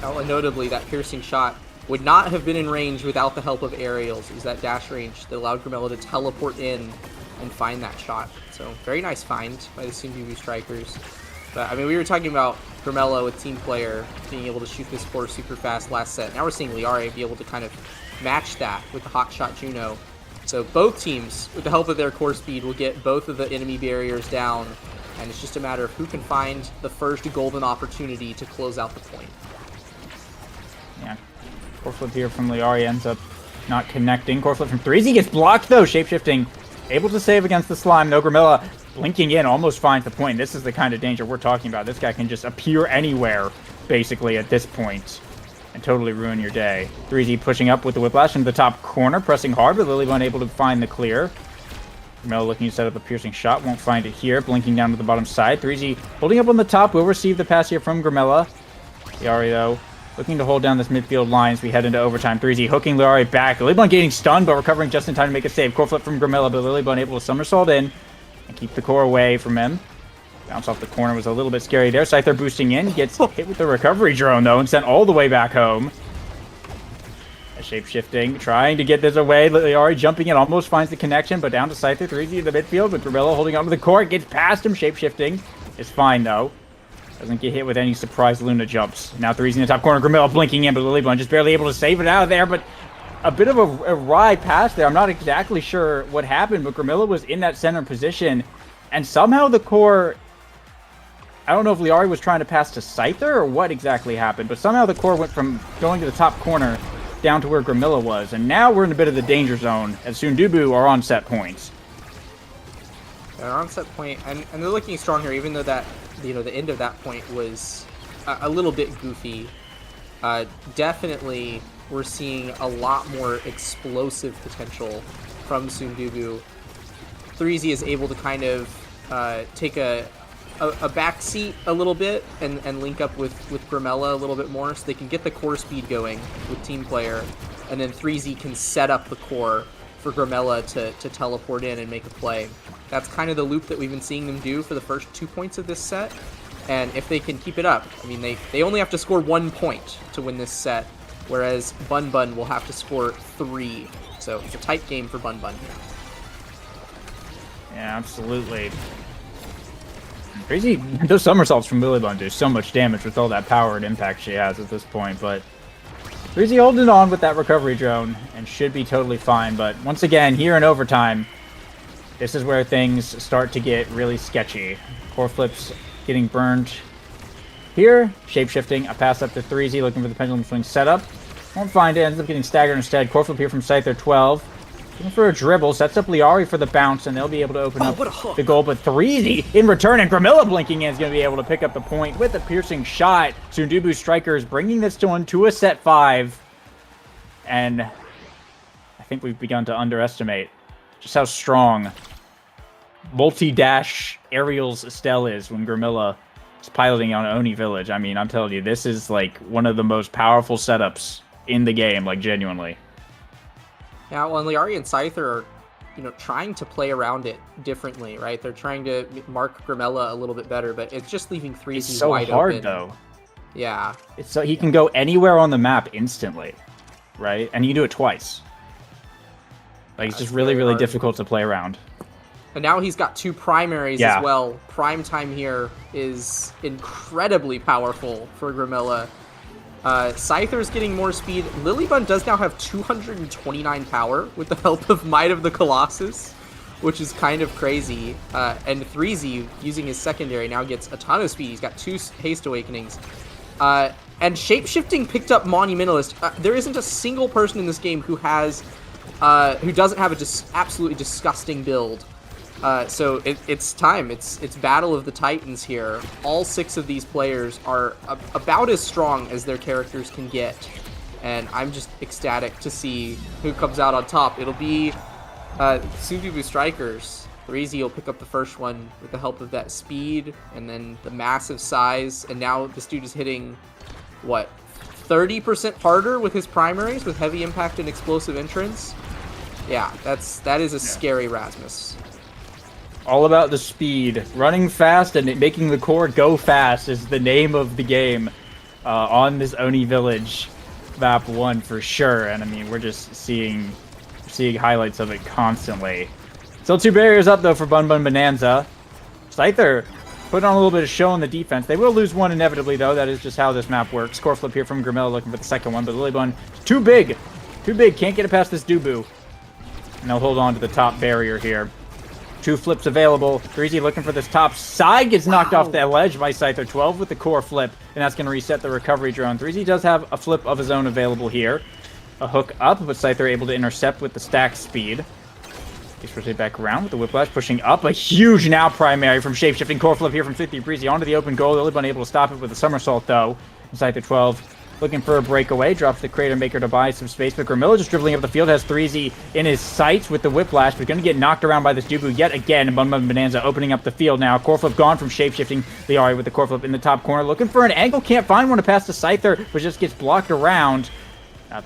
And notably, that piercing shot would not have been in range without the help of aerials. It was that dash range that allowed Grimella to teleport in and find that shot. So, very nice find by the Sundubu strikers. But, I mean, we were talking about Grimella with team player being able to shoot this core super fast last set. Now we're seeing Liari be able to kind of match that with the Hot Shot Juno. So both teams, with the help of their core speed, will get both of the enemy barriers down. And it's just a matter of who can find the first golden opportunity to close out the point. Yeah. Core flip here from Liari ends up not connecting. Core flip from Threezy gets blocked though. Shapeshifting, able to save against the slime. No, Grimilla blinking in, almost finds the point. This is the kind of danger we're talking about. This guy can just appear anywhere, basically, at this point, and totally ruin your day. Threezy pushing up with the whiplash into the top corner, pressing hard, but Lily unable to find the clear. Grimilla looking to set up a piercing shot, won't find it here. Blinking down to the bottom side. Threezy holding up on the top, will receive the pass here from Grimilla. Liari, though, looking to hold down this midfield line as we head into overtime. Threezy hooking Liari back. Lilybun getting stunned, but recovering just in time to make a save. Core flip from Grimilla, but Lilybun able to somersault in and keep the core away from him. Bounce off the corner was a little bit scary there. Scyther boosting in, gets hit with the recovery drone, though, and sent all the way back home. Shape-shifting, trying to get this away. Liari jumping in, almost finds the connection, but down to Scyther. Threezy in the midfield, with Grimilla holding onto the core. Gets past him. Shape-shifting is fine, though. Doesn't get hit with any surprise Luna jumps. Now Threezy in the top corner. Grimilla blinking in, but Lilybun just barely able to save it out of there. But a bit of a wry pass there. I'm not exactly sure what happened, but Grimilla was in that center position. And somehow the core... I don't know if Liari was trying to pass to Scyther or what exactly happened, but somehow the core went from going to the top corner down to where Grimilla was. And now we're in a bit of the danger zone as Sundubu are on set points. They're on set point, and they're looking strong here, even though that, you know, the end of that point was a little bit goofy. Definitely, we're seeing a lot more explosive potential from Sundubu. Threezy is able to kind of take a back seat a little bit and link up with Grimilla a little bit more, so they can get the core speed going with team player, and then Threezy can set up the core for Grimilla to teleport in and make a play. That's kind of the loop that we've been seeing them do for the first 2 points of this set, and if they can keep it up, I mean, they only have to score 1 point to win this set, whereas Bun Bun will have to score 3. So it's a tight game for Bun Bun here. Yeah, absolutely. Crazy, those somersaults from Lilybun do so much damage with all that power and impact she has at this point, but Threezy holding on with that recovery drone and should be totally fine. But once again, here in overtime, this is where things start to get really sketchy. Core flips getting burned here. Shape-shifting, a pass up to Threezy, looking for the pendulum swing setup. Won't find it, ends up getting staggered instead. Core flip here from Scyther 12. Looking for a dribble, sets up Liari for the bounce, and they'll be able to open up the goal. But Threezy in return, and Grimilla blinking in is going to be able to pick up the point with a piercing shot. Sundubu Strikers bringing this one to a set 5. And I think we've begun to underestimate just how strong multi-dash aerials Estelle is when Grimilla is piloting on Oni Village. I mean, I'm telling you, this is like one of the most powerful setups in the game, like genuinely. Yeah, well, and Liari and Scyther are, you know, trying to play around it differently, right? They're trying to mark Grimilla a little bit better, but it's just leaving Threezy It's so wide hard, open. though. Yeah. It's so he can go anywhere on the map instantly, right? And you do it twice. Like, it's just really, really difficult to play around. And now he's got 2 primaries as well. Prime time here is incredibly powerful for Grimilla. Scyther's getting more speed. Lilybun does now have 229 power with the help of Might of the Colossus, which is kind of crazy. And Threezy, using his secondary, now gets a ton of speed. He's got 2 Haste Awakenings. And Shapeshifting picked up Monumentalist. There isn't a single person in this game who has, who doesn't have a absolutely disgusting build. So it's time. It's Battle of the Titans here. All 6 of these players are about as strong as their characters can get, and I'm just ecstatic to see who comes out on top. It'll be Sundubu Strikers. Threezy will pick up the first one with the help of that speed and then the massive size, and now this dude is hitting, what, 30% harder with his primaries with heavy impact and explosive entrance. Yeah, that is a scary Rasmus. All about the speed. Running fast and making the core go fast is the name of the game on this Oni Village map 1 for sure. And I mean, we're just seeing highlights of it constantly. Still 2 barriers up though for Bun Bun Bonanza. Scyther putting on a little bit of show in the defense. They will lose 1 inevitably though. That is just how this map works. Core flip here from Grimilla looking for the second one, but Lilybun too big. Too big. Can't get it past this Dubu. And they'll hold on to the top barrier here. 2 flips available. Threezy looking for this top side, gets knocked off the ledge by Scyther. 12 with the core flip, and that's going to reset the recovery drone. Threezy does have a flip of his own available here. A hook up, but Scyther able to intercept with the stack speed. He's rotate back around with the whiplash, pushing up. A huge now primary from shapeshifting core flip here from 50 Breezy onto the open goal. Lilybun able to stop it with a somersault though. Scyther 12 looking for a breakaway, drops the Crater Maker to buy some space, but Grimilla just dribbling up the field, has Threezy in his sights with the whiplash, but going to get knocked around by this Dubu yet again, and Bun Bonanza opening up the field now. Core flip gone from shapeshifting. Liari with the core flip in the top corner, looking for an angle, can't find one to pass to Scyther, but just gets blocked around.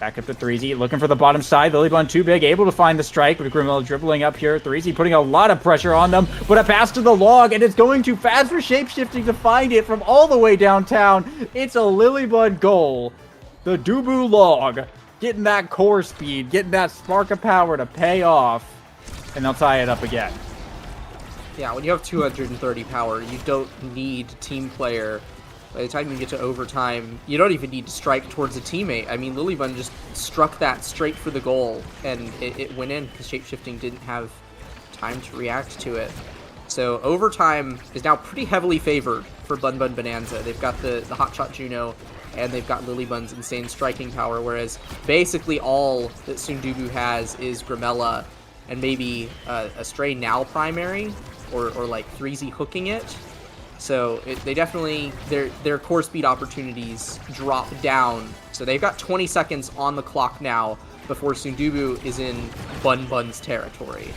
Back up to Threezy, looking for the bottom side. Lilybun too big, able to find the strike, with Grimilla dribbling up here. Threezy putting a lot of pressure on them, but a pass to the log, and it's going too fast for shapeshifting to find it from all the way downtown. It's a Lilybun goal. The Dubu log, getting that core speed, getting that spark of power to pay off, and they'll tie it up again. Yeah, when you have 230 power, you don't need team player. By the time you get to overtime, you don't even need to strike towards a teammate. I mean, Lilybun just struck that straight for the goal, and it went in because shapeshifting didn't have time to react to it. So overtime is now pretty heavily favored for Bun Bonanza. They've got the Hotshot Juno, and they've got Lilybun's insane striking power, whereas basically all that Sundubu has is Grimella and maybe a Stray Now primary, or like Threezy hooking it. So they definitely, their core speed opportunities drop down. So they've got 20 seconds on the clock now before Sundubu is in Bun's territory.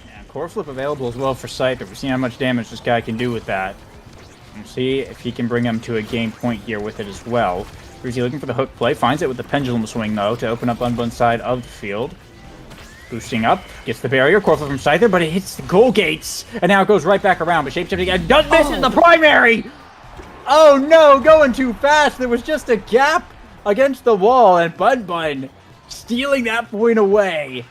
Yeah, core flip available as well for Scyther. We've seen how much damage this guy can do with that. We'll see if he can bring him to a game point here with it as well. Threezy looking for the hook play, finds it with the pendulum swing though to open up on Bun's side of the field. Boosting up, gets the barrier, core flip from Scyther, but it hits the goal gates, and now it goes right back around, but shapeshifting and does misses the primary! Oh no, going too fast, there was just a gap against the wall, and Bun stealing that point away.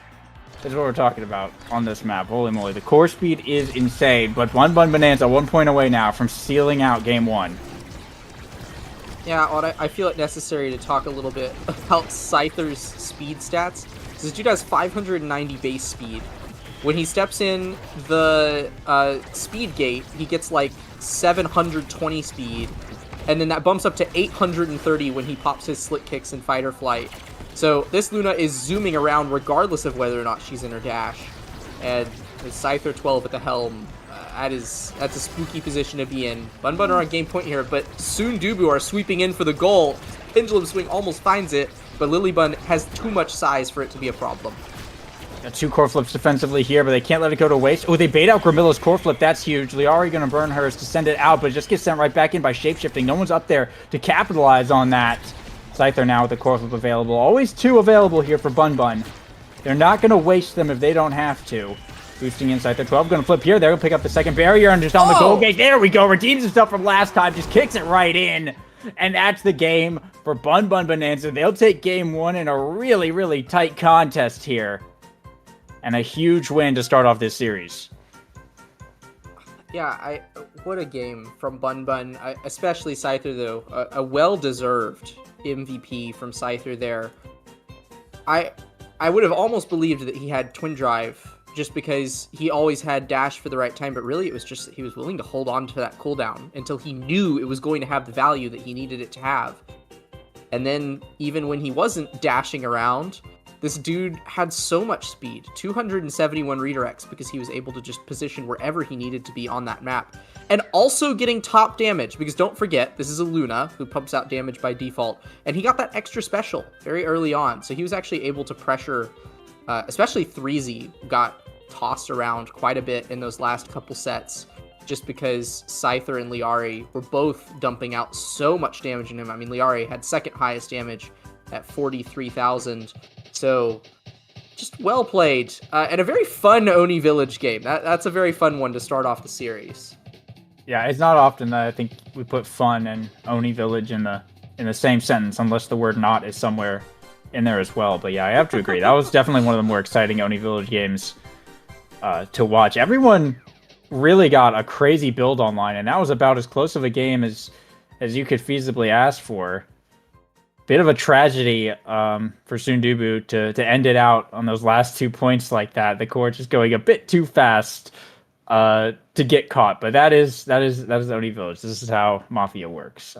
That's what we're talking about on this map. Holy moly, the core speed is insane, but Bun Bonanza 1 point away now from sealing out game 1. Yeah, well, I feel it necessary to talk a little bit about Scyther's speed stats. This dude has 590 base speed. When he steps in the speed gate, he gets like 720 speed, and then that bumps up to 830 when he pops his slick kicks in fight or flight. So this Luna is zooming around regardless of whether or not she's in her dash. And with Scyther 12 at the helm, that's a spooky position to be in. Bun are on game point here, but soon Dubu are sweeping in for the goal. Pendulum swing almost finds it, but Lilybun has too much size for it to be a problem. Got 2 core flips defensively here, but they can't let it go to waste. Oh, they bait out Grimilla's core flip. That's huge. Liari going to burn hers to send it out, but it just gets sent right back in by shapeshifting. No one's up there to capitalize on that. Scyther now with the core flip available. Always 2 available here for Bun. They're not going to waste them if they don't have to. Boosting in Scyther 12. Going to flip here. They'll pick up the second barrier and just on the goal gate. There we go. Redeems himself from last time. Just kicks it right in. And that's the game for Bun Bonanza. They'll take game 1 in a really, really tight contest here. And a huge win to start off this series. Yeah, what a game from Bun. Especially Scyther, though. A well-deserved MVP from Scyther there. I would have almost believed that he had Twin Drive, just because he always had dash for the right time, but really it was just that he was willing to hold on to that cooldown until he knew it was going to have the value that he needed it to have. And then even when he wasn't dashing around, this dude had so much speed, 271 redirects, because he was able to just position wherever he needed to be on that map. And also getting top damage, because don't forget, this is a Luna who pumps out damage by default, and he got that extra special very early on, so he was actually able to pressure, especially Threezy got tossed around quite a bit in those last couple sets, just because Scyther and Liari were both dumping out so much damage in him. I mean, Liari had second highest damage at 43,000, so just well played, and a very fun Oni Village game. That's a very fun one to start off the series. Yeah, it's not often that I think we put fun and Oni Village in the same sentence, unless the word "not" is somewhere in there as well. But yeah, I have to agree. That was definitely one of the more exciting Oni Village games to watch. Everyone really got a crazy build online, and that was about as close of a game as you could feasibly ask for. bit of a tragedy for Sundubu to end it out on those last 2 points like that. The core just going a bit too fast to get caught. But that is Oni Village. This is how Mafia works.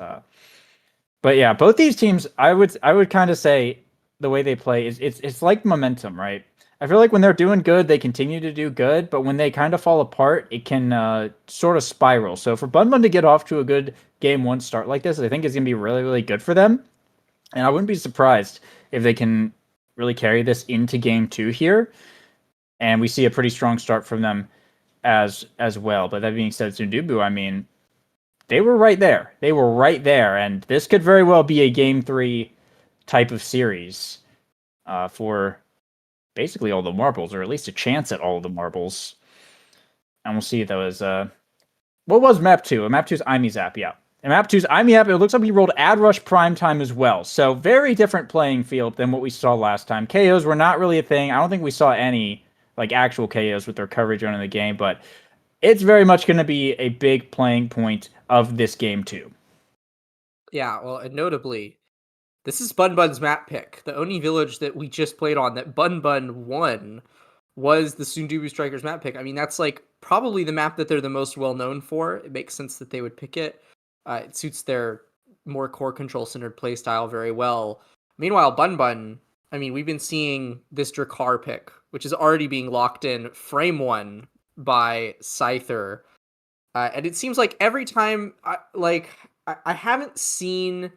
But yeah, both these teams, I would kind of say the way they play is it's like momentum, right? I feel like when they're doing good, they continue to do good, but when they kind of fall apart, it can sort of spiral. So for Bun Bun to get off to a good game 1 start like this, I think is going to be really, really good for them. And I wouldn't be surprised if they can really carry this into game 2 here. And we see a pretty strong start from them as well. But that being said, Sundubu, I mean, they were right there. They were right there. And this could very well be a game 3 type of series for basically all the marbles, or at least a chance at all of the marbles. And we'll see those. What was map 2? Map 2's Imizap, yeah. And map 2's Imizap, it looks like we rolled Ad Rush Prime Time as well. So very different playing field than what we saw last time. KOs were not really a thing. I don't think we saw any like actual KOs with their coverage on in the game, but it's very much going to be a big playing point of this game too. Yeah, well, and notably, this is Bun Bun's map pick. The Oni Village that we just played on, that Bun Bun won, was the Sundubu Strikers map pick. I mean, that's like probably the map that they're the most well known for. It makes sense that they would pick it. It suits their more core control centered playstyle very well. Meanwhile, Bun Bun, I mean, we've been seeing this Drakkar pick, which is already being locked in frame 1 by Scyther. And it seems like every time, I haven't seen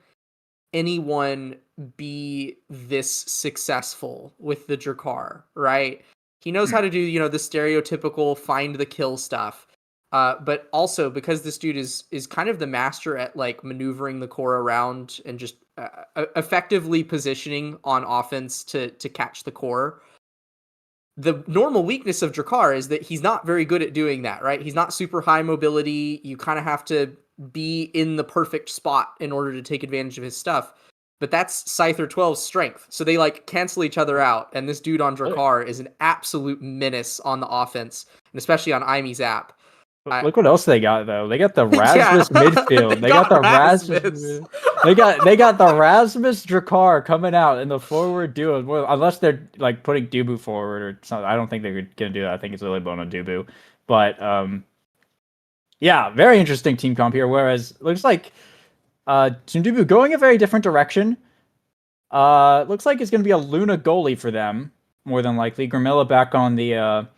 anyone be this successful with the Drakkar, right? He knows how to do, the stereotypical find the kill stuff. But also because this dude is kind of the master at like maneuvering the core around and just effectively positioning on offense to catch the core. The normal weakness of Drakkar is that he's not very good at doing that, right? He's not super high mobility. You kind of have to be in the perfect spot in order to take advantage of his stuff. But that's Scyther 12's strength. So they like cancel each other out. And this dude on Drakkar is an absolute menace on the offense, and especially on Imizap. Look what else they got though. They got the Rasmus midfield. They got the Rasmus. They got the Rasmus Drakkar coming out in the forward duo. Well, unless they're like putting Dubu forward or something. I don't think they're gonna do that. I think it's really blown on Dubu. But yeah, very interesting team comp here. Whereas it looks like Sundubu going a very different direction. Looks like it's gonna be a Luna goalie for them, more than likely. Grimilla back on the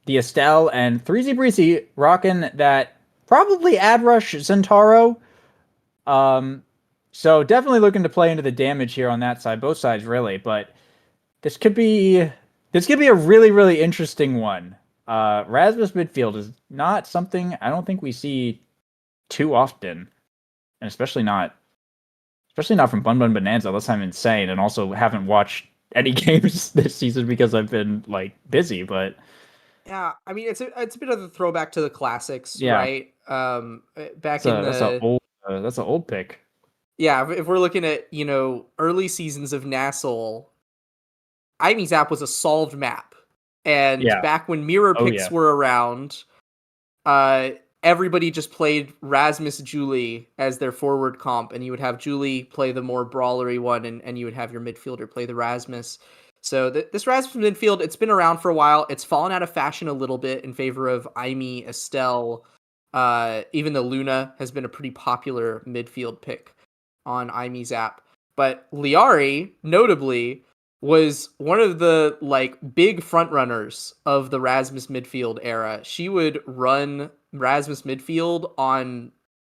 Estelle, and 3Z Breezy rocking that probably Ad Rush Centauro. So definitely looking to play into the damage here on that side, both sides really, but this could be a really, really interesting one. Rasmus midfield is not something I don't think we see too often, and especially not from Bun Bun Bonanza, unless I'm insane and also haven't watched any games this season because I've been like busy, but yeah, I mean it's a bit of a throwback to the classics, yeah. Right? That's an old pick. Yeah, if we're looking at early seasons of NASL, Imizap was a solved map, and back when mirror picks were around, everybody just played Rasmus Julie as their forward comp, and you would have Julie play the more brawlery one, and you would have your midfielder play the Rasmus. So this Rasmus midfield, it's been around for a while. It's fallen out of fashion a little bit in favor of Imi, Estelle. Even though Luna has been a pretty popular midfield pick on Imizap. But Liari, notably, was one of the big front runners of the Rasmus midfield era. She would run Rasmus midfield on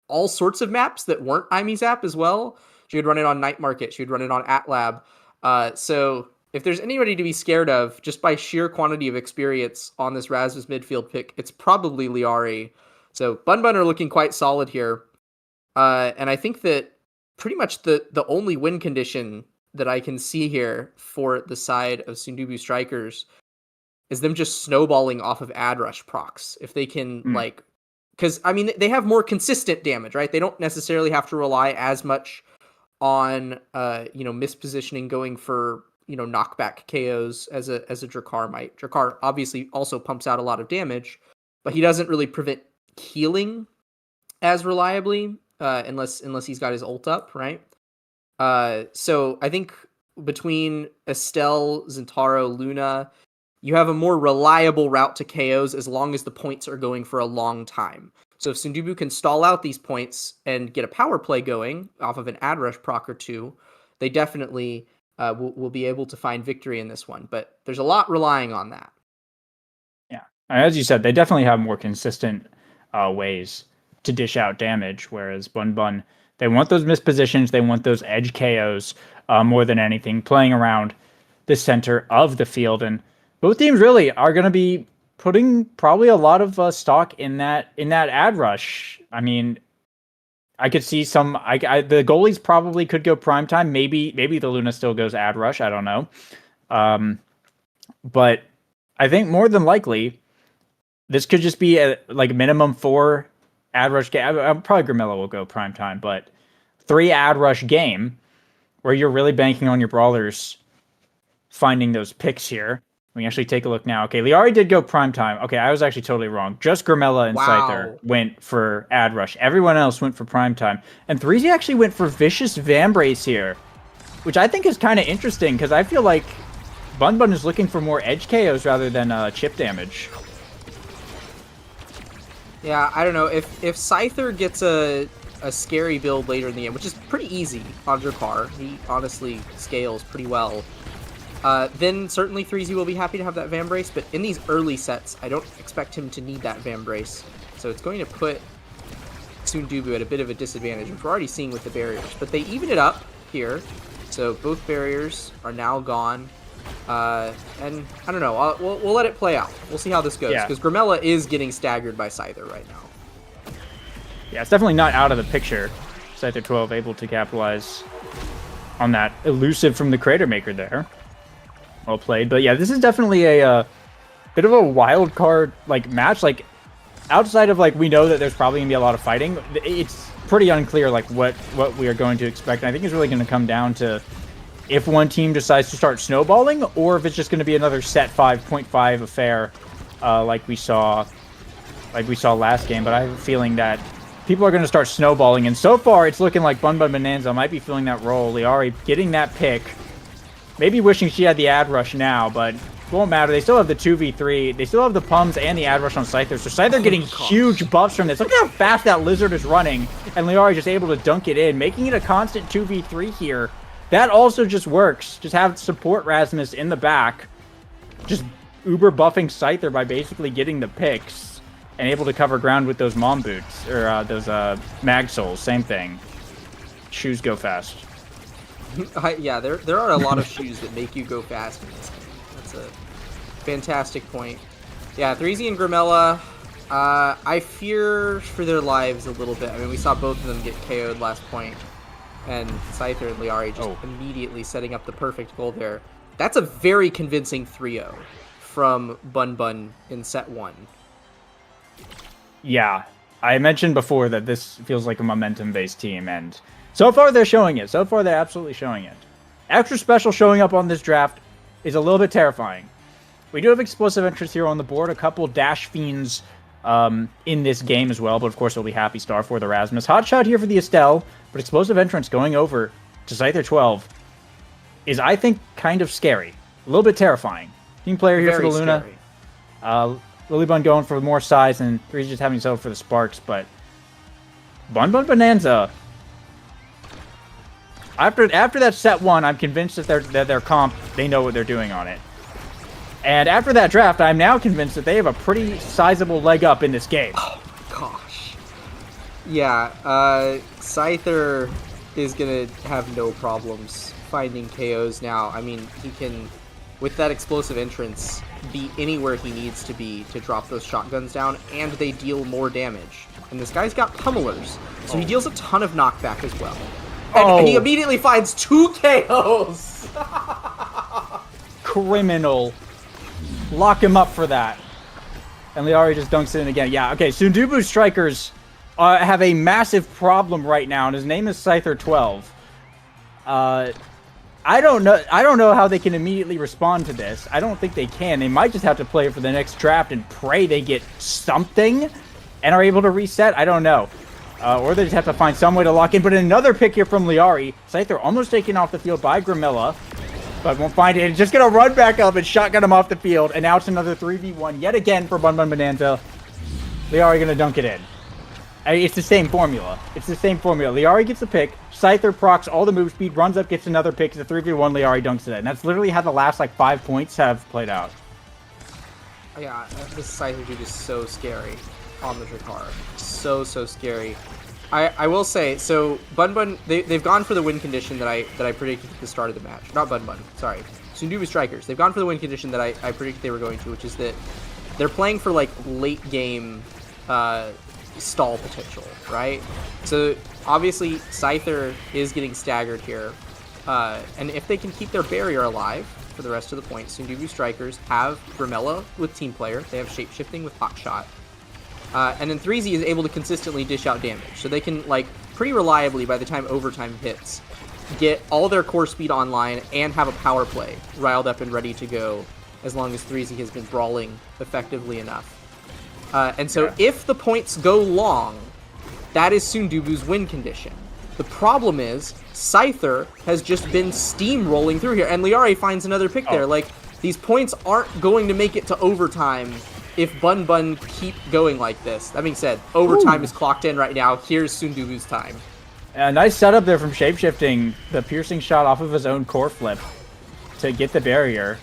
all sorts of maps that weren't Imizap as well. She would run it on Night Market. She would run it on Atlab. So if there's anybody to be scared of, just by sheer quantity of experience on this Rasmus midfield pick, it's probably Liari. So Bun Bun are looking quite solid here. And I think that pretty much the only win condition that I can see here for the side of Sundubu Strikers is them just snowballing off of Ad Rush procs. If they can, because, I mean, they have more consistent damage, right? They don't necessarily have to rely as much on, mispositioning, going for, knockback KOs as a Drakkar might. Drakkar obviously also pumps out a lot of damage, but he doesn't really prevent healing as reliably, unless he's got his ult up, right? So I think between Estelle, Zentaro, Luna, you have a more reliable route to KOs as long as the points are going for a long time. So if Sundubu can stall out these points and get a power play going off of an ad rush proc or two, they definitely will be able to find victory in this one. But there's a lot relying on that. Yeah, as you said, they definitely have more consistent ways to dish out damage, whereas Bun Bun, they want those missed positions, they want those edge KOs more than anything, playing around the center of the field. And both teams really are going to be putting probably a lot of stock in that ad rush. I mean, I could see some. The goalies probably could go primetime. Maybe the Luna still goes ad rush. I don't know. But I think more than likely, this could just be a minimum 4 ad rush game. Probably Grimilla will go primetime, but 3 ad rush game where you're really banking on your brawlers finding those picks here. We can actually take a look now. Okay, Liari did go primetime. Okay, I was actually totally wrong. Just Grimilla and Scyther went for ad rush. Everyone else went for primetime. And 3Z actually went for vicious Vambrace here, which I think is kind of interesting because I feel like Bun Bun is looking for more edge KOs rather than chip damage. Yeah, I don't know. If Scyther gets a scary build later in the game, which is pretty easy on Drakar, he honestly scales pretty well, then certainly 3Z will be happy to have that Vambrace, but in these early sets, I don't expect him to need that Vambrace. So it's going to put Sundubu at a bit of a disadvantage, which we're already seeing with the barriers. But they even it up here, so both barriers are now gone. And I don't know, we'll let it play out. We'll see how this goes, because Grimella is getting staggered by Scyther right now. Yeah, it's definitely not out of the picture. Scyther 12 able to capitalize on that elusive from the Crater Maker there. Well played. But yeah, this is definitely a bit of a wild card match. Outside of we know that there's probably gonna be a lot of fighting. It's pretty unclear what we are going to expect. And I think it's really going to come down to if one team decides to start snowballing, or if it's just going to be another set 5.5 affair, like we saw last game. But I have a feeling that people are going to start snowballing, and so far it's looking like Bun Bun Bonanza might be filling that role. Liari getting that pick, maybe wishing she had the ad rush now, but it won't matter. They still have the 2v3. They still have the pums and the ad rush on Scyther. So Scyther getting huge buffs from this. Look how fast that lizard is running, and Liari just able to dunk it in, making it a constant 2v3 here. That also just works. Just have support Rasmus in the back, just uber buffing Scyther by basically getting the picks and able to cover ground with those mom boots, or those mag souls. Same thing. Shoes go fast. Yeah, there are a lot of shoes that make you go fast in this game. That's a fantastic point. Yeah, 3Z and Grimella, I fear for their lives a little bit. I mean, we saw both of them get KO'd last point. And Scyther and Liari just immediately setting up the perfect goal there. That's a very convincing 3-0 from Bun Bun in set 1. Yeah, I mentioned before that this feels like a momentum-based team, and so far they're showing it. So far they're absolutely showing it. Extra Special showing up on this draft is a little bit terrifying. We do have explosive entrance here on the board, a couple Dash Fiends in this game as well, but of course it'll be Happy Star for the Rasmus. Hot shot here for the Estelle, but explosive entrance going over to Scyther 12 is, I think, kind of scary. A little bit terrifying. Team player here Very for the Luna. Lilybun going for more size, and 3's just having settled for the Sparks, but Bun Bun Bonanza. After that set 1, I'm convinced that their comp, they know what they're doing on it. And after that draft, I'm now convinced that they have a pretty sizable leg up in this game. Oh my gosh. Yeah, Scyther is going to have no problems finding KOs now. I mean, he can, with that explosive entrance, be anywhere he needs to be to drop those shotguns down, and they deal more damage. And this guy's got pummelers, so he deals a ton of knockback as well. And he immediately finds 2 KOs! Criminal. Lock him up for that. And Liari just dunks it in again. Yeah, okay, Sundubu strikers have a massive problem right now, and his name is Scyther 12. I don't know how they can immediately respond to this. I don't think they can. They might just have to play for the next draft and pray they get something and are able to reset. I don't know. Or they just have to find some way to lock in. But another pick here from Liari. Scyther almost taken off the field by Grimilla. But won't find it. Just going to run back up and shotgun him off the field. And now it's another 3v1 yet again for Bun Bun Bonanza. Liari going to dunk it in. It's the same formula. Liari gets a pick. Scyther procs all the move speed, runs up, gets another pick. It's a 3v1. Liari dunks it in. That's literally how the last 5 points have played out. Yeah, this Scyther dude is so scary on the Drakkar. So scary. I will say, so Bun Bun, they've gone for the win condition that I predicted at the start of the match. Not Bun Bun, sorry. Sundubu Strikers. They've gone for the win condition that I predicted they were going to, which is that they're playing for late game stall potential, right? So obviously Scyther is getting staggered here, and if they can keep their barrier alive for the rest of the point, Sundubu Strikers have Grimella with Team Player, they have Shapeshifting with Hot Shot, and then 3Z is able to consistently dish out damage, so they can pretty reliably, by the time overtime hits, get all their core speed online and have a power play riled up and ready to go, as long as 3Z has been brawling effectively enough. And so if the points go long, that is Sundubu's win condition. The problem is, Scyther has just been steamrolling through here, and Liari finds another pick there. These points aren't going to make it to overtime if Bun Bun keep going like this. That being said, overtime is clocked in right now. Here's Sundubu's time. Nice setup there from Shapeshifting, the piercing shot off of his own core flip to get the barrier.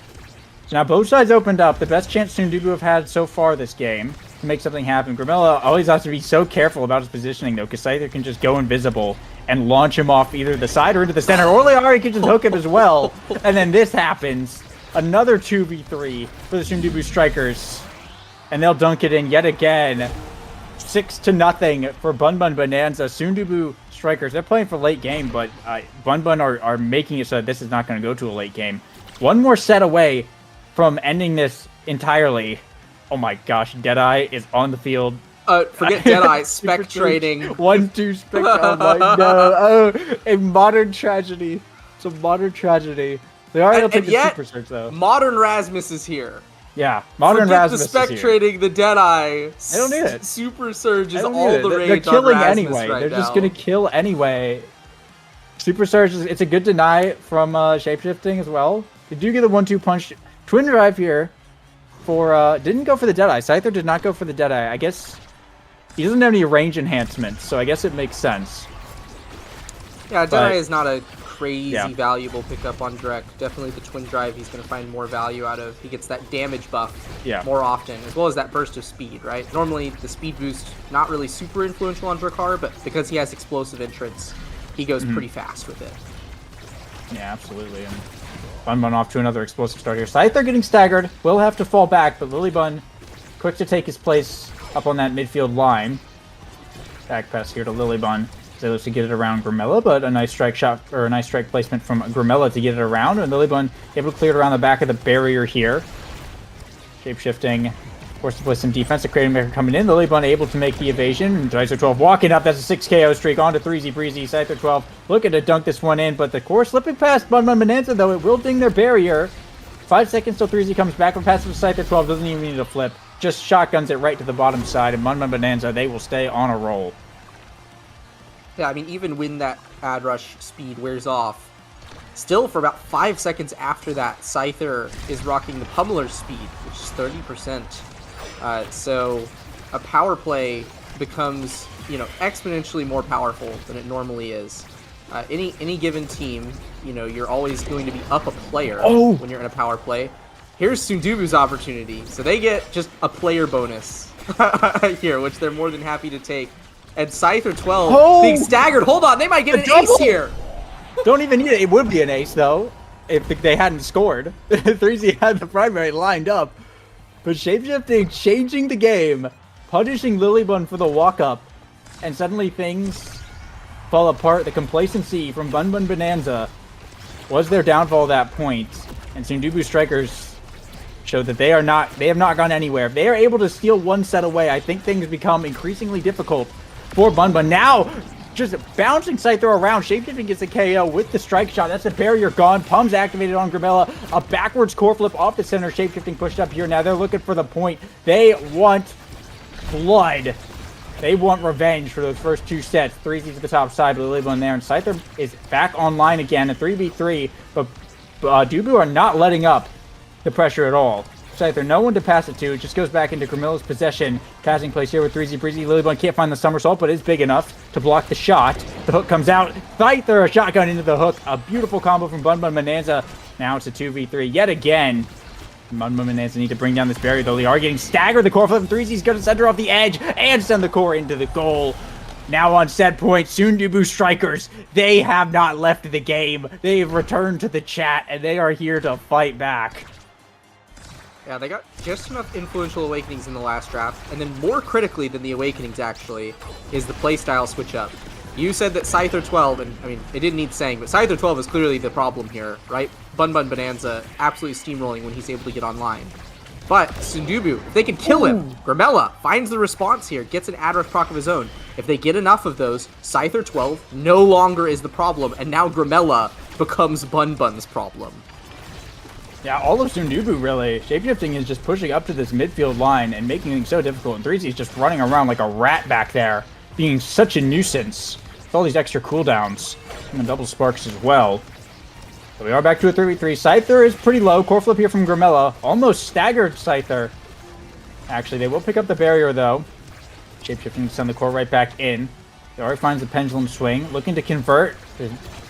So now both sides opened up. The best chance Sundubu have had so far this game to make something happen. Grimilla always has to be so careful about his positioning, though, because Scyther can just go invisible and launch him off either the side or into the center. Or Liari can just hook him as well. And then this happens. Another 2v3 for the Sundubu Strikers. And they'll dunk it in yet again. 6-0 for Bun Bun Bonanza. Sundubu Strikers, they're playing for late game, but Bun Bun are making it so that this is not going to go to a late game. One more set away from ending this entirely. Oh my gosh, Deadeye is on the field. Forget Deadeye, spec trading. 1-2 spec. Oh my god. Oh, a modern tragedy. It's a modern tragedy. They are able to take the Super Surge, though. Modern Rasmus is here. Yeah, modern Rasmus is here. The spec trading, the Deadeye. I don't need it. Super Surge is all the rage. They're killing anyway. Right They're now. just going to kill anyway. Super Surge, it's a good deny from Shapeshifting as well. They do get a 1-2 punch. Twin Drive here for, didn't go for the Deadeye. Scyther did not go for the Deadeye. I guess he doesn't have any range enhancements, so I guess it makes sense. Yeah, Deadeye is not a crazy valuable pickup on Drek. Definitely the Twin Drive he's going to find more value out of. He gets that damage buff more often, as well as that burst of speed, right? Normally, the speed boost, not really super influential on Drakkar, but because he has explosive entrance, he goes pretty fast with it. Yeah, absolutely. And Bun Bun off to another explosive start here. Scyther getting staggered. Will have to fall back, but Lilybun quick to take his place up on that midfield line. Back pass here to Lilybun. He's able to get it around Grimilla, but a nice strike shot, or a nice strike placement from Grimilla to get it around, and Lilybun able to clear it around the back of the barrier here. Shape-shifting, forced to play some defensive Kratom Maker coming in. Lilybun able to make the evasion, and Scyther 12 walking up. That's a 6 KO streak on to 3Z Breezy. Scyther 12 looking to dunk this one in, but the core slipping past Bun Bun Bonanza, though. It will ding their barrier. 5 seconds till 3Z comes back with passive Scyther 12. Doesn't even need a flip. Just shotguns it right to the bottom side, and Bun Bun Bonanza, they will stay on a roll. Yeah, I mean, even when that ad rush speed wears off, still for about 5 seconds after that, Scyther is rocking the pummeler speed, which is 30%. So a power play becomes, exponentially more powerful than it normally is. Any given team, you're always going to be up a player when you're in a power play. Here's Sundubu's opportunity. So they get just a player bonus here, which they're more than happy to take. And Scyther 12 being staggered. Hold on, they might get an ace here. Don't even need it. It would be an ace, though, if they hadn't scored. 3Z had the primary lined up. But Shapeshifting changing the game, punishing Lilybun for the walk-up, and suddenly things fall apart. The complacency from Bun Bun Bonanza was their downfall at that point. And Sundubu Strikers showed that they have not gone anywhere. If they are able to steal one set away, I think things become increasingly difficult for Bun Bun. Now, just bouncing Scyther around. Shapeshifting gets a KO with the strike shot. That's a barrier gone. Pum's activated on Grimilla. A backwards core flip off the center. Shapeshifting pushed up here. Now they're looking for the point. They want blood. They want revenge for those first 2 sets. 3Z to the top side, but the Lily Bun there. And Scyther is back online again, a 3v3. But Dubu are not letting up the pressure at all. Scyther, no one to pass it to. It just goes back into Gramilla's possession. Passing place here with 3Z Breezy. Lilybun can't find the somersault, but is big enough to block the shot. The hook comes out. Scyther, a shotgun into the hook. A beautiful combo from Bun Bun Bonanza. Now it's a 2v3 yet again. Bun Bun Bonanza need to bring down this barrier, though. They are getting staggered. The core flip from 3Z's going to send her off the edge and send the core into the goal. Now on set point, Sundubu Strikers, they have not left the game. They've returned to the chat, and they are here to fight back. Yeah, they got just enough influential awakenings in the last draft, and then more critically than the awakenings actually, is the playstyle switch up. You said that Scyther 12, and I mean, it didn't need saying, but Scyther 12 is clearly the problem here, right? Bun Bun Bonanza absolutely steamrolling when he's able to get online. But Sundubu, if they can kill him, Gramella finds the response here, gets an ad rush proc of his own. If they get enough of those, Scyther 12 no longer is the problem, and now Gramella becomes Bun Bun's problem. Yeah, all of Sundubu really. Shapeshifting is just pushing up to this midfield line and making things so difficult. And 3Z is just running around like a rat back there, being such a nuisance. With all these extra cooldowns. And the double sparks as well. So we are back to a 3v3. Scyther is pretty low. Core flip here from Gramella. Almost staggered Scyther. Actually, they will pick up the barrier though. Shapeshifting to send the core right back in. He already finds the pendulum swing. Looking to convert.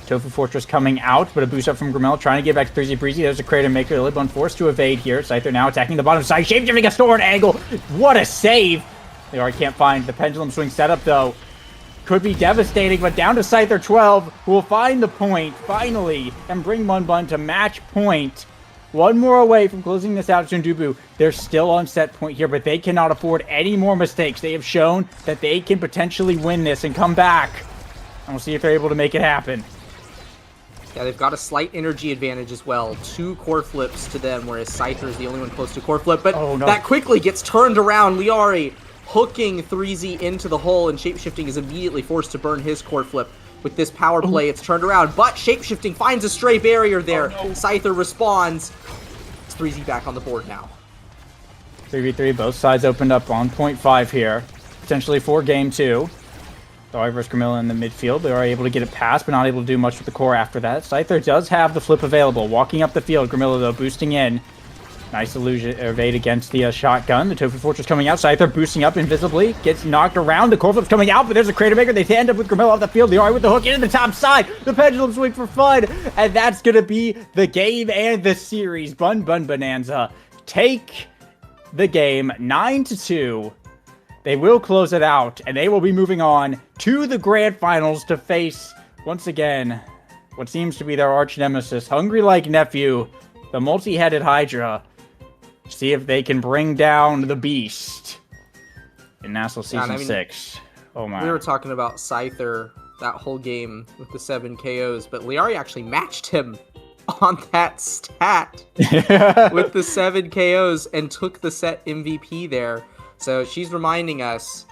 Tofu Fortress coming out, but a boost up from Gramella, trying to get back to 3Z Breezy. There's a Crater Maker. Lilybun forced to evade here. Scyther now attacking the bottom side. Shapeshifting a sword angle. What a save! They already can't find the pendulum swing setup, though. Could be devastating, but down to Scyther 12, who will find the point, finally, and bring Bun Bun to match point. One more away from closing this out, Sundubu. They're still on set point here, but they cannot afford any more mistakes. They have shown that they can potentially win this and come back. And we'll see if they're able to make it happen. Yeah, they've got a slight energy advantage as well. 2 core flips to them, whereas Scyther is the only one close to core flip. But that quickly gets turned around. Liari hooking 3Z into the hole, and Shapeshifting is immediately forced to burn his core flip. With this power play, it's turned around, but Shapeshifting finds a stray barrier there. Scyther responds. It's 3Z back on the board now. 3v3, both sides opened up on point 5 here. Potentially for game 2. Sorry versus Gramilla in the midfield. They are able to get it past, but not able to do much with the core after that. Scyther does have the flip available. Walking up the field, Gramilla, though, boosting in. Nice illusion evade against the shotgun. The Tofu Fortress coming out. Scyther boosting up invisibly. Gets knocked around. The core flip's coming out, but there's a Crater Maker. They end up with Gramilla off the field. They are with the hook into the top side. The pendulum swing for fun. And that's going to be the game and the series. Bun Bun Bonanza take the game 9-2. They will close it out, and they will be moving on to the grand finals to face, once again, what seems to be their arch nemesis, Hungry Like Nephew, the multi-headed Hydra. See if they can bring down the beast in NASL Season 6. Oh my. We were talking about Scyther that whole game with the 7 KOs, but Liari actually matched him on that stat with the 7 KOs and took the set MVP there. So she's reminding us,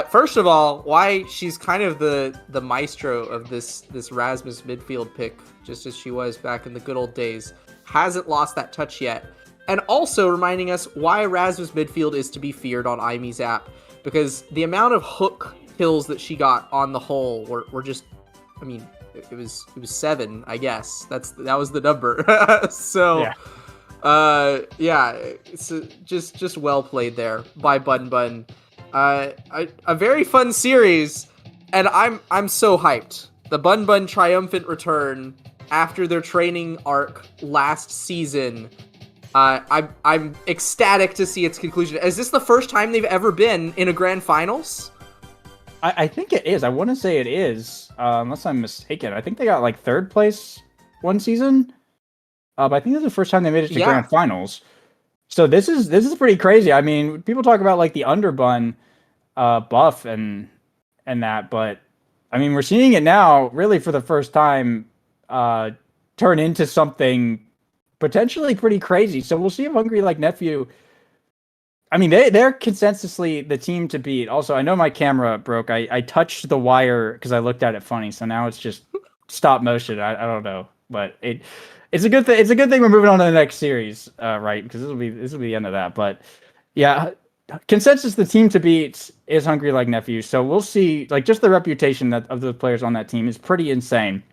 first of all, why she's kind of the maestro of this Rasmus midfield pick, just as she was back in the good old days. Hasn't lost that touch yet. And also reminding us why Rasmus midfield is to be feared on Imi's app. Because the amount of hook kills that she got on the whole were just, I mean, it was 7, I guess. That was the number. So... yeah. It's just well played there by Bun Bun. A very fun series, and I'm so hyped. The Bun Bun triumphant return after their training arc last season. I'm ecstatic to see its conclusion. Is this the first time they've ever been in a grand finals? I think it is. I want to say it is, unless I'm mistaken. I think they got like 3rd place one season. But I think this is the first time they made it to grand finals. So this is pretty crazy. I mean, people talk about like the underbun buff and that, but I mean, we're seeing it now really for the first time turn into something potentially pretty crazy. So we'll see if Hungry Like Nephew. I mean, they're consensusly the team to beat. Also, I know my camera broke. I touched the wire because I looked at it funny. So now it's just stop motion. I don't know, but it's a good thing. It's a good thing we're moving on to the next series, right? Because this will be the end of that. But yeah, consensus, the team to beat is Hungry Like Nephew. So we'll see. Like, just the reputation of the players on that team is pretty insane.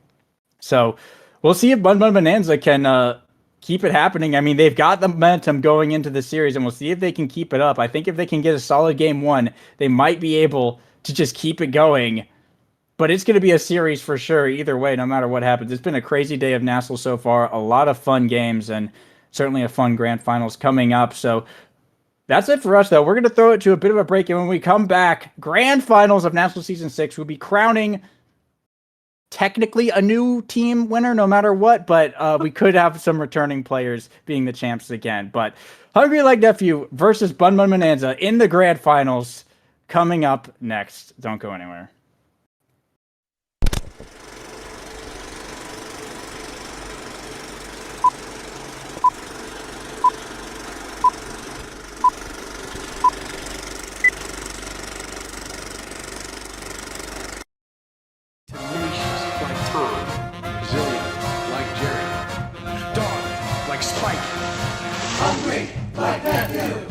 So we'll see if Bun Bun Bonanza can keep it happening. I mean, they've got the momentum going into the series, and we'll see if they can keep it up. I think if they can get a solid game one, they might be able to just keep it going. But it's going to be a series for sure either way, no matter what happens. It's been a crazy day of NASL so far. A lot of fun games and certainly a fun grand finals coming up. So that's it for us, though. We're going to throw it to a bit of a break. And when we come back, grand finals of NASL Season 6, we'll be crowning technically a new team winner no matter what. But we could have some returning players being the champs again. But Hungry Like Nephew versus Bun Bun Bonanza in the grand finals coming up next. Don't go anywhere. Hungry like Nephew.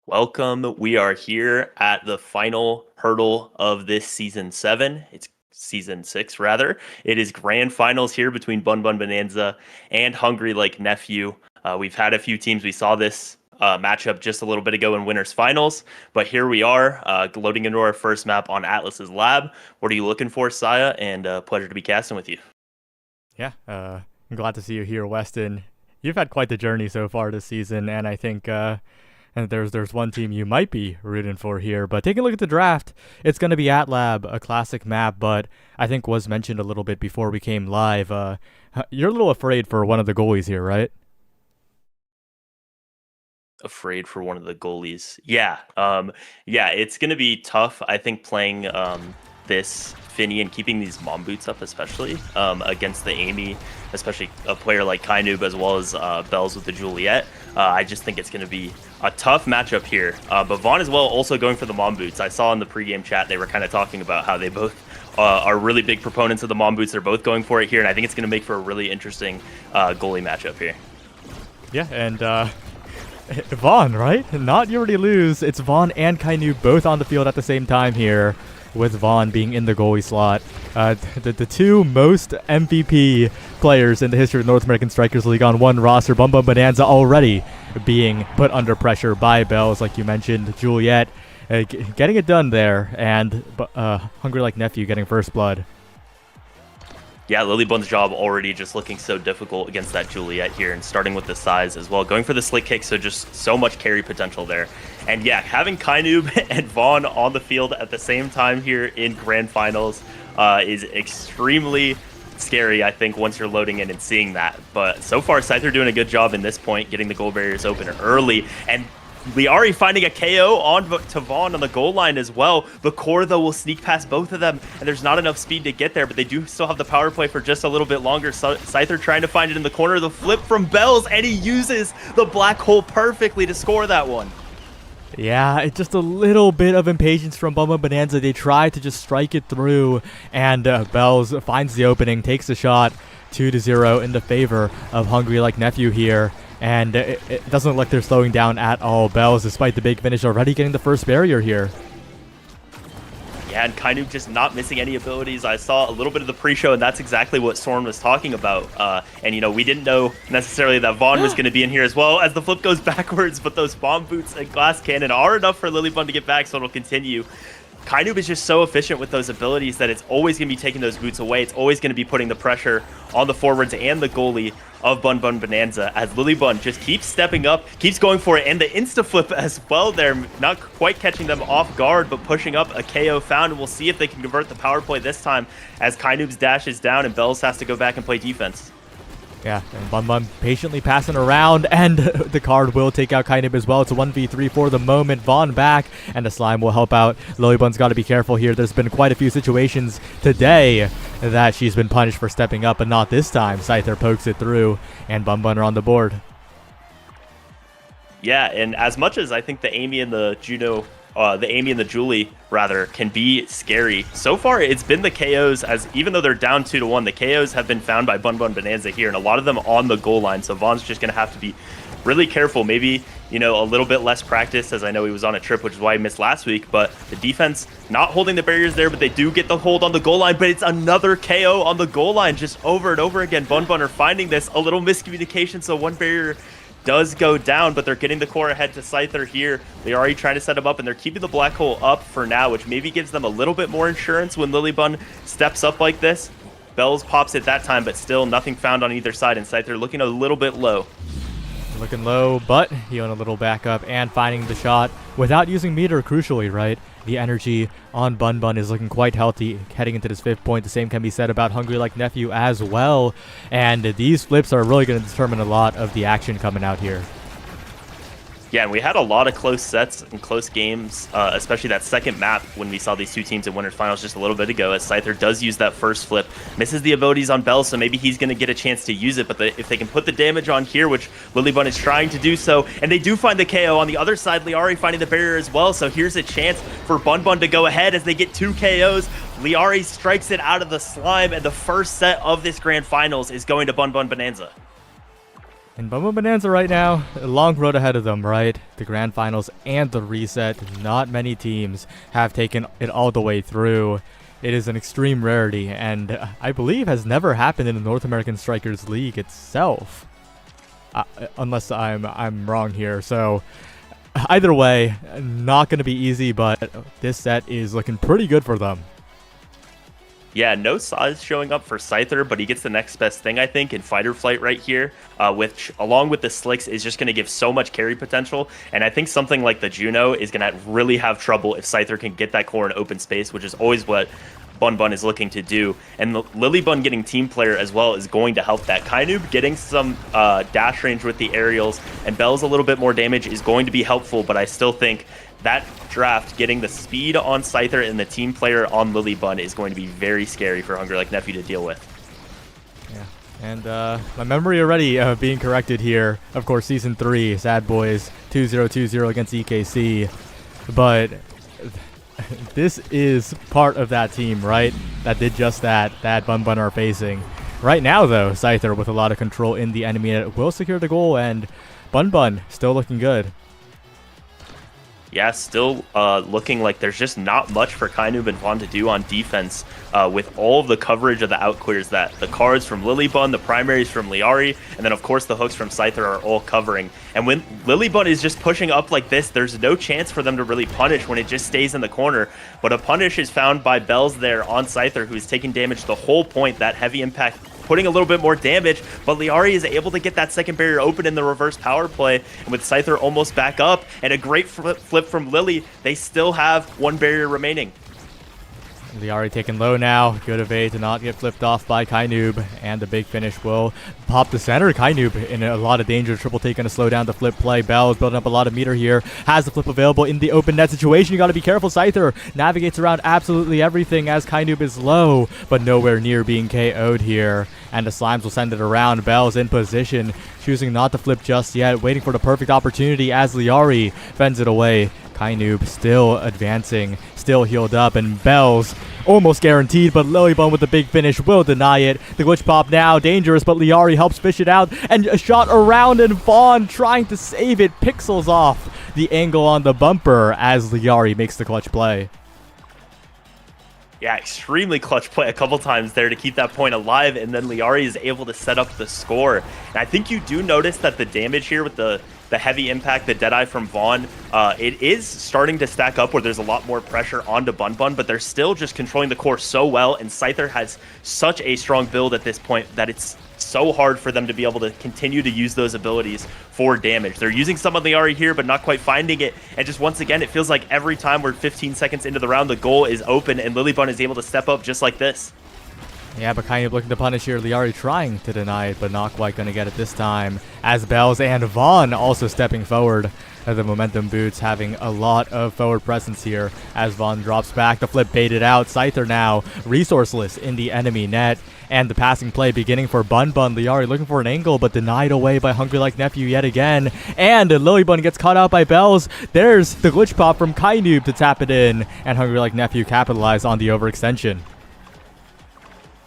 Welcome. We are here at the final hurdle of this season 7. It's season 6 rather. It is grand finals here between Bun Bun Bonanza and Hungry Like Nephew. We've had a few teams. We saw this matchup just a little bit ago in winners finals, but here we are loading into our first map on Atlas's lab. What are you looking for, Saya? And pleasure to be casting with you. Yeah, I'm glad to see you here, Weston. You've had quite the journey so far this season, and I think and there's one team you might be rooting for here. But taking a look at the draft, it's going to be AtLab, a classic map, but I think was mentioned a little bit before we came live. You're a little afraid for one of the goalies here, right? Afraid for one of the goalies. Yeah, it's going to be tough, I think, playing this Finny and keeping these mom boots up, especially against the Amy, especially a player like Kainoob as well as Bells with the Juliet. I just think it's going to be a tough matchup here. But Vaughn as well also going for the mom boots. I saw in the pregame chat they were kind of talking about how they both are really big proponents of the mom boots. They're both going for it here, and I think it's going to make for a really interesting goalie matchup here. Yeah, and Vaughn, right? Not you already lose. It's Vaughn and Kainoob both on the field at the same time here, with Vaughn being in the goalie slot. The two most MVP players in the history of North American Strikers League on one roster. Bun Bun Bonanza already being put under pressure by Bells, like you mentioned. Juliet getting it done there, and Hungry Like Nephew getting first blood. Yeah, Lilybun's job already just looking so difficult against that Juliet here, and starting with the size as well. Going for the slick kick, so just so much carry potential there. And yeah, having Kainoob and Vaughn on the field at the same time here in Grand Finals is extremely scary, I think, once you're loading in and seeing that. But so far, Scyther doing a good job in this point, getting the goal barriers open early. And Liari finding a KO on to Vaughn on the goal line as well. The core, though, will sneak past both of them, and there's not enough speed to get there, but they do still have the power play for just a little bit longer. Scyther trying to find it in the corner. The flip from Bells, and he uses the black hole perfectly to score that one. Yeah, it's just a little bit of impatience from Bun Bun Bonanza. They try to just strike it through, and Bells finds the opening, takes the shot, 2-0 in the favor of Hungry Like Nephew here. And it doesn't look like they're slowing down at all. Bells, despite the big finish, already getting the first barrier here. Yeah, and Kainoob just not missing any abilities. I saw a little bit of the pre-show, and that's exactly what Sorn was talking about. And, you know, we didn't know necessarily that Vaughn was going to be in here as well, as the flip goes backwards, but those bomb boots and glass cannon are enough for Lilybun to get back, so it'll continue. Kainoob is just so efficient with those abilities that it's always going to be taking those boots away. It's always going to be putting the pressure on the forwards and the goalie of Bun Bun Bonanza, as Lilybun just keeps stepping up, keeps going for it, and the insta-flip as well there, not quite catching them off guard, but pushing up a KO found, and we'll see if they can convert the power play this time, as Kainoob's dash is down and Bells has to go back and play defense. Yeah, and Bun Bun patiently passing around, and the card will take out Kainoob as well. It's a 1v3 for the moment. Vaughn back, and the slime will help out. Lilybun's got to be careful here. There's been quite a few situations today that she's been punished for stepping up, but not this time. Scyther pokes it through, and Bun Bun are on the board. Yeah, and as much as I think the Amy and the Julie rather can be scary, so far it's been the KOs, as even though they're down 2-1, the KOs have been found by Bun Bun Bonanza here, and a lot of them on the goal line. So Vaughn's just going to have to be really careful. Maybe, you know, a little bit less practice, as I know he was on a trip, which is why he missed last week. But the defense not holding the barriers there, but they do get the hold on the goal line. But it's another KO on the goal line just over and over again. Bun Bun are finding this, a little miscommunication, so one barrier does go down, but they're getting the core ahead to Scyther here. They're already trying to set him up, and they're keeping the black hole up for now, which maybe gives them a little bit more insurance when Lilybun steps up like this. Bells pops it that time, but still nothing found on either side, and Scyther looking a little bit low. Looking low, but healing a little backup and finding the shot without using meter, crucially, right? The energy on Bun Bun is looking quite healthy heading into this 5th point. The same can be said about Hungry Like Nephew as well. And these flips are really going to determine a lot of the action coming out here. Yeah, and we had a lot of close sets and close games, especially that second map when we saw these two teams in winners finals just a little bit ago, as Scyther does use that first flip, misses the abilities on Bell, so maybe he's going to get a chance to use it, but if they can put the damage on here, which Lilybun is trying to do so, and they do find the KO on the other side, Liari finding the barrier as well, so here's a chance for Bun Bun to go ahead as they get 2 KOs. Liari strikes it out of the slime, and the first set of this grand finals is going to Bun Bun Bonanza. And Bumble Bonanza right now, a long road ahead of them, right? The grand finals and the reset. Not many teams have taken it all the way through. It is an extreme rarity, and I believe has never happened in the North American Strikers League itself. Unless I'm wrong here. So either way, not going to be easy, but this set is looking pretty good for them. Yeah, no size showing up for Scyther, but he gets the next best thing, I think, in Fight or Flight right here, which, along with the Slicks, is just going to give so much carry potential. And I think something like the Juno is going to really have trouble if Scyther can get that core in open space, which is always what Bun Bun is looking to do. And the Lily Bun getting team player as well is going to help that. Kainoob getting some dash range with the aerials, and Bell's a little bit more damage is going to be helpful, but I still think that draft, getting the speed on Scyther and the team player on Lily Bun is going to be very scary for Hungry Like Nephew to deal with. Yeah, and my memory already being corrected here. Of course, Season 3, Sad Boys 2-0-2-0 against EKC. But this is part of that team, right? That did just that Bun Bun are facing. Right now, though, Scyther with a lot of control in the enemy net will secure the goal, and Bun Bun still looking good. Yeah, still looking like there's just not much for Kainoob and Vaughn to do on defense with all of the coverage of the outclears that the cards from Lilybun, the primaries from Liari, and then of course the hooks from Scyther are all covering. And when Lilybun is just pushing up like this, there's no chance for them to really punish when it just stays in the corner. But a punish is found by Bells there on Scyther, who's taking damage the whole point, that heavy impact putting a little bit more damage, but Liari is able to get that second barrier open in the reverse power play, and with Scyther almost back up, and a great flip from Lily, they still have one barrier remaining. Liari taken low now. Good evade to not get flipped off by Kainoob, and the big finish will pop the center. Kainoob in a lot of danger. Triple take gonna slow down the flip play. Bell is building up a lot of meter here. Has the flip available in the open net situation. You gotta be careful. Scyther navigates around absolutely everything as Kainoob is low, but nowhere near being KO'd here. And the Slimes will send it around. Bell's in position, choosing not to flip just yet, waiting for the perfect opportunity as Liari fends it away. Kainoob still advancing, still healed up, and Bell's almost guaranteed, but Lilybun with the big finish will deny it. The glitch pop now, dangerous, but Liari helps fish it out, and a shot around, and Vaughn trying to save it, pixels off the angle on the bumper as Liari makes the clutch play. Yeah, extremely clutch play a couple times there to keep that point alive, and then Liari is able to set up the score. And I think you do notice that the damage here with the heavy impact, the Deadeye from Vaughn, it is starting to stack up where there's a lot more pressure onto Bun Bun, but they're still just controlling the core so well, and Scyther has such a strong build at this point that it's so hard for them to be able to continue to use those abilities for damage. They're using some of the Liari here, but not quite finding it. And just once again, it feels like every time we're 15 seconds into the round, the goal is open, and Lilybun is able to step up just like this. Yeah, but kind of looking to punish here. Liari trying to deny it, but not quite going to get it this time. As Bells and Vaughn also stepping forward. The momentum boots having a lot of forward presence here as Vaughn drops back. The flip baited out. Scyther now resourceless in the enemy net. And the passing play beginning for Bun Bun. Liari looking for an angle, but denied away by Hungry Like Nephew yet again. And Lilybun gets caught out by Bells. There's the glitch pop from Kainoob to tap it in. And Hungry Like Nephew capitalized on the overextension.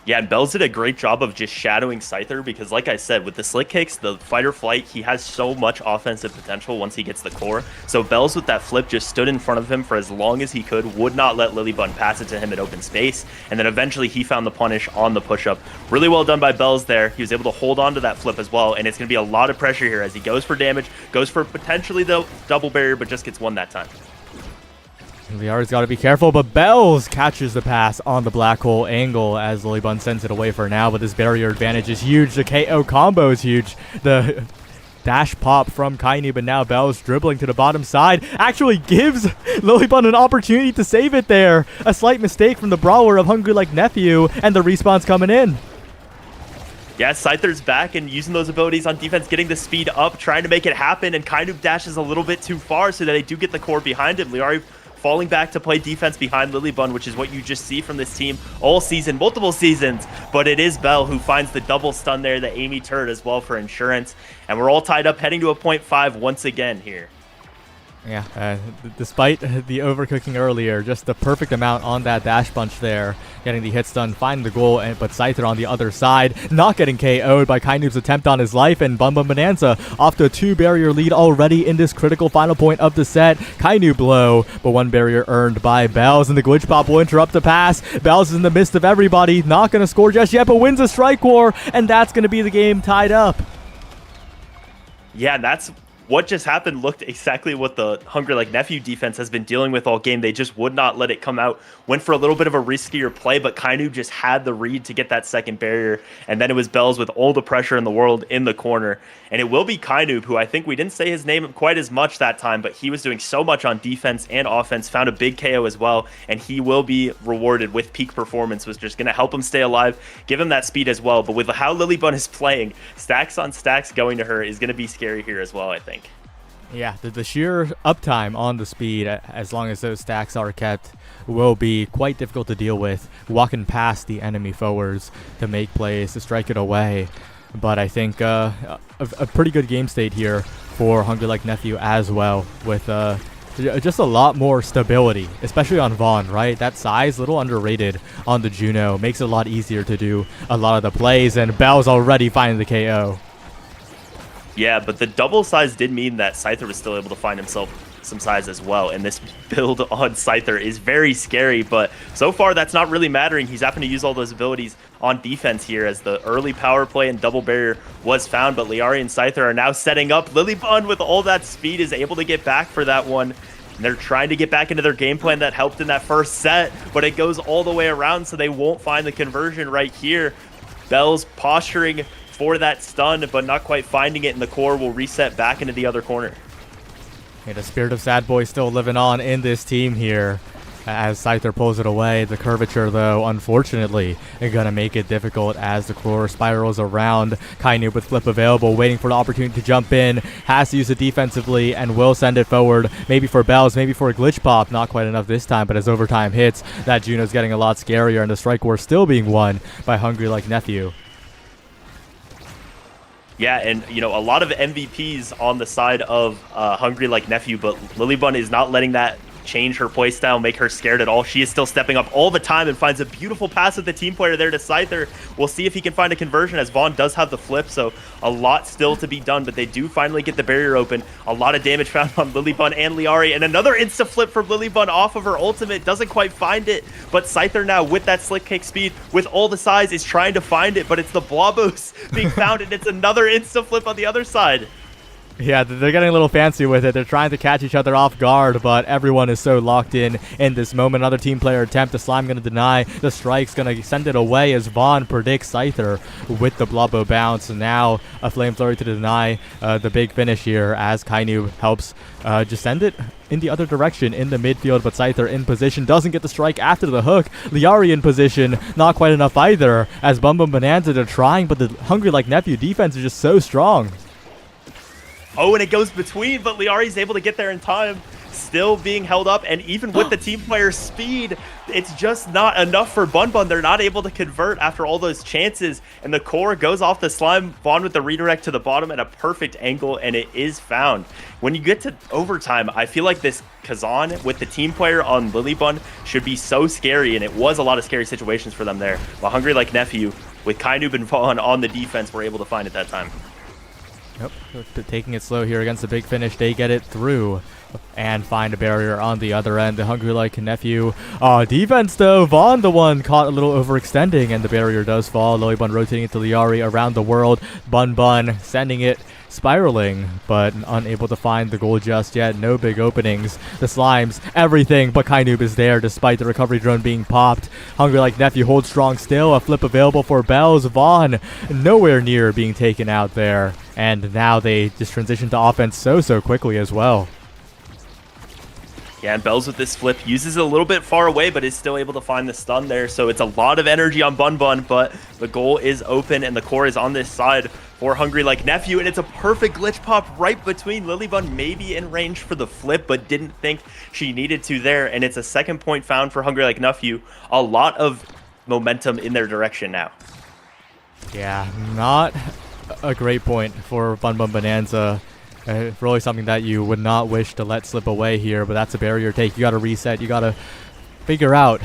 Yeah, and Bells did a great job of just shadowing Scyther because, like I said, with the slick kicks, the fight or flight, he has so much offensive potential once he gets the core. So Bells with that flip just stood in front of him for as long as he could, would not let Lilybun pass it to him in open space, and then eventually he found the punish on the push-up. Really well done by Bells there. He was able to hold on to that flip as well, and it's going to be a lot of pressure here as he goes for damage, goes for potentially the double barrier, but just gets one that time. Liari's got to be careful, but Bells catches the pass on the black hole angle as Lilybun sends it away for now, but this barrier advantage is huge. The KO combo is huge. The dash pop from Kainoob, but now Bells dribbling to the bottom side actually gives Lilybun an opportunity to save it there. A slight mistake from the brawler of Hungry Like Nephew, and the respawn's coming in. Yeah, Scyther's back and using those abilities on defense, getting the speed up, trying to make it happen, and Kainoob dashes a little bit too far so that they do get the core behind him. Liari falling back to play defense behind Lilybun, which is what you just see from this team all season, multiple seasons. But it is Bell who finds the double stun there, the Amy turret as well for insurance. And we're all tied up, heading to a .5 once again here. Yeah, despite the overcooking earlier, just the perfect amount on that dash punch there, getting the hits done, finding the goal, but Scyther on the other side, not getting KO'd by Kainoob's attempt on his life, and Bum Bum Bonanza off to a 2-barrier lead already in this critical final point of the set. Kainoob low, but 1 barrier earned by Bells, and the glitch pop will interrupt the pass. Bells is in the midst of everybody, not going to score just yet, but wins a strike war, and that's going to be the game tied up. Yeah, that's what just happened. Looked exactly what the Hungry Like Nephew defense has been dealing with all game. They just would not let it come out. Went for a little bit of a riskier play, but Kainoob just had the read to get that second barrier. And then it was Bells with all the pressure in the world in the corner. And it will be Kainoob, who I think we didn't say his name quite as much that time, but he was doing so much on defense and offense, found a big KO as well, and he will be rewarded with peak performance, was just going to help him stay alive, give him that speed as well. But with how Lilybun is playing, stacks on stacks going to her is going to be scary here as well, I think. Yeah, the sheer uptime on the speed, as long as those stacks are kept, will be quite difficult to deal with, walking past the enemy forwards to make plays, to strike it away. But I think a pretty good game state here for Hungry Like Nephew as well, with just a lot more stability, especially on Vaughn, right? That size, a little underrated on the Juno, makes it a lot easier to do a lot of the plays, and Bell's already finding the KO. Yeah, but the double size did mean that Scyther was still able to find himself some size as well, and this build on Scyther is very scary, but so far that's not really mattering. He's having to use all those abilities on defense here as the early power play and double barrier was found, but Liari and Scyther are now setting up. Lilybun with all that speed is able to get back for that one. And they're trying to get back into their game plan that helped in that first set, but it goes all the way around, so they won't find the conversion right here. Bell's posturing for that stun, but not quite finding it, and the core will reset back into the other corner. Yeah, the spirit of Sad Boy still living on in this team here as Scyther pulls it away. The curvature, though, unfortunately, is going to make it difficult as the core spirals around. Kainoob with flip available, waiting for the opportunity to jump in. Has to use it defensively and will send it forward. Maybe for Bells, maybe for a glitch pop. Not quite enough this time, but as overtime hits, that Juno's getting a lot scarier, and the strike war still being won by Hungry Like Nephew. Yeah, and you know, a lot of MVPs on the side of Hungry Like Nephew, but Lilybun is not letting that change her playstyle, make her scared at all. She is still stepping up all the time and finds a beautiful pass with the team player there to Scyther. We'll see if he can find a conversion, as Vaughn does have the flip, so a lot still to be done, but they do finally get the barrier open. A lot of damage found on Lilybun and Liari, and another insta flip from Lilybun off of her ultimate. Doesn't quite find it, but Scyther now with that slick kick speed, with all the size, is trying to find it, but it's the Blobos being found, and it's another insta flip on the other side. Yeah, they're getting a little fancy with it. They're trying to catch each other off guard, but everyone is so locked in this moment. Another team player attempt. The slime going to deny. The strike's going to send it away as Vaughn predicts Scyther with the Blobo bounce. And now a flame flurry to deny the big finish here as Kainoob helps just send it in the other direction in the midfield, but Scyther in position, doesn't get the strike after the hook. Liari in position, not quite enough either as Bum Bum Bonanza, they're trying, but the Hungry Like Nephew defense is just so strong. Oh, and it goes between, but Liari's able to get there in time. Still being held up, and even with the team player's speed, it's just not enough for Bun Bun. They're not able to convert after all those chances, and the core goes off the slime. Vaughn with the redirect to the bottom at a perfect angle, and it is found. When you get to overtime, I feel like this Kazan with the team player on Lilybun should be so scary, and it was a lot of scary situations for them there. While Hungry Like Nephew with Kainoob and Vaughn on the defense were able to find it that time. Yep, taking it slow here against the big finish. They get it through and find a barrier on the other end. The Hungry Like Nephew defense, though. Vaughn, the one caught a little overextending, and the barrier does fall. Lilybun rotating it to Liari around the world. Bun Bun sending it spiraling, but unable to find the goal just yet. No big openings. The slimes, everything but Kainoob is there despite the recovery drone being popped. Hungry Like Nephew holds strong still. A flip available for Bells. Vaughn nowhere near being taken out there. And now they just transition to offense so quickly as well. Yeah, and Bells with this flip uses it a little bit far away, but is still able to find the stun there. So it's a lot of energy on Bun Bun, but the goal is open, and the core is on this side for Hungry Like Nephew, and it's a perfect glitch pop right between. Lilybun maybe in range for the flip, but didn't think she needed to there, and it's a second point found for Hungry Like Nephew. A lot of momentum in their direction now. Yeah, not a great point for Bun Bun Bonanza. Really something that you would not wish to let slip away here, but that's a barrier take. You got to reset. You got to figure out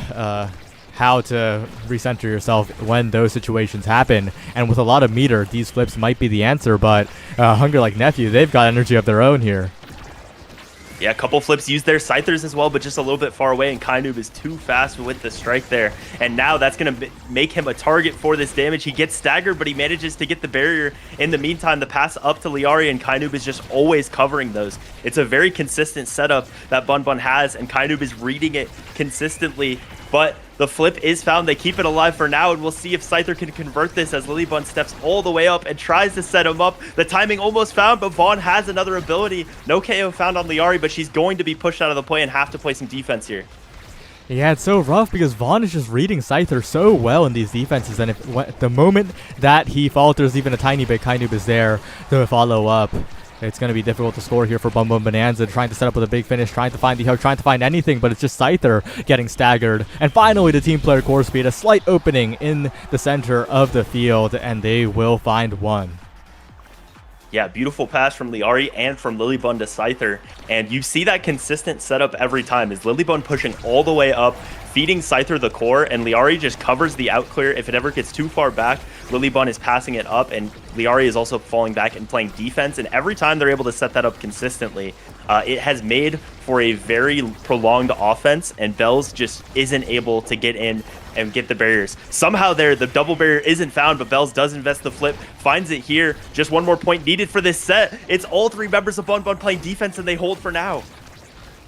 how to recenter yourself when those situations happen. And with a lot of meter, these flips might be the answer, but Hungry Like Nephew, they've got energy of their own here. Yeah, a couple flips used their Scythers as well, but just a little bit far away, and Kainoob is too fast with the strike there. And now that's going to make him a target for this damage. He gets staggered, but he manages to get the barrier. In the meantime, the pass up to Liari, and Kainoob is just always covering those. It's a very consistent setup that Bun Bun has, and Kainoob is reading it consistently. But the flip is found. They keep it alive for now, and we'll see if Scyther can convert this as Lilybun steps all the way up and tries to set him up. The timing almost found, but Vaughn has another ability. No KO found on Liari, but she's going to be pushed out of the play and have to play some defense here. Yeah, it's so rough because Vaughn is just reading Scyther so well in these defenses, and if the moment that he falters even a tiny bit, Kainoob is there to follow up. It's going to be difficult to score here for Bum Bum Bonanza, trying to set up with a big finish, trying to find the hook, trying to find anything, but it's just Scyther getting staggered. And finally, the team player core speed, a slight opening in the center of the field, and they will find one. Yeah, beautiful pass from Liari and from Lilybun to Scyther. And you see that consistent setup every time. Is Lilybun pushing all the way up, feeding Scyther the core, and Liari just covers the out clear. If it ever gets too far back, Lilybun is passing it up, and Liari is also falling back and playing defense. And every time they're able to set that up consistently, it has made for a very prolonged offense, and Bells just isn't able to get in and get the barriers. Somehow there, the double barrier isn't found, but Bells does invest the flip, finds it here. Just one more point needed for this set. It's all three members of Bun Bun playing defense, and they hold for now.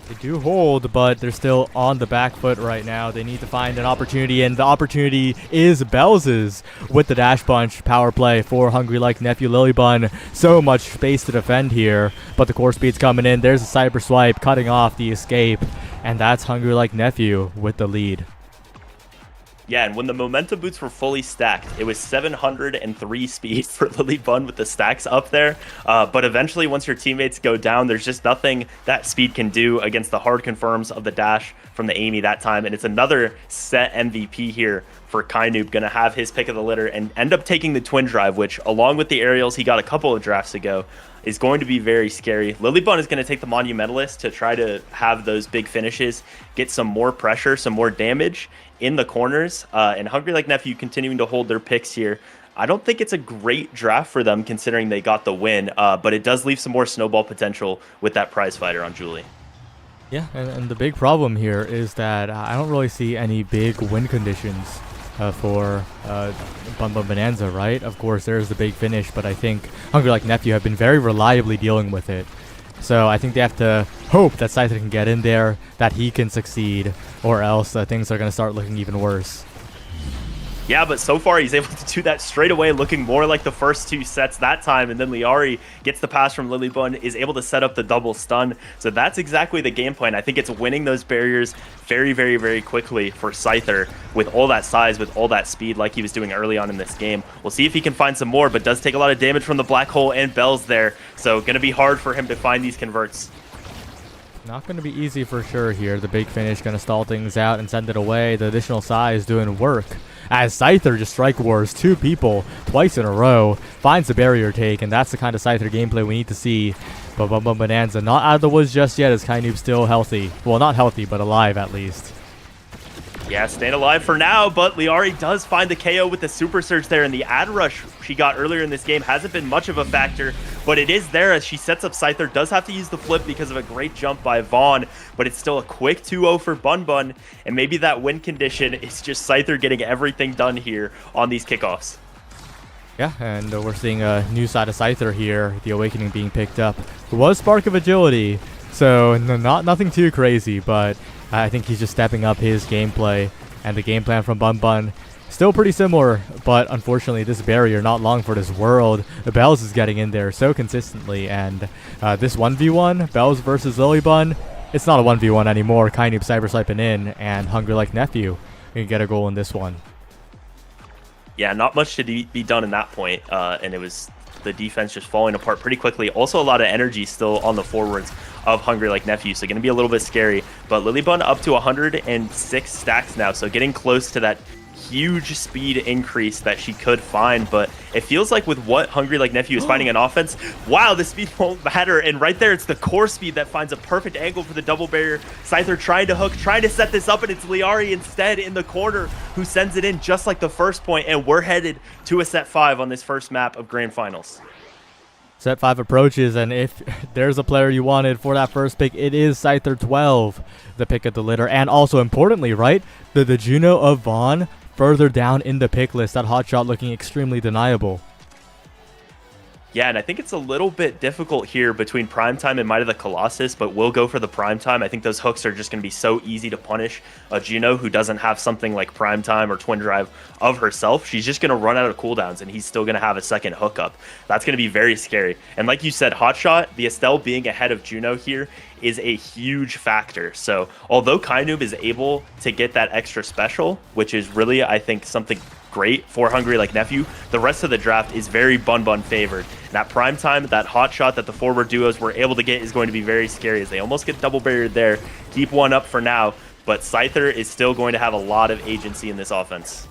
They do hold, but they're still on the back foot right now. They need to find an opportunity, and the opportunity is Bells's with the dash punch power play for Hungry Like Nephew Lilybun. So much space to defend here, but the core speed's coming in. There's a cyber swipe cutting off the escape, and that's Hungry Like Nephew with the lead. Yeah, and when the momentum boots were fully stacked, it was 703 speed for Lilybun with the stacks up there. But eventually, once your teammates go down, there's just nothing that speed can do against the hard confirms of the dash from the Amy that time. And it's another set MVP here for Kainoob, going to have his pick of the litter and end up taking the twin drive, which, along with the aerials he got a couple of drafts ago, is going to be very scary. Lilybun is going to take the Monumentalist to try to have those big finishes, get some more pressure, some more damage in the corners, and Hungry Like Nephew continuing to hold their picks here. I don't think it's a great draft for them considering they got the win, but it does leave some more snowball potential with that prize fighter on Julie. Yeah, and the big problem here is that I don't really see any big win conditions for Bum Bum Bonanza, right? Of course, there's the big finish, but I think Hungry Like Nephew have been very reliably dealing with it. So I think they have to hope that Scyther can get in there, that he can succeed, or else things are going to start looking even worse. Yeah, but so far he's able to do that straight away, looking more like the first two sets that time. And then Liari gets the pass from Lilybun, is able to set up the double stun. So that's exactly the game plan. I think it's winning those barriers very, very, very quickly for Scyther with all that size, with all that speed like he was doing early on in this game. We'll see if he can find some more, but does take a lot of damage from the black hole and Bells there. So going to be hard for him to find these converts. Not going to be easy for sure here. The big finish going to stall things out and send it away. The additional size doing work. As Scyther just strike wars two people twice in a row, finds the barrier take, and that's the kind of Scyther gameplay we need to see. But Bum Bum Bonanza not out of the woods just yet, as Kainoob's still healthy. Well, not healthy, but alive at least. Yeah, staying alive for now, but Liari does find the KO with the Super Surge there, and the ad rush she got earlier in this game hasn't been much of a factor, but it is there as she sets up Scyther. Does have to use the flip because of a great jump by Vaughn, but it's still a quick 2-0 for Bun Bun, and maybe that win condition is just Scyther getting everything done here on these kickoffs. Yeah, and we're seeing a new side of Scyther here, the Awakening being picked up. It was Spark of Agility, so nothing too crazy, but I think he's just stepping up his gameplay, and the game plan from Bun Bun still pretty similar, but unfortunately this barrier not long for this world. The Bells is getting in there so consistently, and this 1v1, Bells versus Lilybun, it's not a 1v1 anymore. Kainoob cyber swiping in, and Hungry Like Nephew can get a goal in this one. Yeah, not much to be done in that point, and it was the defense just falling apart pretty quickly. Also a lot of energy still on the forwards of Hungry Like Nephew, so going to be a little bit scary. But Lilybun up to 106 stacks now, so getting close to that huge speed increase that she could find, but it feels like with what Hungry Like Nephew is finding on offense, wow, the speed won't matter. And right there, it's the core speed that finds a perfect angle for the double barrier. Scyther trying to hook, trying to set this up, and it's Liari instead in the corner who sends it in just like the first point, and we're headed to a set 5 on this first map of Grand Finals. Set 5 approaches, and if there's a player you wanted for that first pick, it is Scyther 12, the pick of the litter. And also importantly, right, the Juno of Vaughn further down in the pick list, that hot shot looking extremely deniable. Yeah, and I think it's a little bit difficult here between Primetime and Might of the Colossus, but we'll go for the Primetime. I think those hooks are just going to be so easy to punish a Juno who doesn't have something like Primetime or Twin Drive of herself. She's just going to run out of cooldowns, and he's still going to have a second hookup. That's going to be very scary. And like you said, Hotshot, the Estelle being ahead of Juno here is a huge factor. So although Kainoob is able to get that extra special, which is really, I think, something great for Hungry Like Nephew, the rest of the draft is very Bun favored. And that prime time, that hot shot that the forward duos were able to get is going to be very scary as they almost get double barriered there. Keep one up for now, but Scyther is still going to have a lot of agency in this offense.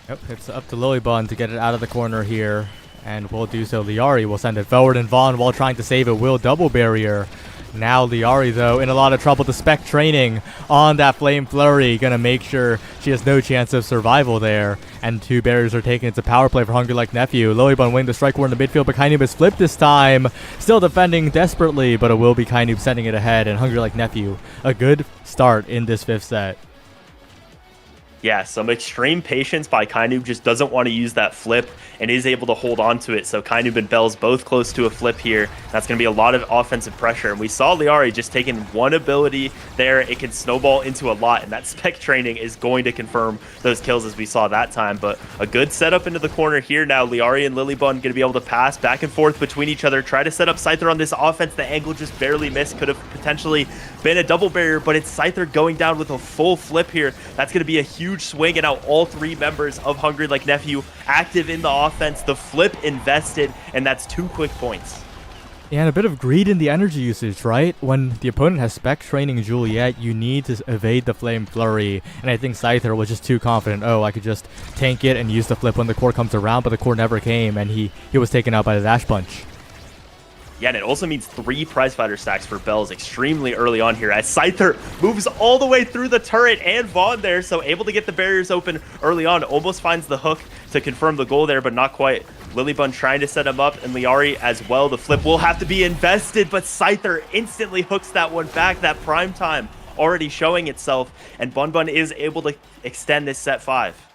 Yep, it's up to Lilybun to get it out of the corner here, and will do so. Liari will send it forward, and Vaughn, while trying to save it, will double barrier. Now Liari, though, in a lot of trouble. The spec training on that Flame Flurry, gonna make sure she has no chance of survival there. And 2 barriers are taken. It's a power play for Hungry Like Nephew. Lilybun winning the strike war in the midfield, but Kainoob is flipped this time. Still defending desperately, but it will be Kainoob sending it ahead, and Hungry Like Nephew, a good start in this 5th set. Yeah, some extreme patience by Kainoob, just doesn't want to use that flip and is able to hold on to it. So Kainoob and Bells both close to a flip here. That's going to be a lot of offensive pressure. And we saw Liari just taking one ability there. It can snowball into a lot, and that spec training is going to confirm those kills as we saw that time. But a good setup into the corner here now. Liari and Lilybun going to be able to pass back and forth between each other, try to set up Scyther on this offense. The angle just barely missed. Could have potentially been a double barrier, but it's Scyther going down with a full flip here. That's going to be a huge swing, and now all 3 members of Hungry Like Nephew active in the offense. The flip invested, and that's 2 quick points. Yeah, and a bit of greed in the energy usage, right? When the opponent has spec training Juliet, you need to evade the Flame Flurry, and I think Scyther was just too confident. Oh, I could just tank it and use the flip when the core comes around, but the core never came, and he was taken out by the dash punch. Yeah, and it also means 3 prize fighter stacks for Bells extremely early on here as Scyther moves all the way through the turret and Vaughn there, so able to get the barriers open early on. Almost finds the hook to confirm the goal there, but not quite. Lilybun trying to set him up, and Liari as well. The flip will have to be invested, but Scyther instantly hooks that one back. That prime time already showing itself, and Bun is able to extend this set 5.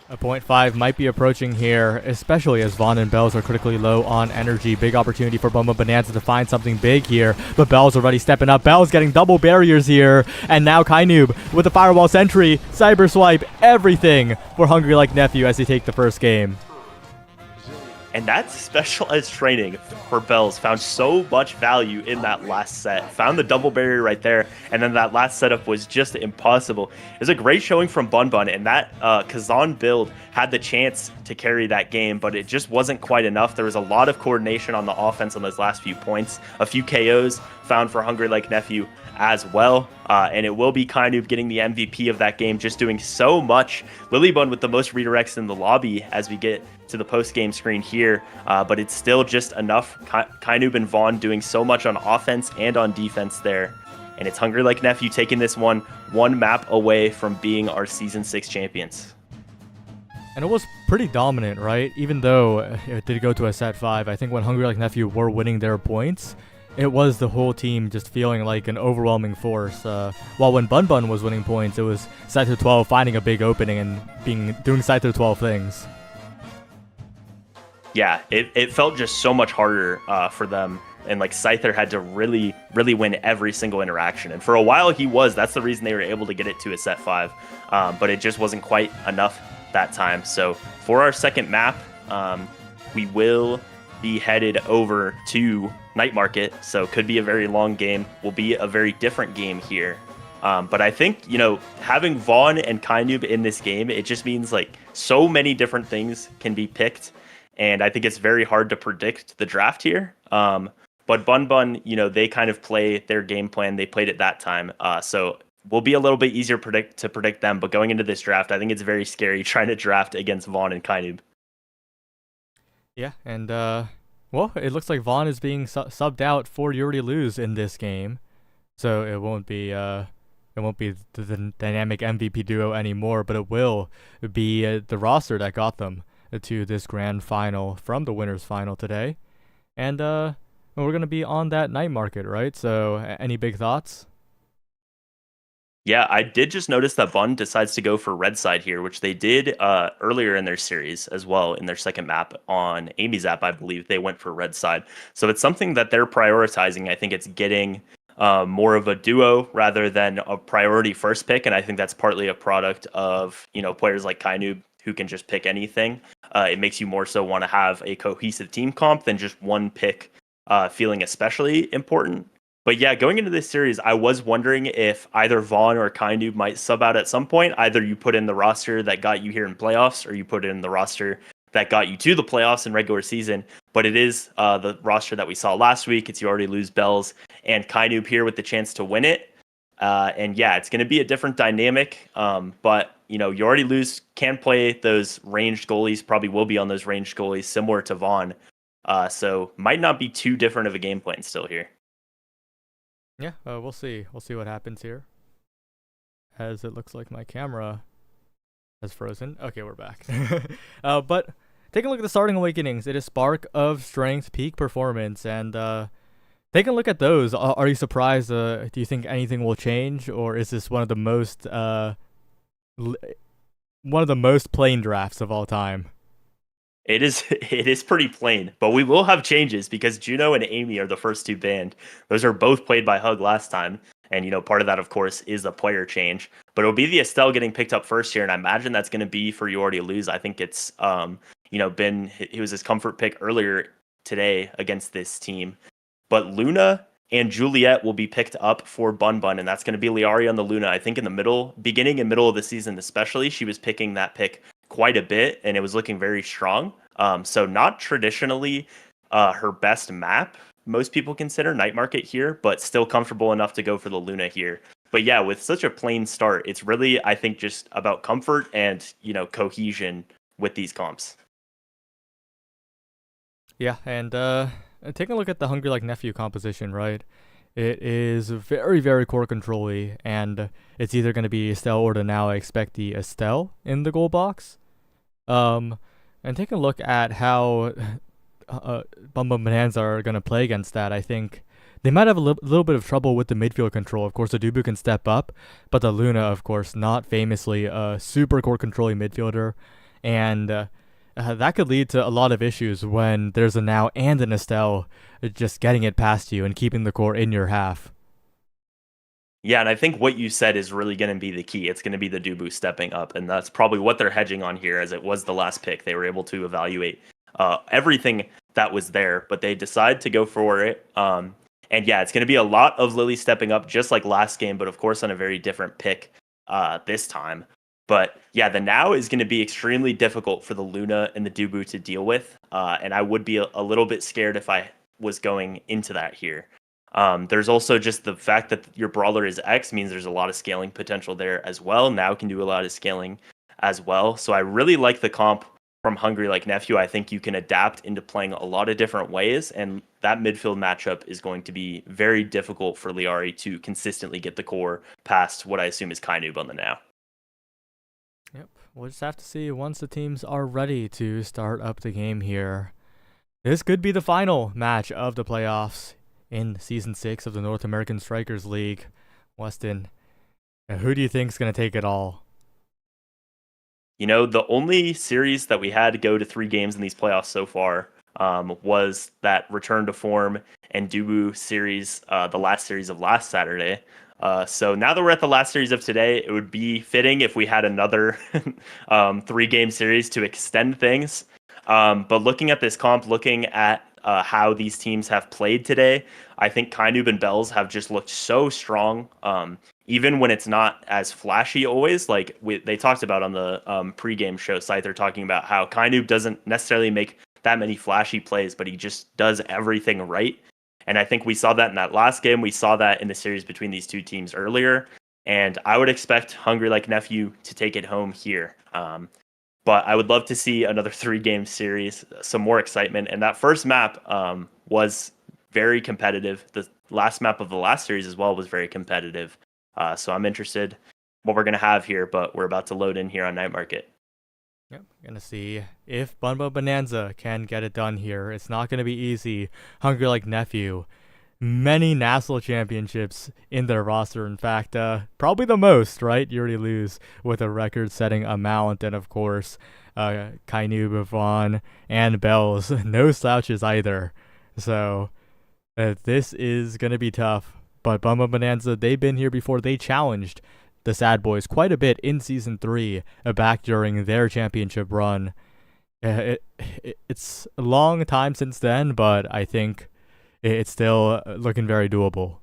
A 0.5 might be approaching here, especially as Vaughn and Bells are critically low on energy. Big opportunity for Bun Bonanza to find something big here, but Bells already stepping up. Bells getting double barriers here, and now Kainoob with the Firewall Sentry, Cyber Swipe, everything for Hungry Like Nephew as they take the first game. And that specialized training for Bells found so much value in that last set. Found the double barrier right there, and then that last setup was just impossible. It was a great showing from Bun, and that Kazan build had the chance to carry that game, but it just wasn't quite enough. There was a lot of coordination on the offense on those last few points. A few KOs found for Hungry Like Nephew as well, and it will be Kainoob getting the MVP of that game, just doing so much. Lilybun with the most redirects in the lobby as we get to the post-game screen here, but it's still just enough. Kainoob and Vaughn doing so much on offense and on defense there, and it's Hungry Like Nephew taking this one map away from being our Season 6 champions. And it was pretty dominant, right? Even though it did go to a set 5, I think when Hungry Like Nephew were winning their points, it was the whole team just feeling like an overwhelming force. While when Bun was winning points, it was Scyther 12 finding a big opening and doing Scyther 12 things. Yeah, it felt just so much harder for them. And like Scyther had to really, really win every single interaction. And for a while that's the reason they were able to get it to a set 5. But it just wasn't quite enough that time. So for our second map, we will be headed over to Night Market. So could be a very long game, will be a very different game here. But I think, having Vaughn and Kainoob in this game, it just means like so many different things can be picked. And I think it's very hard to predict the draft here. But Bun, they kind of play their game plan. They played it that time. So will be a little bit easier to predict them. But going into this draft, I think it's very scary trying to draft against Vaughn and Kainub. Yeah, and well, it looks like Vaughn is being subbed out for You Already Lose in this game, so it won't be the dynamic MVP duo anymore, but it will be the roster that got them to this grand final from the winners final today, and we're gonna be on that night market, right? So any big thoughts? Yeah, I did just notice that Vaughn decides to go for red side here, which they did earlier in their series as well. In their second map on Amy's app, I believe they went for red side. So it's something that they're prioritizing. I think it's getting more of a duo rather than a priority first pick, and I think that's partly a product of players like Kainub who can just pick anything. It makes you more so want to have a cohesive team comp than just one pick feeling especially important. But yeah, going into this series, I was wondering if either Vaughn or Kainub might sub out at some point. Either you put in the roster that got you here in playoffs, or you put in the roster that got you to the playoffs in regular season. But it is the roster that we saw last week. It's You Already Lose Bells and Kainub here with the chance to win it. And yeah, it's going to be a different dynamic. But You Already Lose can play those ranged goalies, probably will be on those ranged goalies, similar to Vaughn. So might not be too different of a game plan still here. Yeah, we'll see. We'll see what happens here. As it looks like my camera has frozen. Okay, we're back. But taking a look at the starting awakenings, it is Spark of Strength, Peak Performance, and taking a look at those, are you surprised? Do you think anything will change, or is this one of the most plain drafts of all time? It is pretty plain, but we will have changes because Juno and Amy are the first two banned. Those are both played by Hug last time, and part of that, of course, is the player change. But it'll be the Estelle getting picked up first here, and I imagine that's going to be for You Already Lose. I think it's he was his comfort pick earlier today against this team. But Luna and Juliet will be picked up for Bun Bun, and that's going to be Liari on the Luna. I think in the beginning and middle of the season especially, she was picking that pick quite a bit, and it was looking very strong. So not traditionally her best map, most people consider Night Market here, but still comfortable enough to go for the Luna here. But yeah, with such a plain start, it's really, I think, just about comfort and, cohesion with these comps. Yeah, and taking a look at the Hungry Like Nephew composition, right? It is very, very core control-y, and it's either going to be Estelle or now I expect the Estelle in the goal box. And taking a look at how Bum Bum Bonanza are going to play against that, I think they might have a little bit of trouble with the midfield control. Of course, the Dubu can step up, but the Luna, of course, not famously a super core controlling midfielder, and that could lead to a lot of issues when there's a Now and an Estelle just getting it past you and keeping the core in your half. Yeah, and I think what you said is really going to be the key. It's going to be the Dubu stepping up, and that's probably what they're hedging on here, as it was the last pick. They were able to evaluate everything that was there, but they decide to go for it. And yeah, it's going to be a lot of Lily stepping up, just like last game, but of course on a very different pick this time. But yeah, the Now is going to be extremely difficult for the Luna and the Dubu to deal with, and I would be a little bit scared if I was going into that here. There's also just the fact that your brawler is X means there's a lot of scaling potential there as well. Now can do a lot of scaling as well. So I really like the comp from Hungry Like Nephew. I think you can adapt into playing a lot of different ways, and that midfield matchup is going to be very difficult for Liari to consistently get the core past what I assume is Kainub on the Now. Yep, we'll just have to see once the teams are ready to start up the game here. This could be the final match of the playoffs in Season 6 of the North American Strikers League. Weston, who do you think is going to take it all? The only series that we had to go to 3 games in these playoffs so far was that Return to Form and Dubu series, the last series of last Saturday. So now that we're at the last series of today, it would be fitting if we had another 3-game series to extend things. But looking at this comp, looking at how these teams have played today, I think Kainub and Bells have just looked so strong, even when it's not as flashy always. Like they talked about on the pregame show site, they're talking about how Kainub doesn't necessarily make that many flashy plays, but he just does everything right. And I think we saw that in that last game. We saw that in the series between these two teams earlier. and I would expect Hungry Like Nephew to take it home here. But I would love to see another 3-game series, some more excitement. And that first map was very competitive. The last map of the last series as well was very competitive. So I'm interested what we're going to have here, but we're about to load in here on Night Market. Yep, gonna see if Bun Bun Bonanza can get it done here. It's not gonna be easy. Hungry Like Nephew, many NASL championships in their roster. In fact, probably the most, right? You already lose with a record-setting amount, and of course, Kainu, Buffon, and Bells, no slouches either. So this is gonna be tough. But Bun Bun Bonanza, they've been here before. They challenged the Sad Boys quite a bit in Season 3, back during their championship run. It's a long time since then, but I think it's still looking very doable.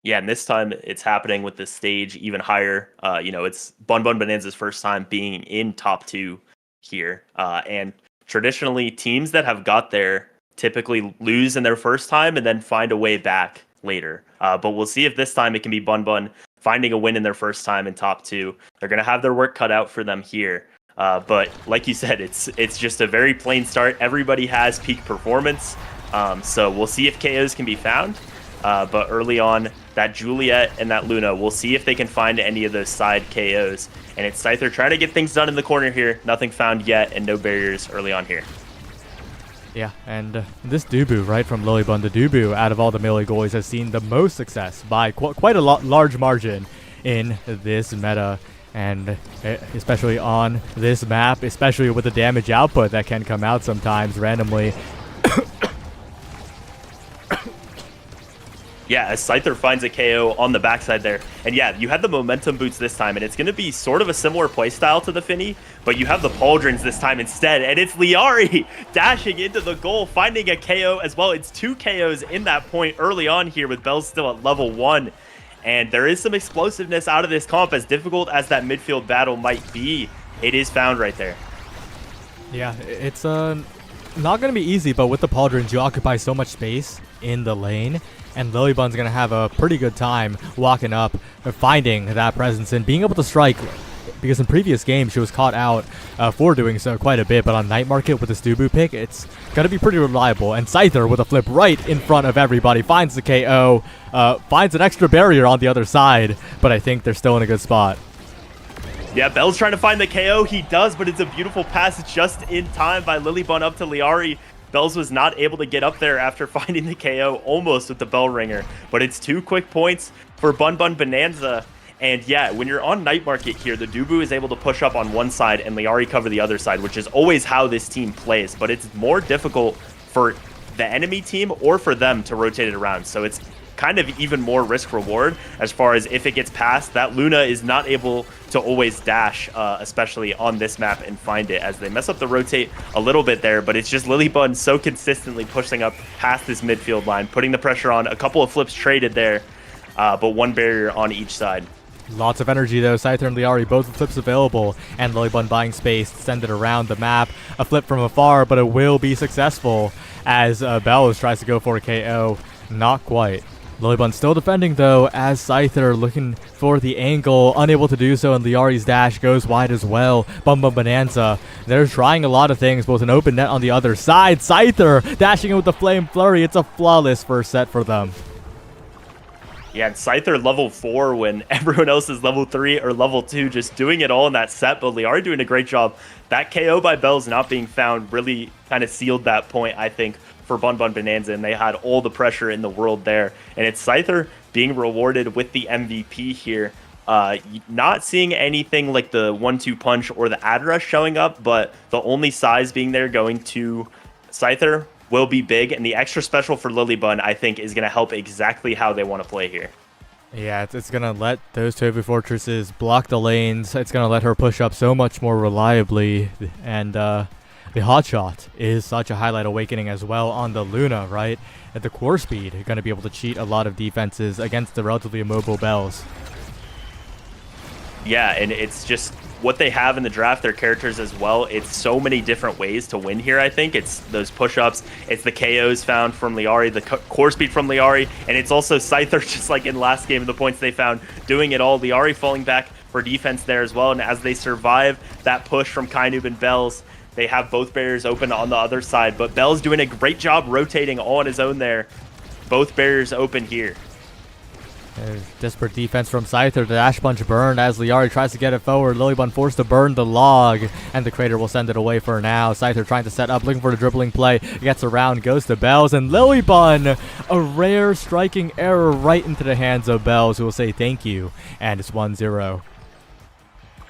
Yeah, and this time it's happening with the stage even higher. It's Bun Bun Bonanza's first time being in top 2 here. And traditionally, teams that have got there typically lose in their first time and then find a way back later. But we'll see if this time it can be Bun Bun finding a win in their first time in top 2. They're going to have their work cut out for them here. But like you said, it's just a very plain start. Everybody has peak performance. So we'll see if KOs can be found. But early on, that Juliet and that Luna, we'll see if they can find any of those side KOs. And it's Scyther trying to get things done in the corner here. Nothing found yet and no barriers early on here. Yeah, and this Dubu, right, from Lilybun, the Dubu, out of all the melee goalies, has seen the most success by quite a large margin in this meta, and especially on this map, especially with the damage output that can come out sometimes randomly. Yeah, as Scyther finds a KO on the backside there. And yeah, you had the momentum boots this time, and it's going to be sort of a similar playstyle to the Finny, but you have the pauldrons this time instead, and it's Liari dashing into the goal, finding a KO as well. It's 2 KOs in that point early on here with Bells still at level 1. And there is some explosiveness out of this comp, as difficult as that midfield battle might be. It is found right there. Yeah, it's not going to be easy, but with the pauldrons, you occupy so much space in the lane, and Lilybun's going to have a pretty good time walking up, finding that presence, and being able to strike, because in previous games she was caught out for doing so quite a bit, but on Night Market with this Dubu pick, it's going to be pretty reliable. And Scyther with a flip right in front of everybody finds the KO, finds an extra barrier on the other side, but I think they're still in a good spot. Yeah, Bell's trying to find the KO. He does, but it's a beautiful pass just in time by Lilybun up to Liari. Bells was not able to get up there after finding the KO almost with the bell ringer, but it's 2 quick points for Bun Bun Bonanza. And yeah, when you're on Night Market here, the Dubu is able to push up on one side and Liari cover the other side, which is always how this team plays, but it's more difficult for the enemy team or for them to rotate it around. So it's kind of even more risk reward as far as if it gets past, that Luna is not able to always dash, especially on this map, and find it, as they mess up the rotate a little bit there. But it's just Lilybun so consistently pushing up past this midfield line, putting the pressure on. A couple of flips traded there, but 1 barrier on each side. Lots of energy though. Scyther and Liari, both the flips available, and Lilybun buying space to send it around the map. A flip from afar, but it will be successful as Bells tries to go for a KO. Not quite. Lilybun still defending though, as Scyther looking for the angle, unable to do so, and Liari's dash goes wide as well. Bun Bun Bonanza, they're trying a lot of things, both an open net on the other side. Scyther dashing in with the Flame Flurry. It's a flawless first set for them. Yeah, and Scyther level 4 when everyone else is level 3 or level 2, just doing it all in that set, but Liari doing a great job. That KO by Bells not being found really kind of sealed that point, I think, for Bun Bun Bonanza, and they had all the pressure in the world there. And it's Scyther being rewarded with the MVP here. Not seeing anything like the 1-2 punch or the ad rush showing up, but the only size being there going to Scyther will be big, and the extra special for Lilybun, I think, is going to help exactly how they want to play here. Yeah, it's going to let those Toby Fortresses block the lanes. It's going to let her push up so much more reliably, and the hotshot is such a highlight awakening as well on the Luna, right? At the core speed, going to be able to cheat a lot of defenses against the relatively immobile Bells. Yeah, and it's just what they have in the draft, their characters as well, it's so many different ways to win here, I think. It's those push-ups, it's the KOs found from Liari, the core speed from Liari, and it's also Scyther, just like in last game, the points they found, doing it all. Liari falling back for defense there as well, and as they survive that push from Kainoob and Bells, they have both barriers open on the other side, but Bells doing a great job rotating all on his own there. Both barriers open here. There's desperate defense from Scyther. The dash punch burned as Liari tries to get it forward. Lilybun forced to burn the log, and the Crater will send it away for now. Scyther trying to set up, looking for the dribbling play. Gets around, goes to Bells, and Lilybun, a rare striking error right into the hands of Bells, who will say thank you, and it's 1-0.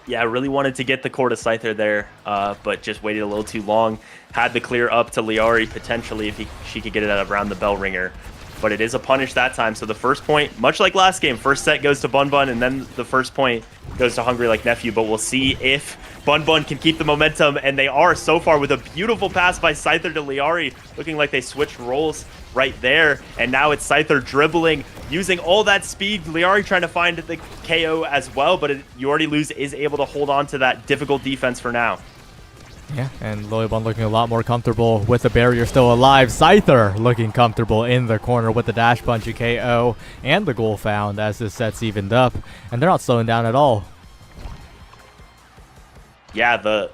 Yeah, I really wanted to get the core to Scyther there, but just waited a little too long. Had the clear up to Liari potentially if she could get it around the bell ringer. But it is a punish that time, so the first point, much like last game, first set goes to Bun Bun, and then the first point goes to Hungry Like Nephew, but we'll see if Bun Bun can keep the momentum, and they are so far with a beautiful pass by Scyther to Liari, looking like they switched roles right there, and now it's Scyther dribbling, using all that speed. Liari trying to find the KO as well, but You Already Lose is able to hold on to that difficult defense for now. Yeah, and Lilybun looking a lot more comfortable with the barrier still alive. Scyther looking comfortable in the corner with the dash punch, a KO, and the goal found as this set's evened up. And they're not slowing down at all. Yeah,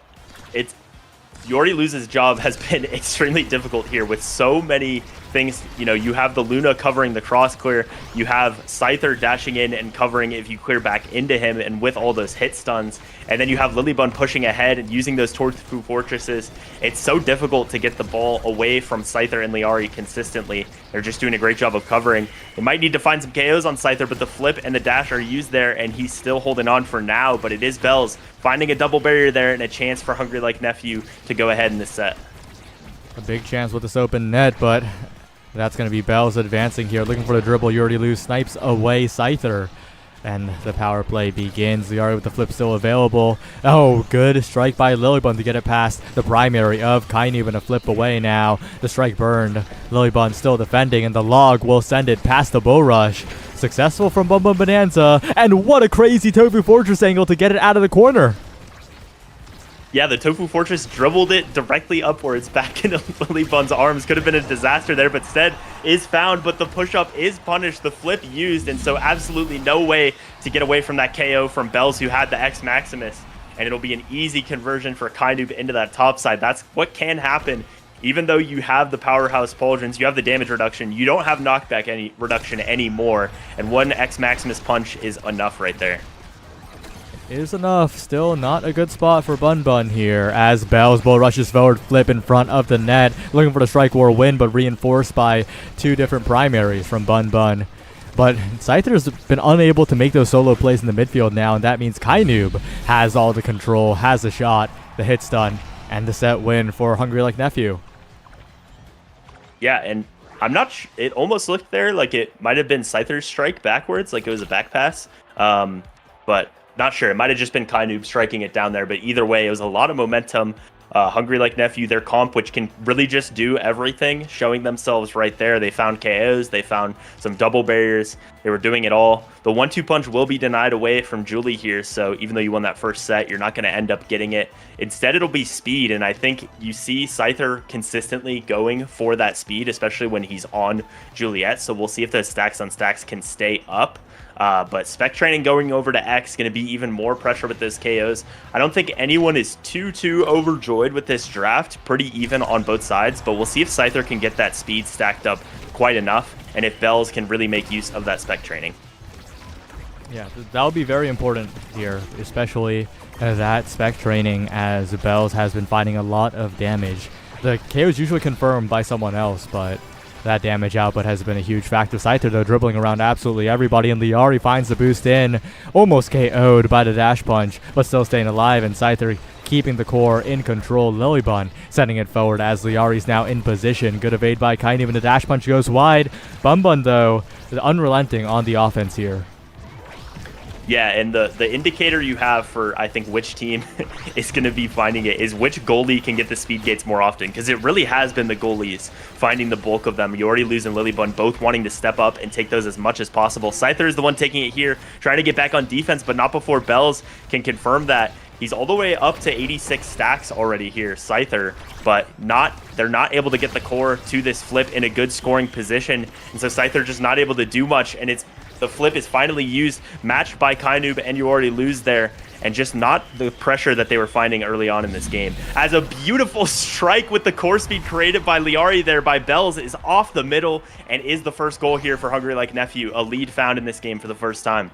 You Already Lose's job has been extremely difficult here with so many things. You know, you have the Luna covering the cross clear, you have Scyther dashing in and covering if you clear back into him, and with all those hit stuns, and then you have Lilybun pushing ahead and using those Tofu Fortresses. It's so difficult to get the ball away from Scyther and Liari consistently. They're just doing a great job of covering. They might need to find some KOs on Scyther, but the flip and the dash are used there, and he's still holding on for now, but it is Bells finding a double barrier there and a chance for Hungry Like Nephew to go ahead in this set. A big chance with this open net, but that's going to be Bells advancing here, looking for the dribble. You Already Lose, snipes away Scyther, and the power play begins. Liari with the flip still available. Oh, good strike by Lilybun to get it past the primary of Kainoob, and a flip away now. The strike burned. Lilybun still defending, and the log will send it past the bull rush. Successful from Bum Bum Bonanza, and what a crazy Tofu Fortress angle to get it out of the corner. Yeah, the Tofu Fortress dribbled it directly upwards back into Lilybun's arms. Could have been a disaster there, but instead is found, but the push-up is punished, the flip used, and so absolutely no way to get away from that KO from Bells, who had the X Maximus, and it'll be an easy conversion for Kainoob into that top side. That's what can happen. Even though you have the Powerhouse Pauldrons, you have the damage reduction, you don't have knockback reduction anymore, and one X Maximus punch is enough right there. Is enough. Still not a good spot for Bun Bun here as Bells bull rushes forward, flip in front of the net, looking for the strike war win, but reinforced by two different primaries from Bun Bun. But Scyther's been unable to make those solo plays in the midfield now, and that means Kainoob has all the control, has the shot, the hit stun, and the set win for Hungry Like Nephew. Yeah, and I'm not it almost looked there like it might have been Scyther's strike backwards, like it was a back pass, but not sure. It might have just been Kainoob striking it down there, but either way, it was a lot of momentum. Hungry Like Nephew, their comp, which can really just do everything, showing themselves right there. They found KOs, they found some double barriers, they were doing it all. The 1-2 punch will be denied away from Julie here, so even though you won that first set, you're not going to end up getting it. Instead, it'll be speed, and I think you see Scyther consistently going for that speed, especially when he's on Juliet, so we'll see if those stacks on stacks can stay up. But spec training going over to X, going to be even more pressure with those KOs. I don't think anyone is too overjoyed with this draft. Pretty even on both sides, but we'll see if Scyther can get that speed stacked up quite enough, and if Bells can really make use of that spec training. Yeah, that would be very important here, especially that spec training, as Bells has been finding a lot of damage. The KO is usually confirmed by someone else, but that damage output has been a huge factor. Scyther, though, dribbling around absolutely everybody, and Liari finds the boost in. Almost KO'd by the dash punch, but still staying alive, and Scyther keeping the core in control. Lilybun sending it forward as Liari's now in position. Good evade by Kainoob, and the dash punch goes wide. Bun Bun, though, unrelenting on the offense here. Yeah, and the indicator you have for, I think, which team is going to be finding it is which goalie can get the speed gates more often, because it really has been the goalies finding the bulk of them. You Already Lose and Lilybun both wanting to step up and take those as much as possible. Scyther is the one taking it here, trying to get back on defense, but not before Bells can confirm that. He's all the way up to 86 stacks already here, Scyther, but they're not able to get the core to this flip in a good scoring position, and so Scyther just not able to do much, and the flip is finally used, matched by Kainoob, and you already lose there, and just not the pressure that they were finding early on in this game. As a beautiful strike with the core speed created by Liari there by Bells is off the middle, and is the first goal here for Hungry Like Nephew, a lead found in this game for the first time.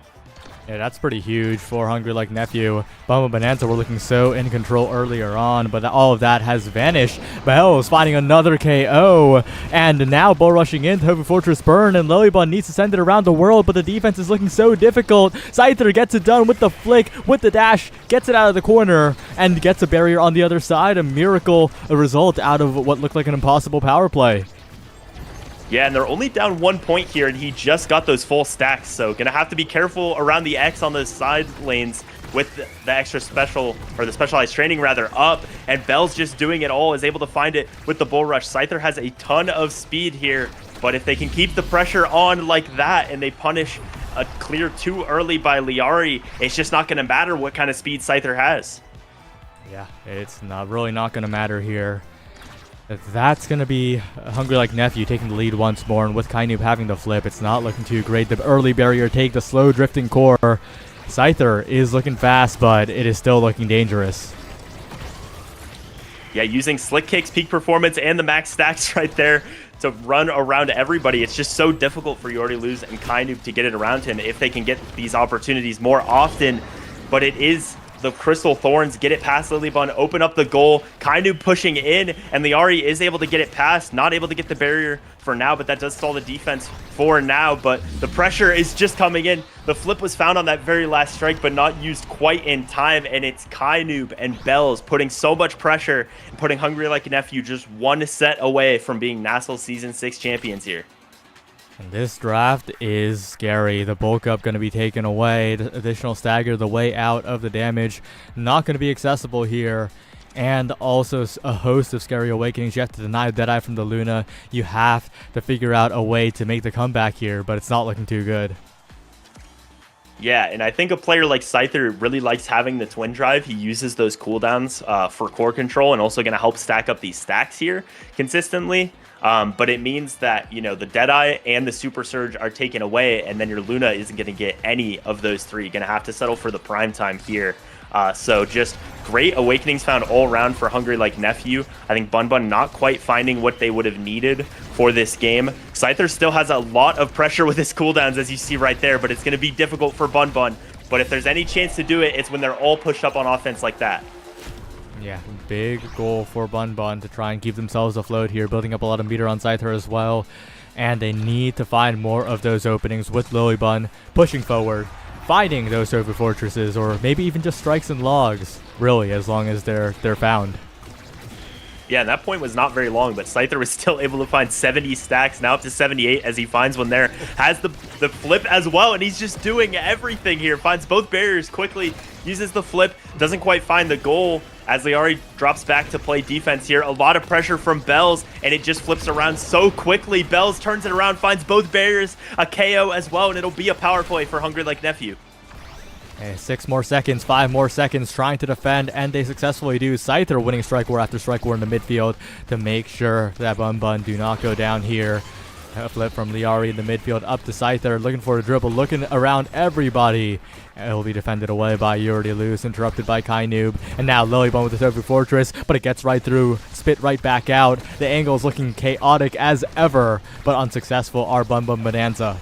Yeah, that's pretty huge for Hungry Like Nephew. Bumble Bonanza were looking so in control earlier on, but all of that has vanished. Bells finding another KO, and now bull rushing in, Tofu Fortress burn, and Lilybun needs to send it around the world, but the defense is looking so difficult. Scyther gets it done with the flick, with the dash, gets it out of the corner, and gets a barrier on the other side. A miracle, a result out of what looked like an impossible power play. Yeah, and they're only down 1 point here, and he just got those full stacks, so gonna have to be careful around the X on the side lanes with the extra special, or the specialized training rather, up, and Bell's just doing it all, is able to find it with the bull rush. Scyther has a ton of speed here, but if they can keep the pressure on like that, and they punish a clear too early by Liari, it's just not gonna matter what kind of speed Scyther has. Yeah, it's really not gonna matter here. That's going to be Hungry Like Nephew taking the lead once more, and with Kainoob having the flip, it's not looking too great. The early barrier take, the slow drifting core. Scyther is looking fast, but it is still looking dangerous. Yeah, using Slick Kick's peak performance and the max stacks right there to run around everybody. It's just so difficult for Yordi Luz and Kainoob to get it around him if they can get these opportunities more often, but it is the Crystal Thorns get it past Lilybun, open up the goal. Kainoob pushing in, and Liari is able to get it past. Not able to get the barrier for now, but that does stall the defense for now. But the pressure is just coming in. The flip was found on that very last strike, but not used quite in time. And it's Kainoob and Bells putting so much pressure and putting Hungry Like Nephew just one set away from being NASL Season 6 champions here. And this draft is scary. The bulk up going to be taken away. The additional stagger, the way out of the damage, not going to be accessible here. And also a host of scary awakenings. You have to deny Deadeye from the Luna. You have to figure out a way to make the comeback here, but it's not looking too good. Yeah, and I think a player like Scyther really likes having the Twin Drive. He uses those cooldowns for core control, and also going to help stack up these stacks here consistently. But it means that, you know, the Deadeye and the Super Surge are taken away, and then your Luna isn't going to get any of those three. You're going to have to settle for the prime time here. So just great awakenings found all around for Hungry Like Nephew. I think Bun Bun not quite finding what they would have needed for this game. Scyther still has a lot of pressure with his cooldowns, as you see right there, but it's going to be difficult for Bun Bun. But if there's any chance to do it, it's when they're all pushed up on offense like that. Yeah, big goal for Bun Bun to try and keep themselves afloat here, building up a lot of meter on Scyther as well. And they need to find more of those openings with Lilybun pushing forward, finding those over fortresses, or maybe even just strikes and logs, really, as long as they're found. Yeah, and that point was not very long, but Scyther was still able to find 70 stacks, now up to 78 as he finds one there. Has the flip as well, and he's just doing everything here. Finds both barriers quickly, uses the flip, doesn't quite find the goal as Liari drops back to play defense here. A lot of pressure from Bells, and it just flips around so quickly. Bells turns it around, finds both barriers, a KO as well, and it'll be a power play for Hungry Like Nephew. Okay, 6 more seconds, 5 more seconds trying to defend, and they successfully do. Scyther winning strike war after strike war in the midfield to make sure that Bun Bun do not go down here. A flip from Liari in the midfield up to Scyther, looking for a dribble, looking around everybody. It will be defended away by Yordi Luz, interrupted by Kainoob. And now Lilybun with the Tofu Fortress, but it gets right through, spit right back out. The angle is looking chaotic as ever, but unsuccessful. Our Bun Bun Bonanza.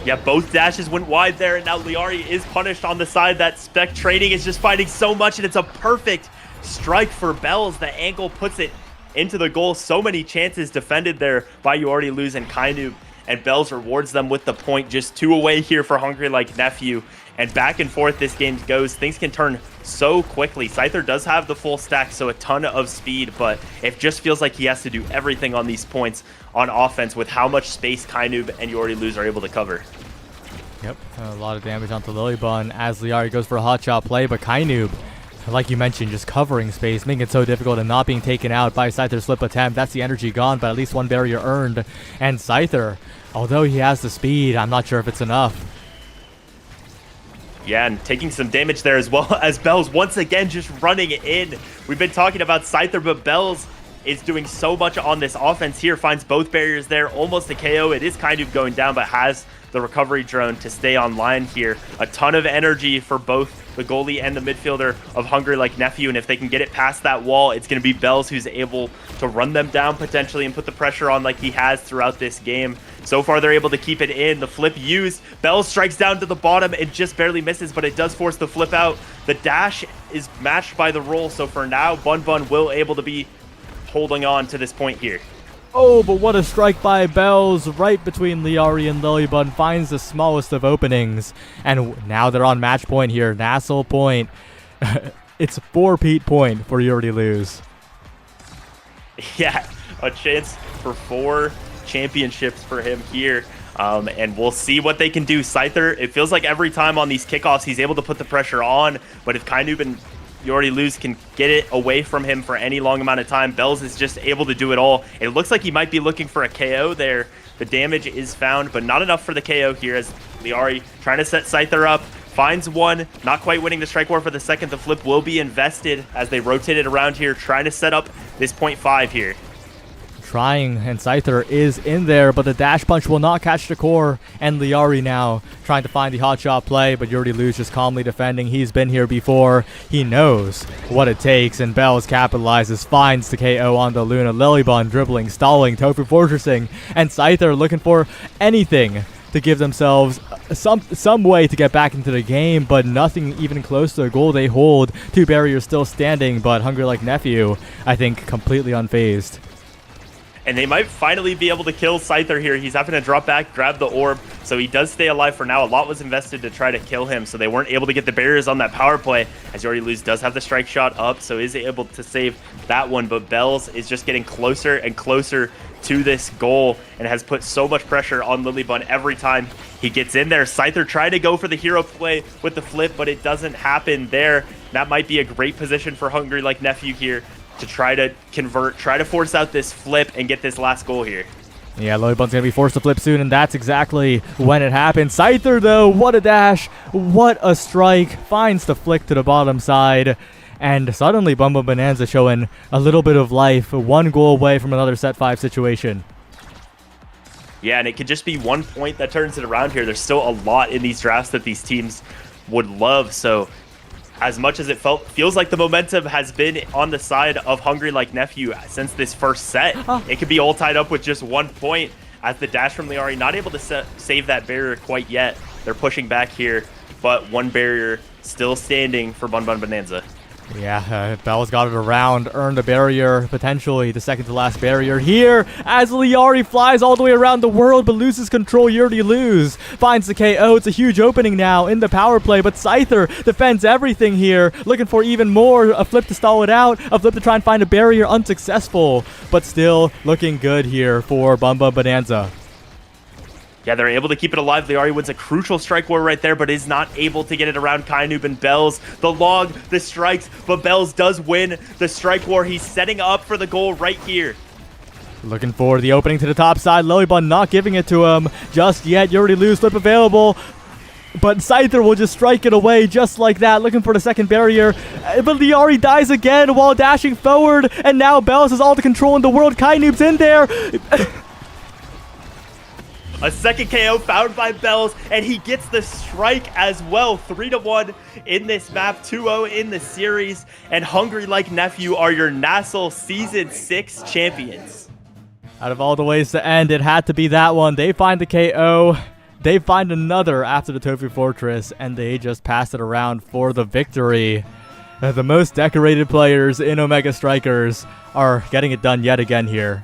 Yeah, both dashes went wide there, and now Liari is punished on the side. That spec training is just finding so much, and it's a perfect strike for Bells. The angle puts it into the goal. So many chances defended there by Yordi Luz and Kainoob, and Bells rewards them with the point. Just 2 away here for Hungry Like Nephew, and back and forth this game goes. Things can turn so quickly. Scyther does have the full stack, so a ton of speed, but it just feels like he has to do everything on these points on offense with how much space Kainoob and Yordi Luz are able to cover. Yep, a lot of damage onto Lilybun as Liari goes for a hot shot play, but Kainoob, like you mentioned, just covering space, making it so difficult and not being taken out by Scyther's flip attempt. That's the energy gone, but at least one barrier earned. And Scyther, although he has the speed, I'm not sure if it's enough. Yeah, and taking some damage there as well as Bells once again just running in. We've been talking about Scyther, but Bells is doing so much on this offense here. Finds both barriers there, almost a KO. It is kind of going down, but has the recovery drone to stay online here. A ton of energy for both the goalie and the midfielder of Hungry Like Nephew, and if they can get it past that wall, it's going to be Bells who's able to run them down potentially and put the pressure on like he has throughout this game. So far, they're able to keep it in. The flip used. Bells strikes down to the bottom and just barely misses, but it does force the flip out. The dash is matched by the roll, so for now, Bun Bun will able to be holding on to this point here. Oh, but what a strike by Bells right between Liari and Lilybun. Finds the smallest of openings. And now they're on match point here. NASL point. It's 4-peat point for You Already Lose. Yeah, a chance for 4 championships for him here. And we'll see what they can do. Scyther, it feels like every time on these kickoffs, he's able to put the pressure on. But if Kainoob and You Already Lose can get it away from him for any long amount of time, Bells is just able to do it all. It looks like he might be looking for a KO there. The damage is found, but not enough for the KO here as Liari trying to set Scyther up. Finds one, not quite winning the strike war for the second. The flip will be invested as they rotate it around here, trying to set up this 0.5 here. Trying, and Scyther is in there, but the dash punch will not catch the core. And Liari now trying to find the hot shot play, but You Already Lose just calmly defending. He's been here before. He knows what it takes, and Bells capitalizes, finds the KO on the Luna. Lilybun dribbling, stalling, Tofu fortressing, and Scyther looking for anything to give themselves some way to get back into the game, but nothing even close to a goal. They hold 2 barriers still standing, but Hungry Like Nephew, I think, completely unfazed. And they might finally be able to kill Scyther here. He's having to drop back, grab the orb, so he does stay alive for now. A lot was invested to try to kill him, so they weren't able to get the barriers on that power play. As You Already Lose does have the strike shot up, so is able to save that one. But Bells is just getting closer and closer to this goal and has put so much pressure on Lilybun every time he gets in there. Scyther trying to go for the hero play with the flip, but it doesn't happen there. That might be a great position for Hungry Like Nephew here to try to convert, try to force out this flip and get this last goal here. Yeah, Lilybun's going to be forced to flip soon, and that's exactly when it happens. Scyther, though, what a dash, what a strike. Finds the flick to the bottom side, and suddenly Bum Bum Bonanza showing a little bit of life. 1 goal away from another set 5 situation. Yeah, and it could just be 1 point that turns it around here. There's still a lot in these drafts that these teams would love, so as much as it feels like the momentum has been on the side of Hungry Like Nephew since this first set, it could be all tied up with just 1 point as the dash from Liari not able to save that barrier quite yet. They're pushing back here, but 1 barrier still standing for Bun Bun Bonanza. Yeah, Bells got it around, earned a barrier, potentially the second to last barrier here, as Liari flies all the way around the world, but loses control. You Already Lose finds the KO. It's a huge opening now in the power play, but Scyther defends everything here, looking for even more. A flip to stall it out, a flip to try and find a barrier, unsuccessful, but still looking good here for Bum Bum Bonanza. Yeah, they're able to keep it alive. Liari wins a crucial strike war right there, but is not able to get it around Kainoob and Bells. The log, the strikes, but Bells does win the strike war. He's setting up for the goal right here. Looking for the opening to the top side. Lilybun not giving it to him just yet. You Already Lose, flip available. But Scyther will just strike it away just like that, looking for the second barrier. But Liari dies again while dashing forward, and now Bells has all the control in the world. Kainoob's in there. A second KO found by Bells, and he gets the strike as well. 3-1 in this map, 2-0 in the series, and Hungry Like Nephew are your NASL Season 6 champions. Out of all the ways to end, it had to be that one. They find the KO. They find another after the Tofu Fortress, and they just pass it around for the victory. The most decorated players in Omega Strikers are getting it done yet again here.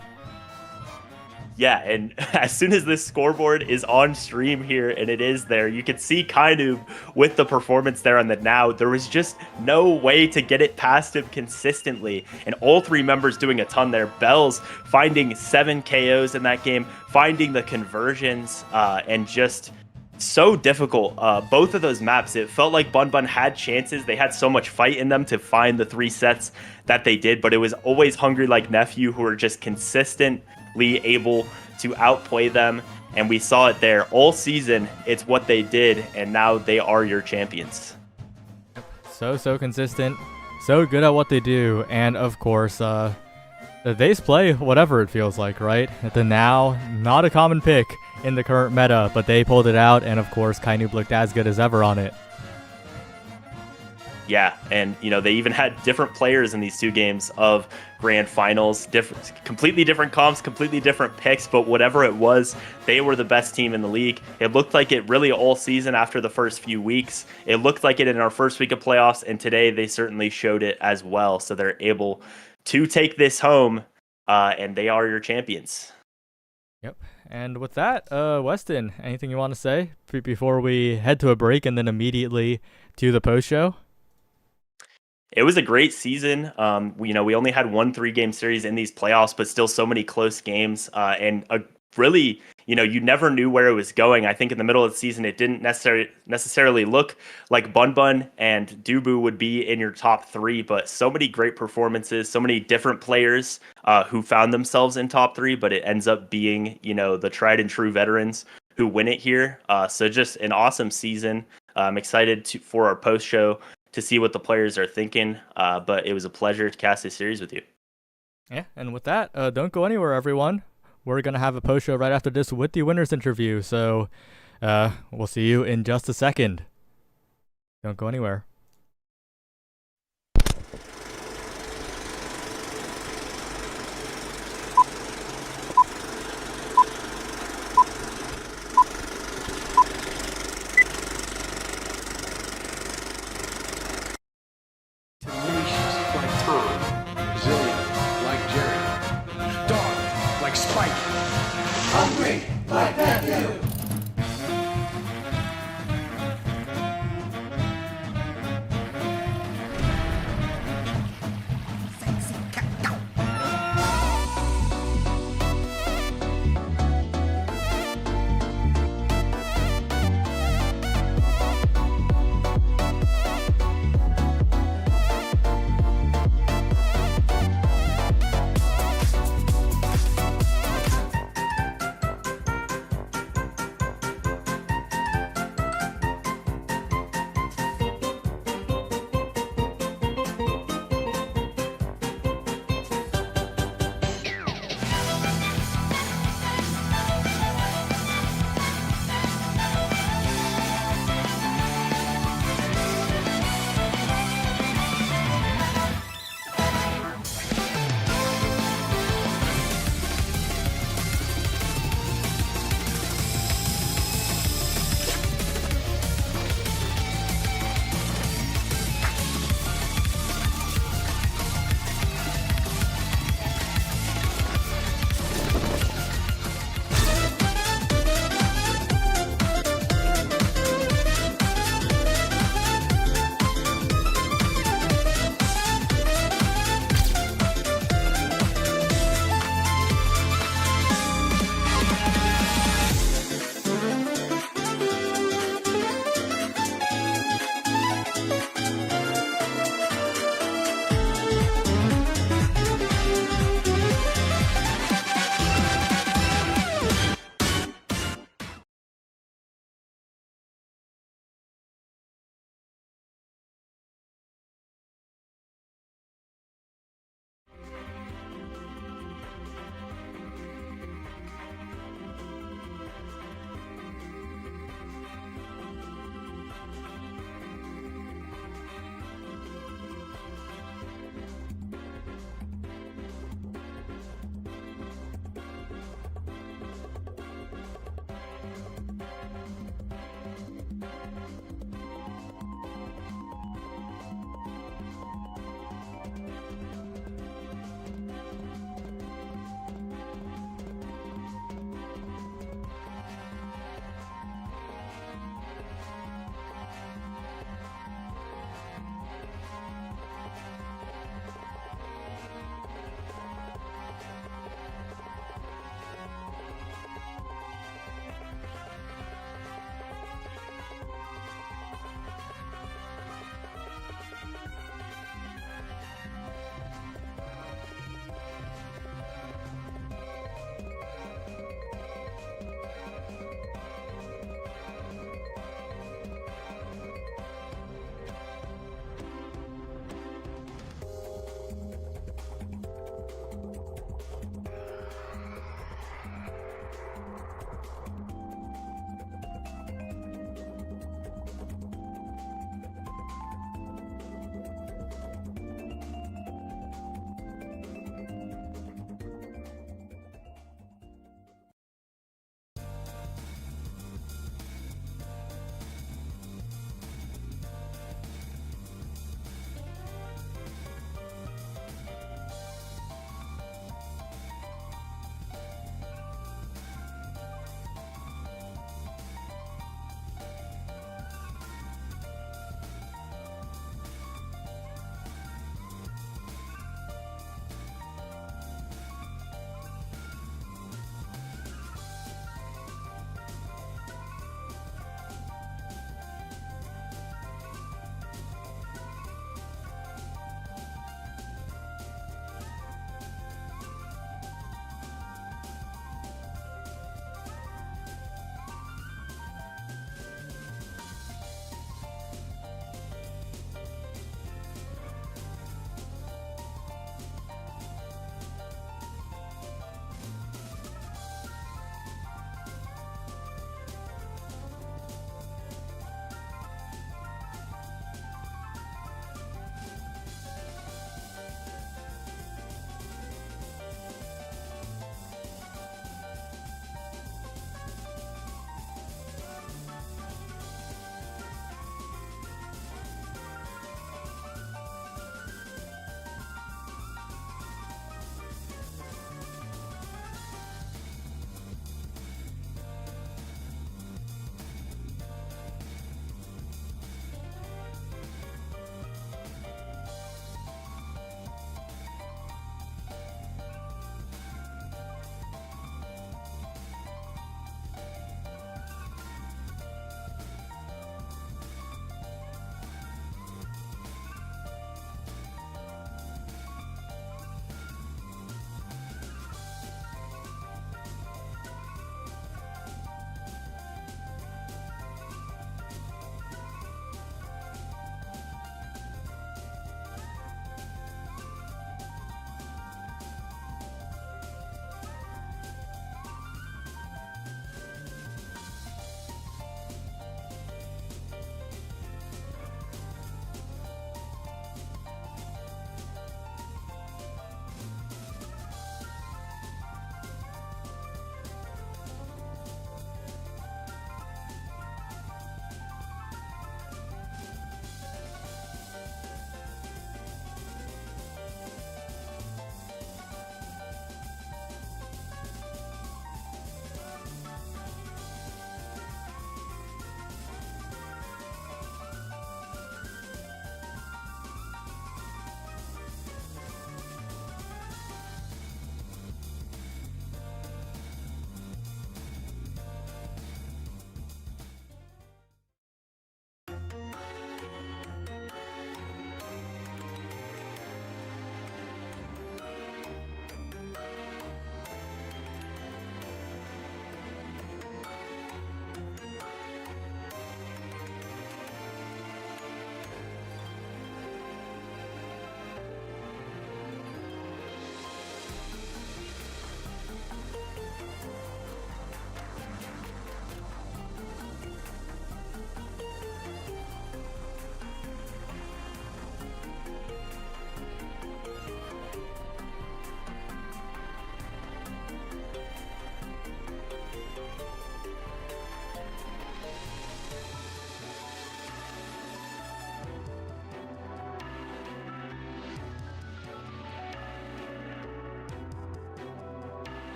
Yeah, and as soon as this scoreboard is on stream here, and it is there, you can see Kainoob with the performance there on the now. There was just no way to get it past him consistently, and all 3 members doing a ton there. Bells finding 7 KOs in that game, finding the conversions, and just so difficult. Both of those maps, it felt like Bun Bun had chances. They had so much fight in them to find the 3 sets that they did, but it was always Hungry Like Nephew who were just consistently able to outplay them and we saw it there all season. It's what they did, and now they are your champions. So consistent, so good at what they do, and of course, they play whatever it feels like, right? The Now, not a common pick in the current meta, but they pulled it out, and of course, Kainoob looked as good as ever on it. Yeah, and they even had different players in these 2 games of grand finals, completely different comps, completely different picks, but whatever it was, they were the best team in the league. It looked like it really all season after the first few weeks. It looked like it in our first week of playoffs, and today they certainly showed it as well. So they're able to take this home, and they are your champions. Yep. And with that, Weston, anything you want to say before we head to a break and then immediately to the post show? It was a great season. We only had 1 3-game series in these playoffs, but still so many close games. And a really, you never knew where it was going. I think in the middle of the season, it didn't necessarily look like Bun Bun and Dubu would be in your top 3, but so many great performances, so many different players who found themselves in top 3, but it ends up being, the tried and true veterans who win it here. So just an awesome season. I'm excited for our post show to see what the players are thinking, but it was a pleasure to cast this series with you. Yeah, and with that, don't go anywhere, everyone. We're going to have a post show right after this with the winners interview, so we'll see you in just a second. Don't go anywhere. Hungry like that too.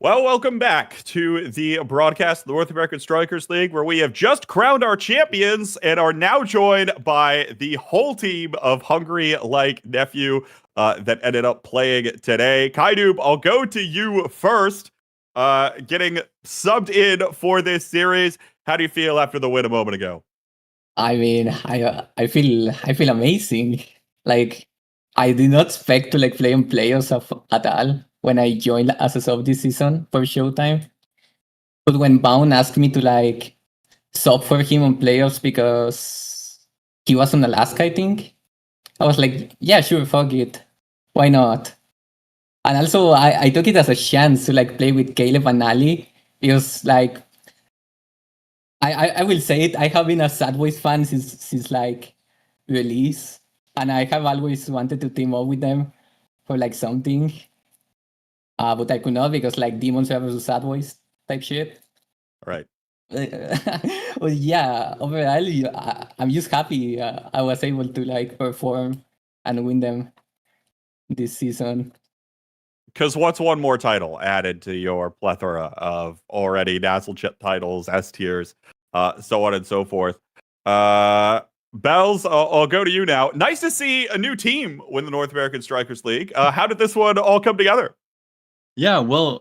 Well, welcome back to the broadcast of the North American Strikers League, where we have just crowned our champions and are now joined by the whole team of Hungry Like Nephew that ended up playing today. Kaidoob, I'll go to you first. Getting subbed in for this series. How do you feel after the win a moment ago? I mean, I feel amazing. Like I did not expect to like play on playoffs at all when I joined as a sub this season for Showtime. But when Bound asked me to like sub for him on playoffs because he was on Alaska, I think, I was like, yeah, sure, fuck it, why not? And also, I took it as a chance to like play with Caleb and Ali because like I will say it, I have been a Sad Boys fan since like release, and I have always wanted to team up with them for like something. But I could not because like Demons versus Sad Boys type shit. Right. Well, yeah, overall, I'm just happy I was able to like perform and win them this season. Because what's one more title added to your plethora of already NASL titles, S tiers, so on and so forth? Bells, I'll go to you now. Nice to see a new team win the North American Strikers League. How did this one all come together? Yeah, well,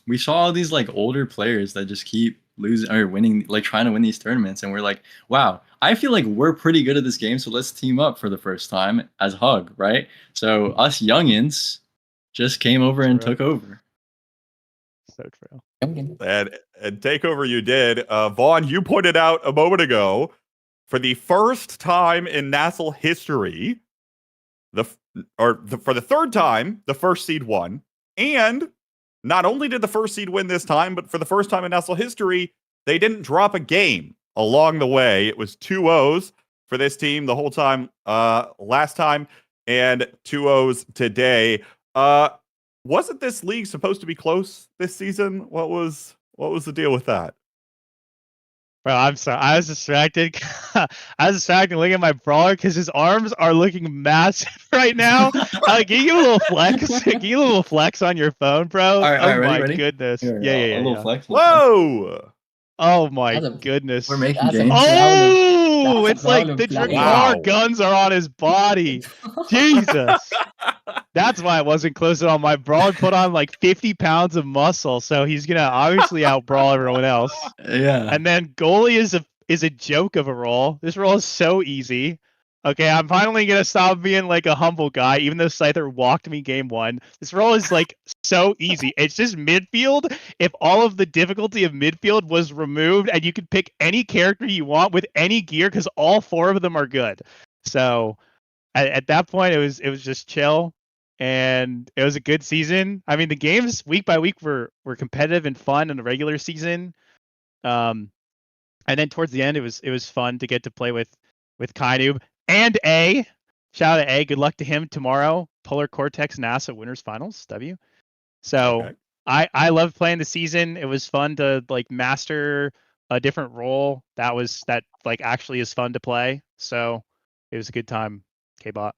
we saw all these like older players that just keep losing or winning, like trying to win these tournaments, and we're like, wow, I feel like we're pretty good at this game, so let's team up for the first time as Hug, right? So us youngins just came over and took over. So true. And take over you did. Vaughn, you pointed out a moment ago, for the first time in NASL history, for the third time, the first seed won. And not only did the first seed win this time, but for the first time in NASL history, they didn't drop a game along the way. It was 2-0s for this team the whole time last time, and 2-0s today. Wasn't this league supposed to be close this season? What was the deal with that? Bro, I'm sorry. I was distracted. I was distracted looking at my brawler because his arms are looking massive right now. Can you give a little flex? Can you give a little flex on your phone, bro? All right, my ready? goodness. Here, Yeah. a little flex. Whoa! Oh my goodness. We're making games. Oh, it's like the Wow. Drakkar guns are on his body. Jesus. That's why it wasn't close at all. My brawler put on like 50 pounds of muscle, so he's gonna obviously outbrawl everyone else. Yeah. And then goalie is a joke of a role. This role is so easy. Okay, I'm finally gonna stop being like a humble guy, even though Scyther walked me game one. This role is like so easy. It's just midfield. If all of the difficulty of midfield was removed, and you could pick any character you want with any gear, because all four of them are good. So at that point, it was just chill, and it was a good season. I mean, the games week by week were competitive and fun in the regular season. And then towards the end, it was fun to get to play with Kainoob and A. Shout out to A. Good luck to him tomorrow. Polar Cortex NASA Winners Finals W. So Okay. I loved playing the season. It was fun to like master a different role that like actually is fun to play. So it was a good time. K-Bot.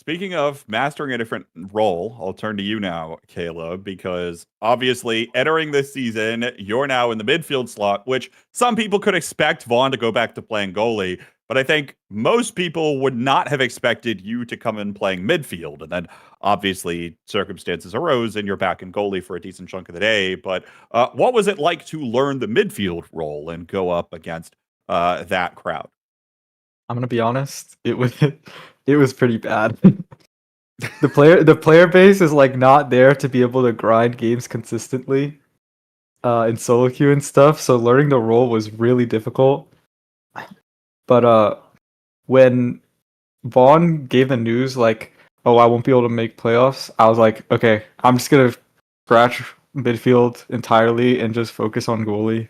Speaking of mastering a different role, I'll turn to you now, Caleb, because obviously entering this season, you're now in the midfield slot, which some people could expect Vaughn to go back to playing goalie, but I think most people would not have expected you to come in playing midfield. And then obviously circumstances arose and you're back in goalie for a decent chunk of the day. But what was it like to learn the midfield role and go up against that crowd? I'm gonna be honest. It was pretty bad. The player base is like not there to be able to grind games consistently in solo queue and stuff. So learning the role was really difficult. But when Vaughn gave the news like, "Oh, I won't be able to make playoffs," I was like, "Okay, I'm just gonna scratch midfield entirely and just focus on goalie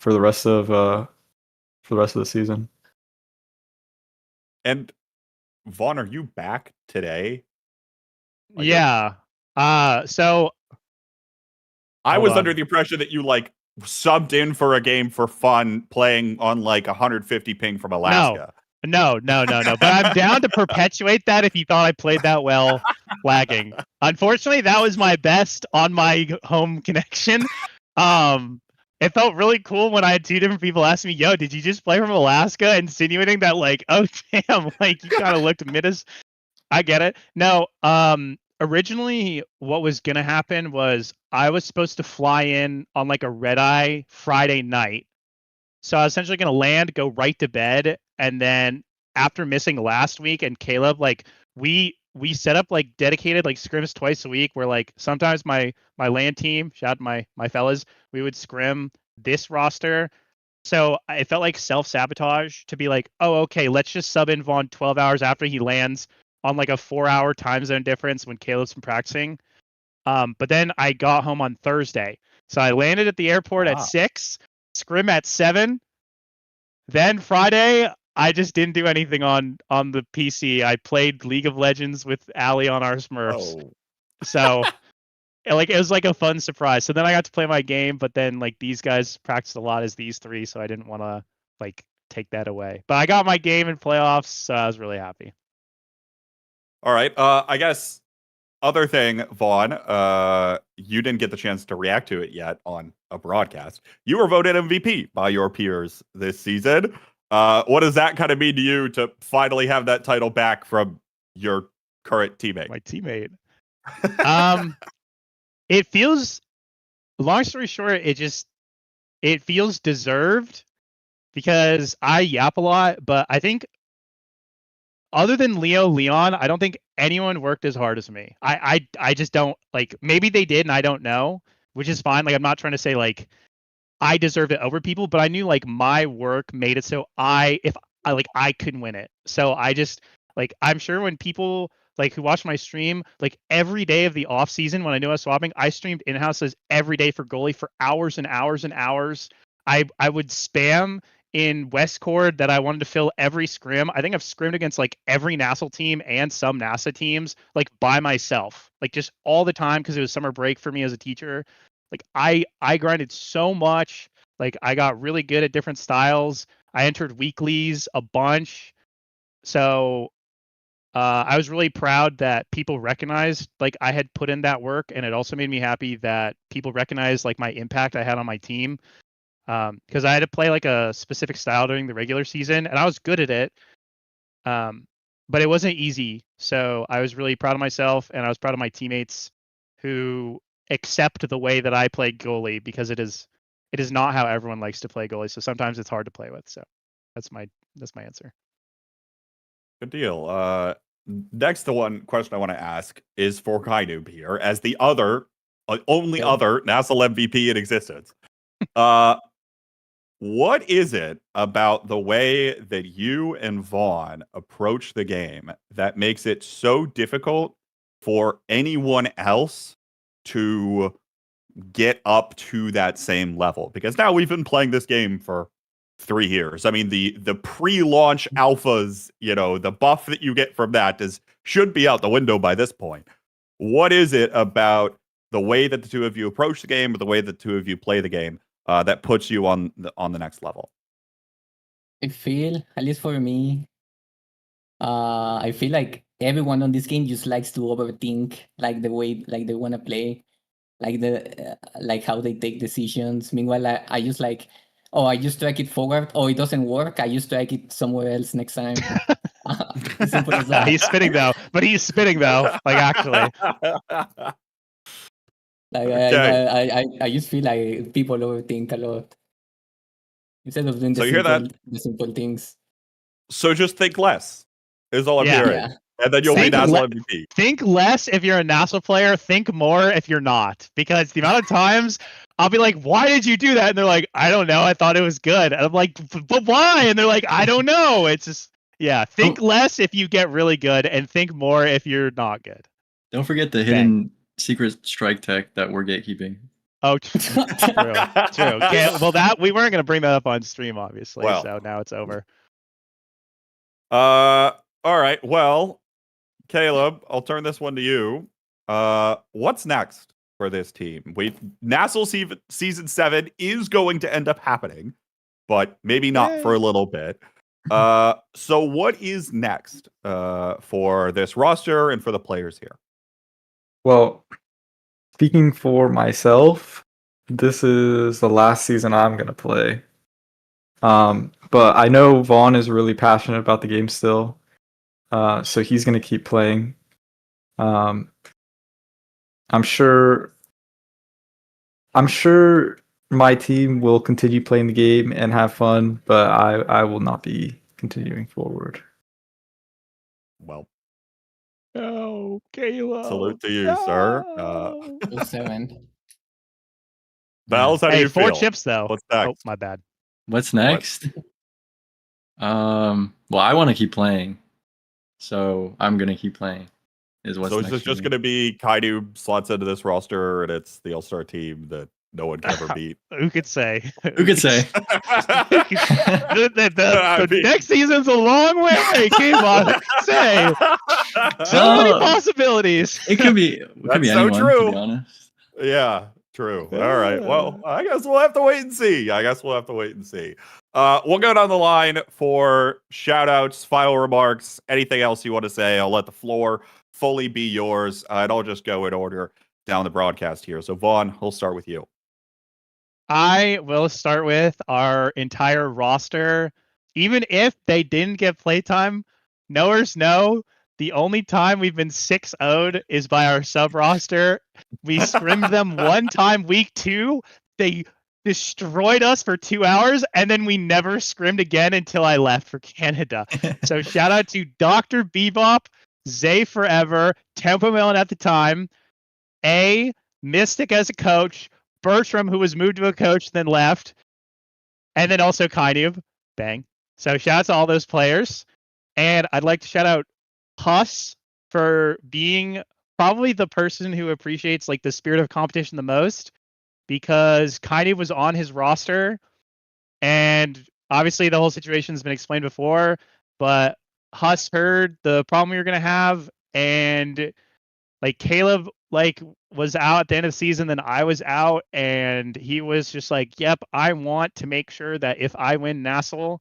for the rest of the season." And Vaughn, are you back today? Yeah. So I hold was on. under the impression that you like subbed in for a game for fun, playing on like 150 ping from Alaska. No. But I'm down to perpetuate that if you thought I played that well, lagging. Unfortunately, that was my best on my home connection. It felt really cool when I had two different people ask me, "Yo, did you just play from Alaska?" Insinuating that, like, oh damn, like you kind of looked mid as. I get it. No, originally what was gonna happen was I was supposed to fly in on like a red eye Friday night. So I was essentially gonna land, go right to bed, and then after missing last week and Caleb, like we set up like dedicated like scrims twice a week where like sometimes my LAN team, shout out to my fellas, we would scrim this roster. So it felt like self-sabotage to be like, oh, okay, let's just sub in Vaughn 12 hours after he lands on like a 4-hour time zone difference when Caleb's been practicing. But then I got home on Thursday. So I landed at the airport at 6, scrim at 7. Then Friday, I just didn't do anything on the PC. I played League of Legends with Ali on our Smurfs. So like it was like a fun surprise. So then I got to play my game, but then like these guys practiced a lot as these three, so I didn't want to like take that away. But I got my game in playoffs, so I was really happy. All right. I guess other thing, Vaughn, you didn't get the chance to react to it yet on a broadcast. You were voted MVP by your peers this season. What does that kind of mean to you to finally have that title back from your current teammate? My teammate. It feels, long story short, it feels deserved because I yap a lot, but I think other than Leon, I don't think anyone worked as hard as me. I just don't, like, maybe they did and I don't know, which is fine. Like, I'm not trying to say like I deserved it over people, but I knew like my work made it so I could win it. So I just, like, I'm sure when people like who watch my stream, like every day of the off season when I knew I was swapping, I streamed in-houses every day for goalie for hours and hours and hours. I would spam in Westcord that I wanted to fill every scrim. I think I've scrimmed against like every NASL team and some NASA teams like by myself, like just all the time because it was summer break for me as a teacher. Like I grinded so much. Like I got really good at different styles. I entered weeklies a bunch. So I was really proud that people recognized like I had put in that work, and it also made me happy that people recognized like my impact I had on my team. Because I had to play like a specific style during the regular season, and I was good at it. But it wasn't easy. So I was really proud of myself, and I was proud of my teammates who accept the way that I play goalie, because it is not how everyone likes to play goalie. So sometimes it's hard to play with. So that's my answer. Good deal. Next, the one question I want to ask is for Kainoob here, as the other, only other NASL MVP in existence. What is it about the way that you and Vaughn approach the game that makes it so difficult for anyone else to get up to that same level? Because now we've been playing this game for 3 years. I mean, the pre-launch alphas, you know, the buff that you get from that should be out the window by this point. What is it about the way that the two of you approach the game, or the way that the two of you play the game, that puts you on the next level? I feel, at least for me, I feel like everyone on this game just likes to overthink, like the way like they want to play, like like how they take decisions. Meanwhile, I just like, oh, I just drag it forward. Oh, it doesn't work. I just drag it somewhere else next time. Simple as that. He's spinning though, like actually. Like Okay. I just feel like people overthink a lot instead of doing So you hear that? the simple things. So just think less is all I'm Yeah. hearing. Yeah. And then you'll be Think NASL MVP. Think less if you're a NASL player. Think more if you're not, because the amount of times I'll be like, "Why did you do that?" And they're like, "I don't know. I thought it was good." And I'm like, "But why?" And they're like, "I don't know." It's just, yeah. Think less if you get really good, and think more if you're not good. Don't forget the hidden secret strike tech that we're gatekeeping. Oh, true. Okay, well, that we weren't gonna bring that up on stream, obviously. Well. So now it's over. All right. Well, Caleb, I'll turn this one to you. What's next for this team? NASL season 7 is going to end up happening, but maybe not for a little bit. So what is next for this roster and for the players here? Well, speaking for myself, this is the last season I'm gonna play. But I know Vaughn is really passionate about the game still, so he's gonna keep playing. I'm sure. I'm sure my team will continue playing the game and have fun, but I will not be continuing forward. Well, Oh, Caleb. salute to you, sir. 7. Bells, how do Hey, you 4 feel? chips though. What's Oh, next? my bad. What's next? Well, I want to keep playing, so I'm gonna keep playing. Is what's So is next this for just me. going to be Kaidu slots into this roster and it's the All-Star team that no one can ever beat? Who could say? Who could say? The next season's a long way away, Kmon. Who could say? So many possibilities. It could be. It could That's be so anyone, to true. be honest. Yeah, true. All right. Well, I guess we'll have to wait and see. We'll go down the line for shout outs, final remarks, anything else you want to say. I'll let the floor fully be yours. And I'll just go in order down the broadcast here. So, Vaughn, we'll start with you. I will start with our entire roster. Even if they didn't get playtime, knowers know the only time we've been 6-0'd is by our sub roster. We scrimmed them one time week 2. They destroyed us for 2 hours, and then we never scrimmed again until I left for Canada. So shout out to Dr. Bebop, Zay Forever, Tempo Melon at the time, Mystic as a coach, Bertram, who was moved to a coach, then left, and then also Kainub. Bang. So shout out to all those players. And I'd like to shout out Huss for being probably the person who appreciates like the spirit of competition the most, because Kainub was on his roster, and obviously the whole situation has been explained before, but Huss heard the problem we were going to have, and like Caleb was out at the end of the season, then I was out, and he was just like, yep, I want to make sure that if I win NASL,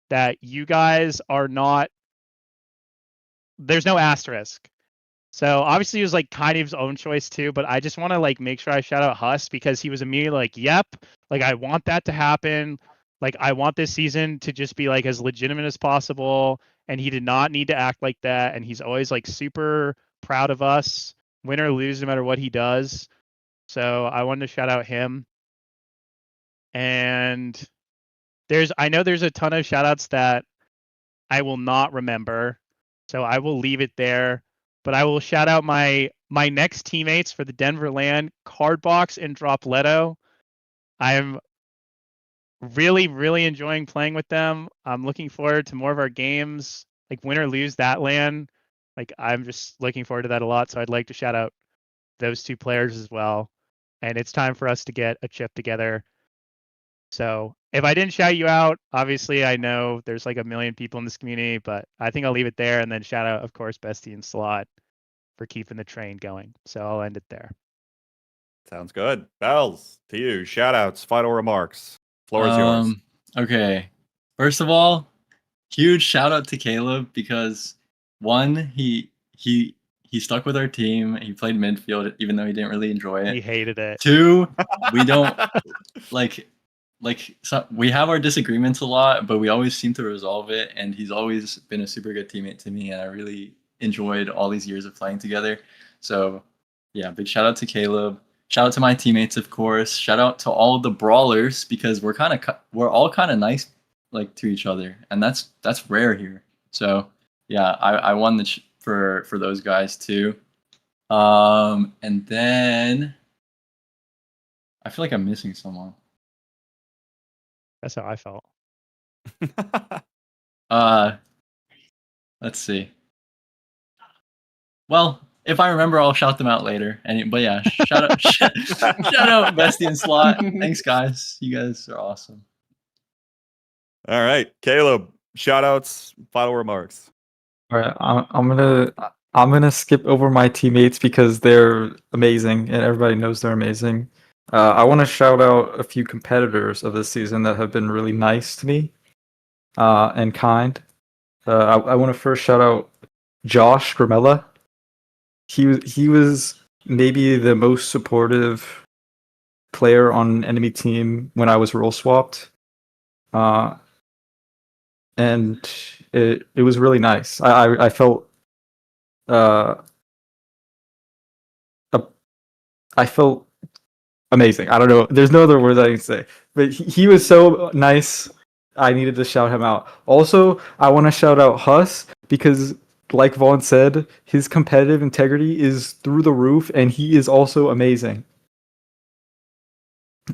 that you guys are not, there's no asterisk. So obviously it was like kind of his own choice too, but I just want to like make sure I shout out Huss, because he was immediately like, yep, like I want that to happen. Like I want this season to just be like as legitimate as possible. And he did not need to act like that. And he's always like super proud of us, win or lose, no matter what he does. So I wanted to shout out him. And I know there's a ton of shout outs that I will not remember. So I will leave it there. But I will shout out my next teammates for the Denver LAN, Cardbox and Dropletto. I'm really, really enjoying playing with them. I'm looking forward to more of our games, like win or lose that LAN. Like I'm just looking forward to that a lot. So I'd like to shout out those 2 players as well. And it's time for us to get a chip together. So if I didn't shout you out, obviously I know there's like a million people in this community, but I think I'll leave it there, and then shout out, of course, Bestie and Slot for keeping the train going. So I'll end it there. Sounds good. Bells, to you. Shout outs, final remarks. Floor is yours. Okay. First of all, huge shout out to Caleb, because one, he stuck with our team. He played midfield even though he didn't really enjoy it. He hated it. 2, we don't so we have our disagreements a lot, but we always seem to resolve it, and he's always been a super good teammate to me, and I really enjoyed all these years of playing together. So yeah, big shout out to Caleb. Shout out to my teammates, of course. Shout out to all of the brawlers, because we're all kind of nice like to each other, and that's rare here. So yeah, I won for those guys too. And then I feel like I'm missing someone. That's how I felt. Let's see. Well, if I remember, I'll shout them out later. But yeah, shout out Bestie and Slot. Thanks, guys. You guys are awesome. All right, Caleb. Shout outs, final remarks. All right, I'm gonna skip over my teammates because they're amazing and everybody knows they're amazing. I want to shout out a few competitors of this season that have been really nice to me. and kind. I want to first shout out Josh Gramella. He was maybe the most supportive player on an enemy team when I was role swapped, and it was really nice. I felt I felt amazing. I don't know. There's no other words I can say. But he was so nice. I needed to shout him out. Also, I want to shout out Huss because, like Vaughn said, his competitive integrity is through the roof, and he is also amazing.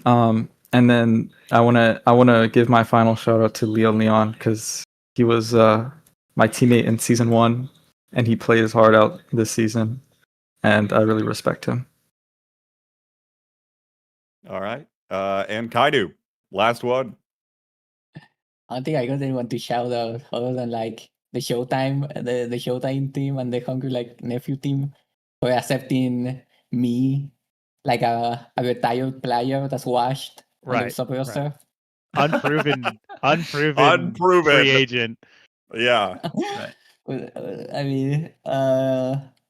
And then I wanna give my final shout out to Leon because he was my teammate in season 1, and he played his heart out this season, and I really respect him. All right. And Kaidu, last one. I don't think I got anyone to shout out other than like the Showtime, the Showtime team and the Hungry Like Nephew team for accepting me like a retired player that's washed on their sub roster. Unproven Unproven. free agent. Yeah. I mean,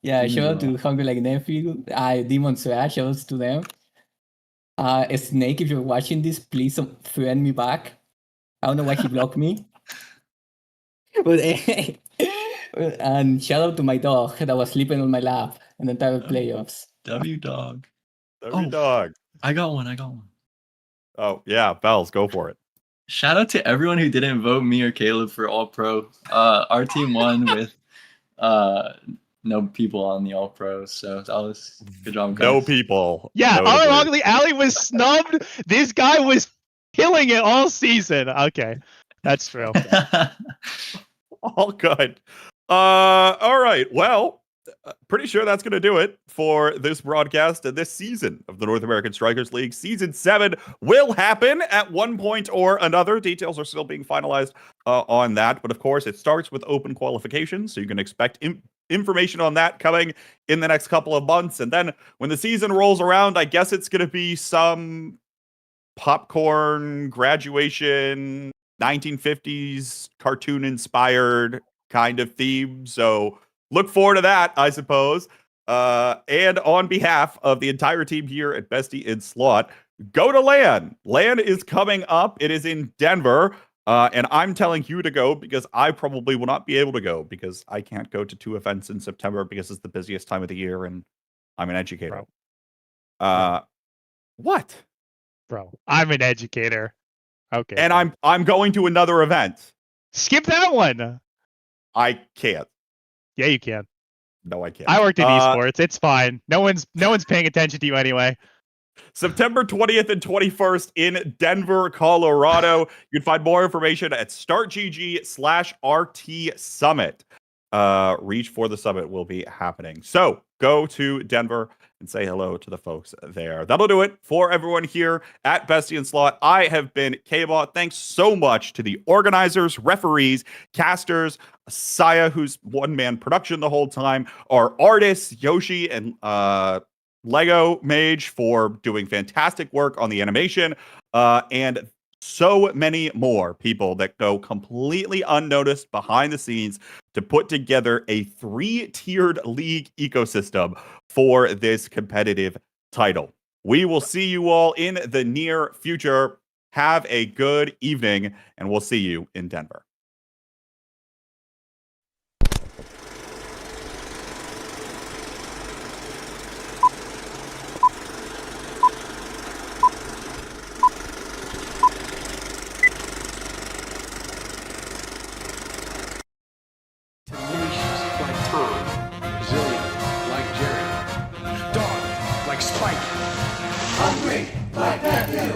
yeah, shout out to Hungry Like Nephew. Demon Slash, shout outs to them. Snake, if you're watching this, please friend me back. I don't know why he blocked me. But and shout out to my dog that was sleeping on my lap in the entire playoffs. W dog. Dog. I got one. Oh yeah, Bells, go for it. Shout out to everyone who didn't vote me or Caleb for All Pro. Our team won with no people on the All Pro, so that was good job, guys. No people. Yeah, Notably. ironically, Ali was snubbed. This guy was killing it all season. Okay, that's true. All good. All right. Well, pretty sure that's going to do it for this broadcast and this season of the North American Strikers League. Season 7 will happen at one point or another. Details are still being finalized on that. But of course, it starts with open qualifications. So you can expect information on that coming in the next couple of months. And then when the season rolls around, I guess it's going to be some popcorn graduation 1950s cartoon inspired kind of theme. So look forward to that, I suppose. And on behalf of the entire team here at Bestie in Slot, go to LAN. LAN is coming up. It is in Denver. And I'm telling you to go because I probably will not be able to go because I can't go to 2 events in September because it's the busiest time of the year and I'm an educator. What? Bro, I'm an educator. Okay. And I'm going to another event. Skip that one. I can't. Yeah, you can. No, I can't. I worked in esports. It's fine. No one's paying attention to you anyway. September 20th and 21st in Denver, Colorado. You can find more information at startgg/RT Summit. Reach for the summit will be happening. So go to Denver and say hello to the folks there. That'll do it for everyone here at Bestie and Slot. I have been K-Bot. Thanks so much to the organizers, referees, casters, Saya, who's one-man production the whole time, our artists, Yoshi and Lego Mage for doing fantastic work on the animation, and so many more people that go completely unnoticed behind the scenes to put together a 3-tiered league ecosystem for this competitive title. We will see you all in the near future. Have a good evening, and we'll see you in Denver. Hungry like that too.